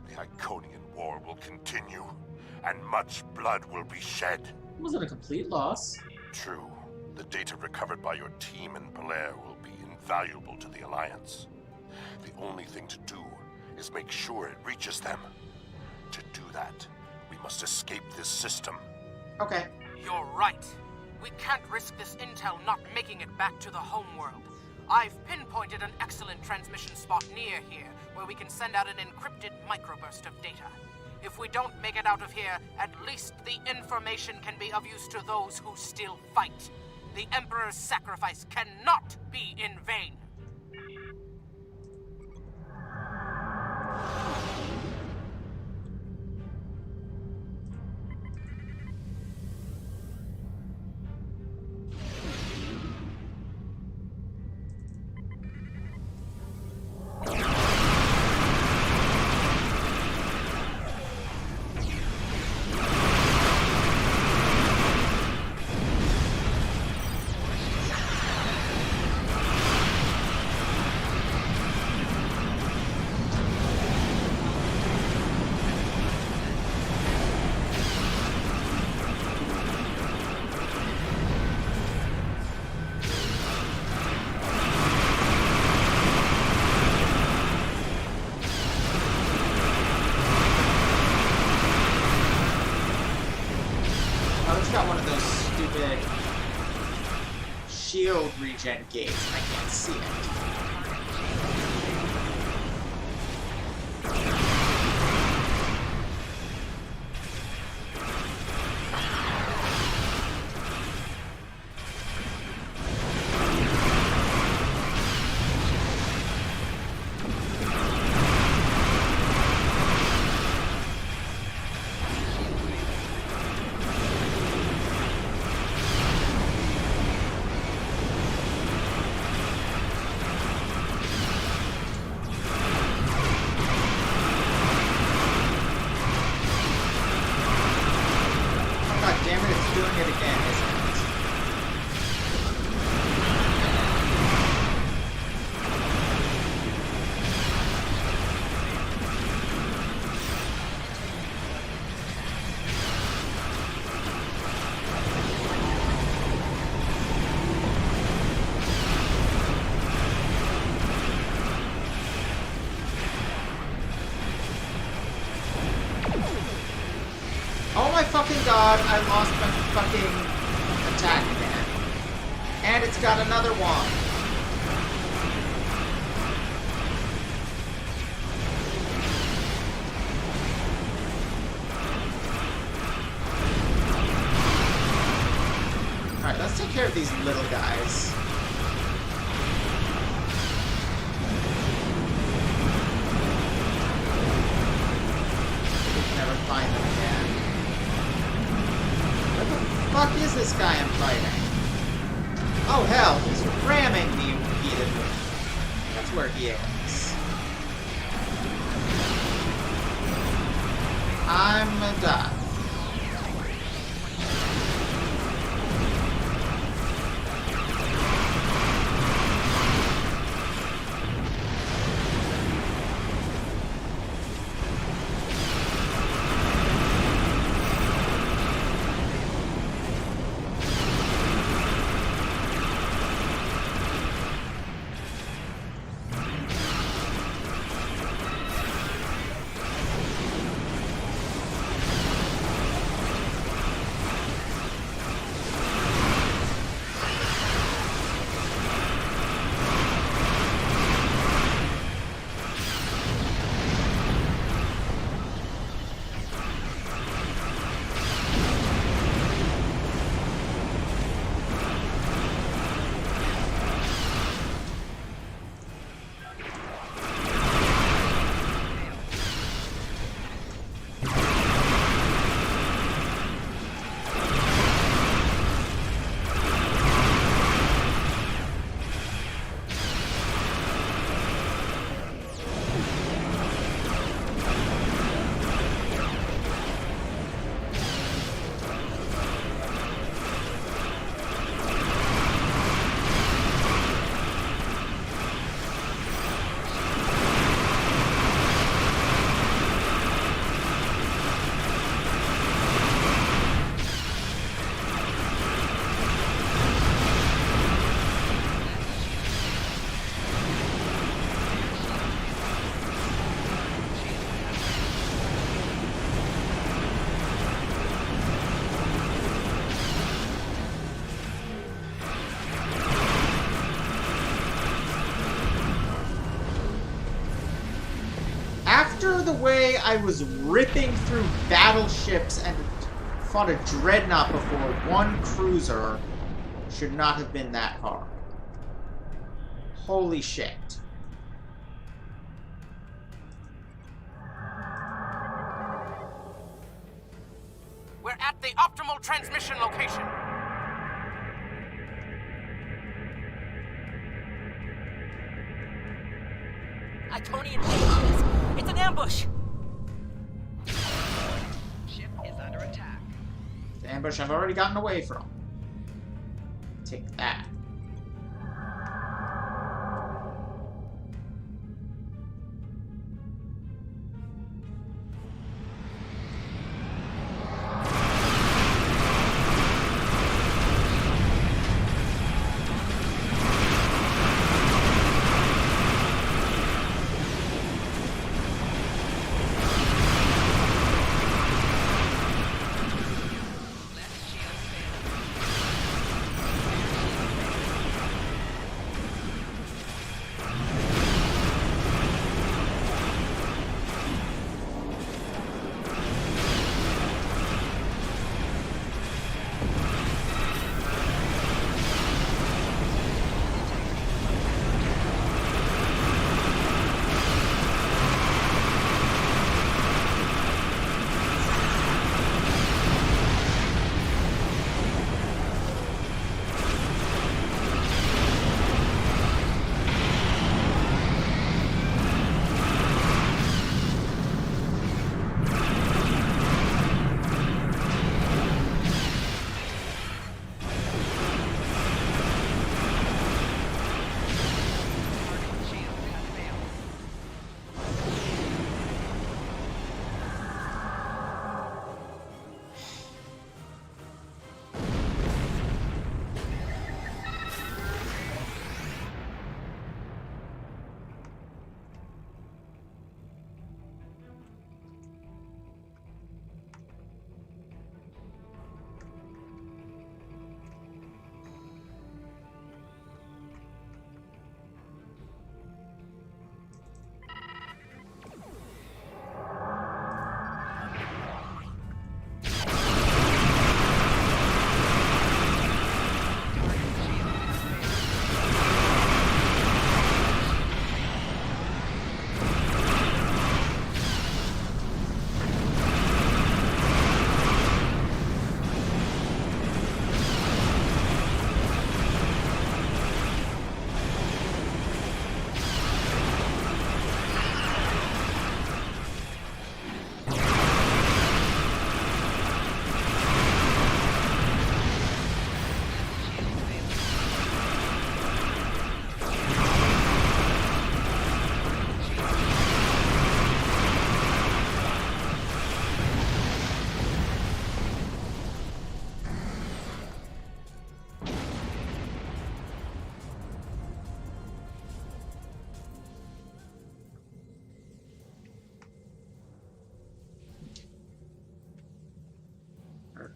The Iconian war will continue, and much blood will be shed. It wasn't a complete loss. True. The data recovered by your team in Belair will be invaluable to the Alliance. The only thing to do is make sure it reaches them. To do that, we must escape this system. Okay. You're right. We can't risk this intel not making it back to the homeworld. I've pinpointed an excellent transmission spot near here where we can send out an encrypted microburst of data. If we don't make it out of here, at least the information can be of use to those who still fight. The Emperor's sacrifice cannot be in vain. Shield regen gates, and I can't see it. Oh my fucking god, I lost my fucking attack again. And it's got another one. Alright, let's take care of these little guys. Never find them again. What the fuck is this guy I'm fighting? Oh hell, he's ramming me repeatedly. That's where he is. I'm done. after the way I was ripping through battleships and fought a dreadnought before, one cruiser should not have been that hard. Holy shit. We're at the optimal transmission location. Iconian forces! It's an ambush! Ship is under attack. The ambush I've already gotten away from. Take that.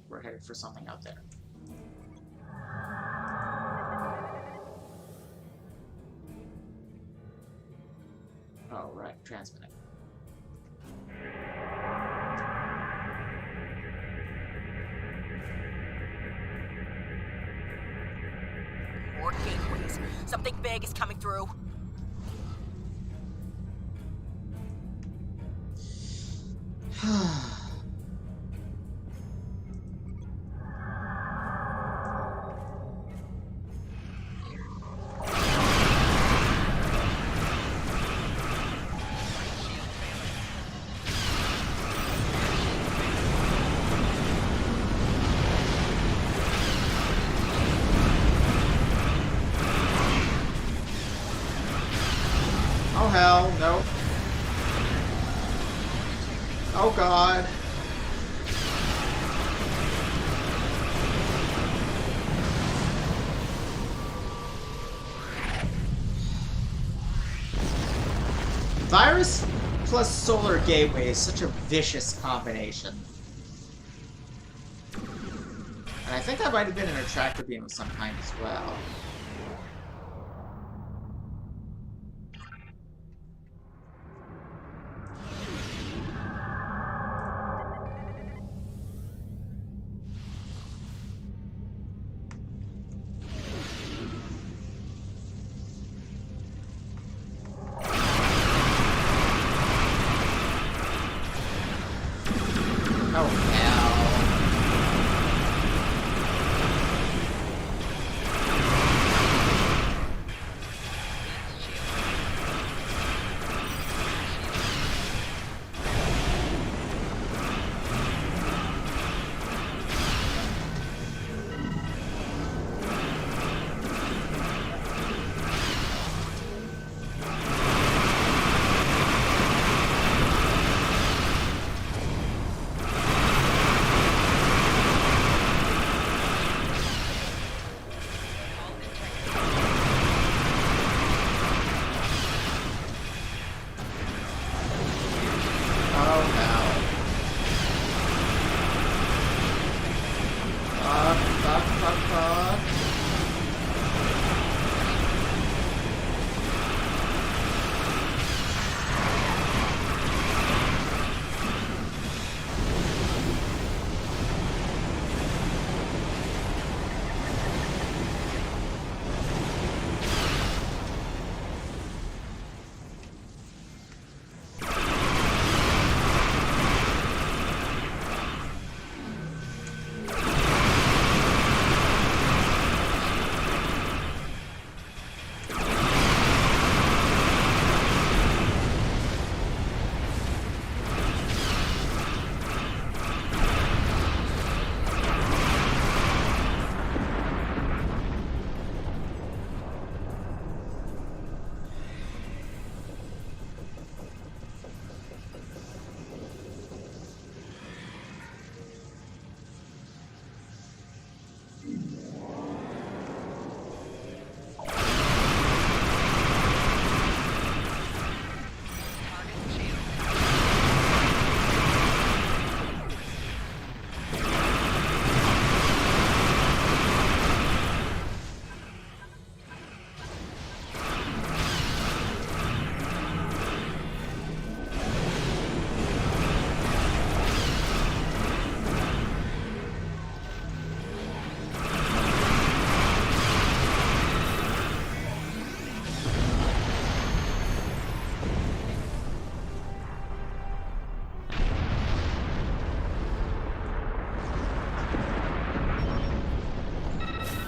We're headed for something out there. Oh, right, transmitting. More gateways. Something big is coming through. Oh hell, no. Oh god. Virus plus solar gateway is such a vicious combination. And I think that might have been an attractor beam of some kind as well.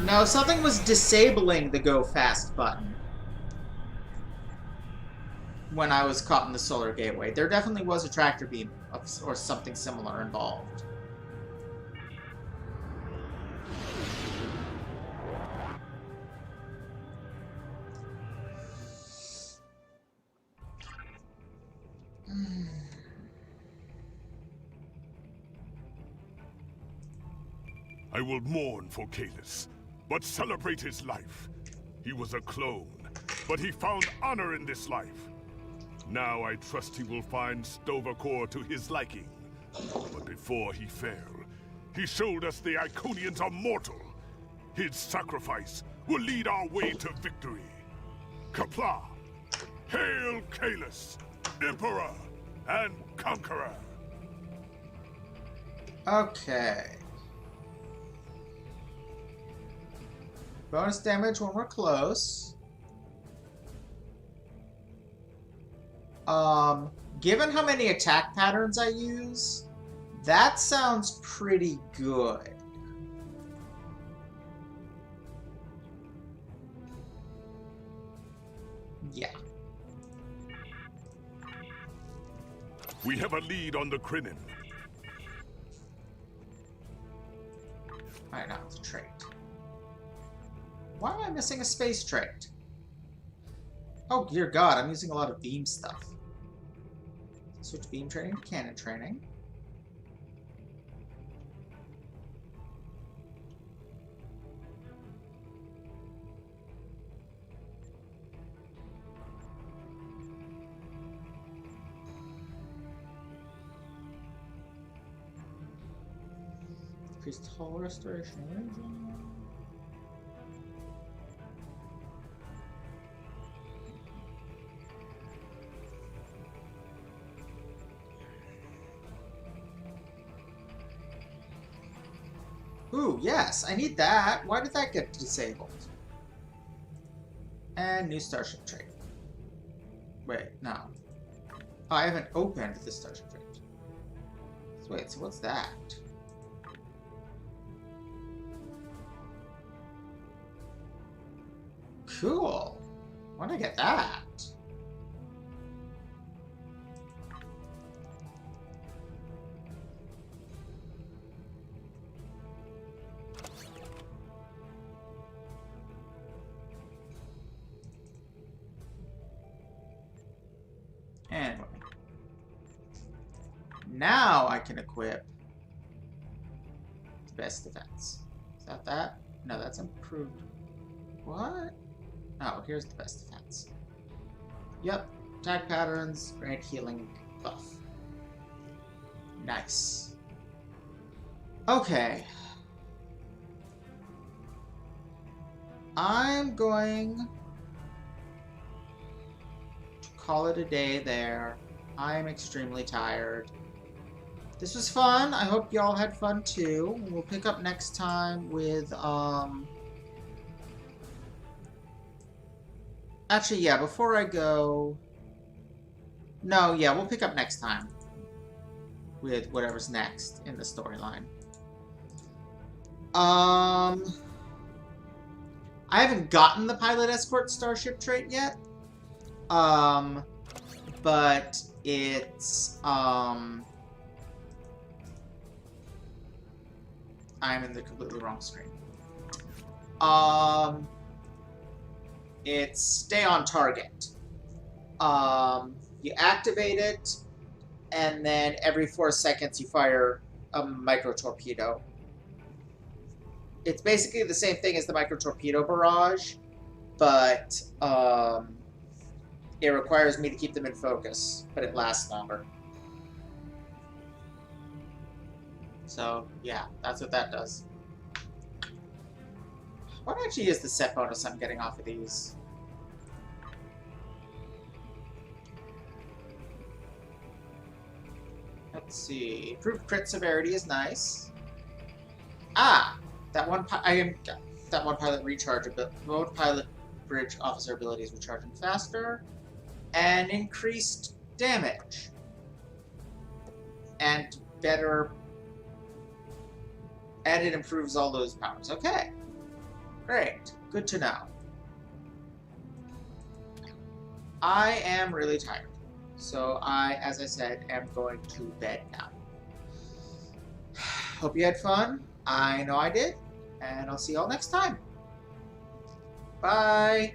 No, something was disabling the go fast button when I was caught in the solar gateway. There definitely was a tractor beam or something similar involved. I will mourn for Kalis, but celebrate his life. He was a clone, but he found honor in this life. Now I trust he will find Sto-vo-kor to his liking. But before he fell, he showed us the Iconians are mortal. His sacrifice will lead our way to victory. Qapla'! Hail Kalis, Emperor and Conqueror! Okay. Bonus damage when we're close. Given how many attack patterns I use, that sounds pretty good. Yeah. We have a lead on the Krynin. Alright, now it's a trait. Why am I missing a space trait? Oh, dear God, I'm using a lot of beam stuff. Switch beam training to cannon training. Increased hull restoration. Ooh, yes, I need that. Why did that get disabled? And new starship trait. Wait, no. Oh, I haven't opened the starship trait. So wait, so what's that? Cool. Why did I get that? And now I can equip best defense. Is that that? No, that's improved. What? Oh, here's the best defense. Yep. Attack patterns, grant healing buff. Nice. Okay. I'm going to call it a day there. I'm extremely tired. This was fun. I hope y'all had fun too. We'll pick up next time with, Actually, yeah, before I go... No, yeah, we'll pick up next time with whatever's next in the storyline. I haven't gotten the pilot escort starship trait yet. But it's, I'm in the completely wrong screen. It's stay on target. You activate it, and then every 4 seconds you fire a micro torpedo. It's basically the same thing as the micro torpedo barrage, but it requires me to keep them in focus, but it lasts longer. So yeah, that's what that does. What actually is the set bonus I'm getting off of these? Let's see. Improved crit severity is nice. Ah, that one pilot recharge ability. Both pilot bridge officer abilities recharging faster, and increased damage, and better. And it improves all those powers. Okay. Great. Good to know. I am really tired. So I, as I said, am going to bed now. Hope you had fun. I know I did. And I'll see y'all next time. Bye.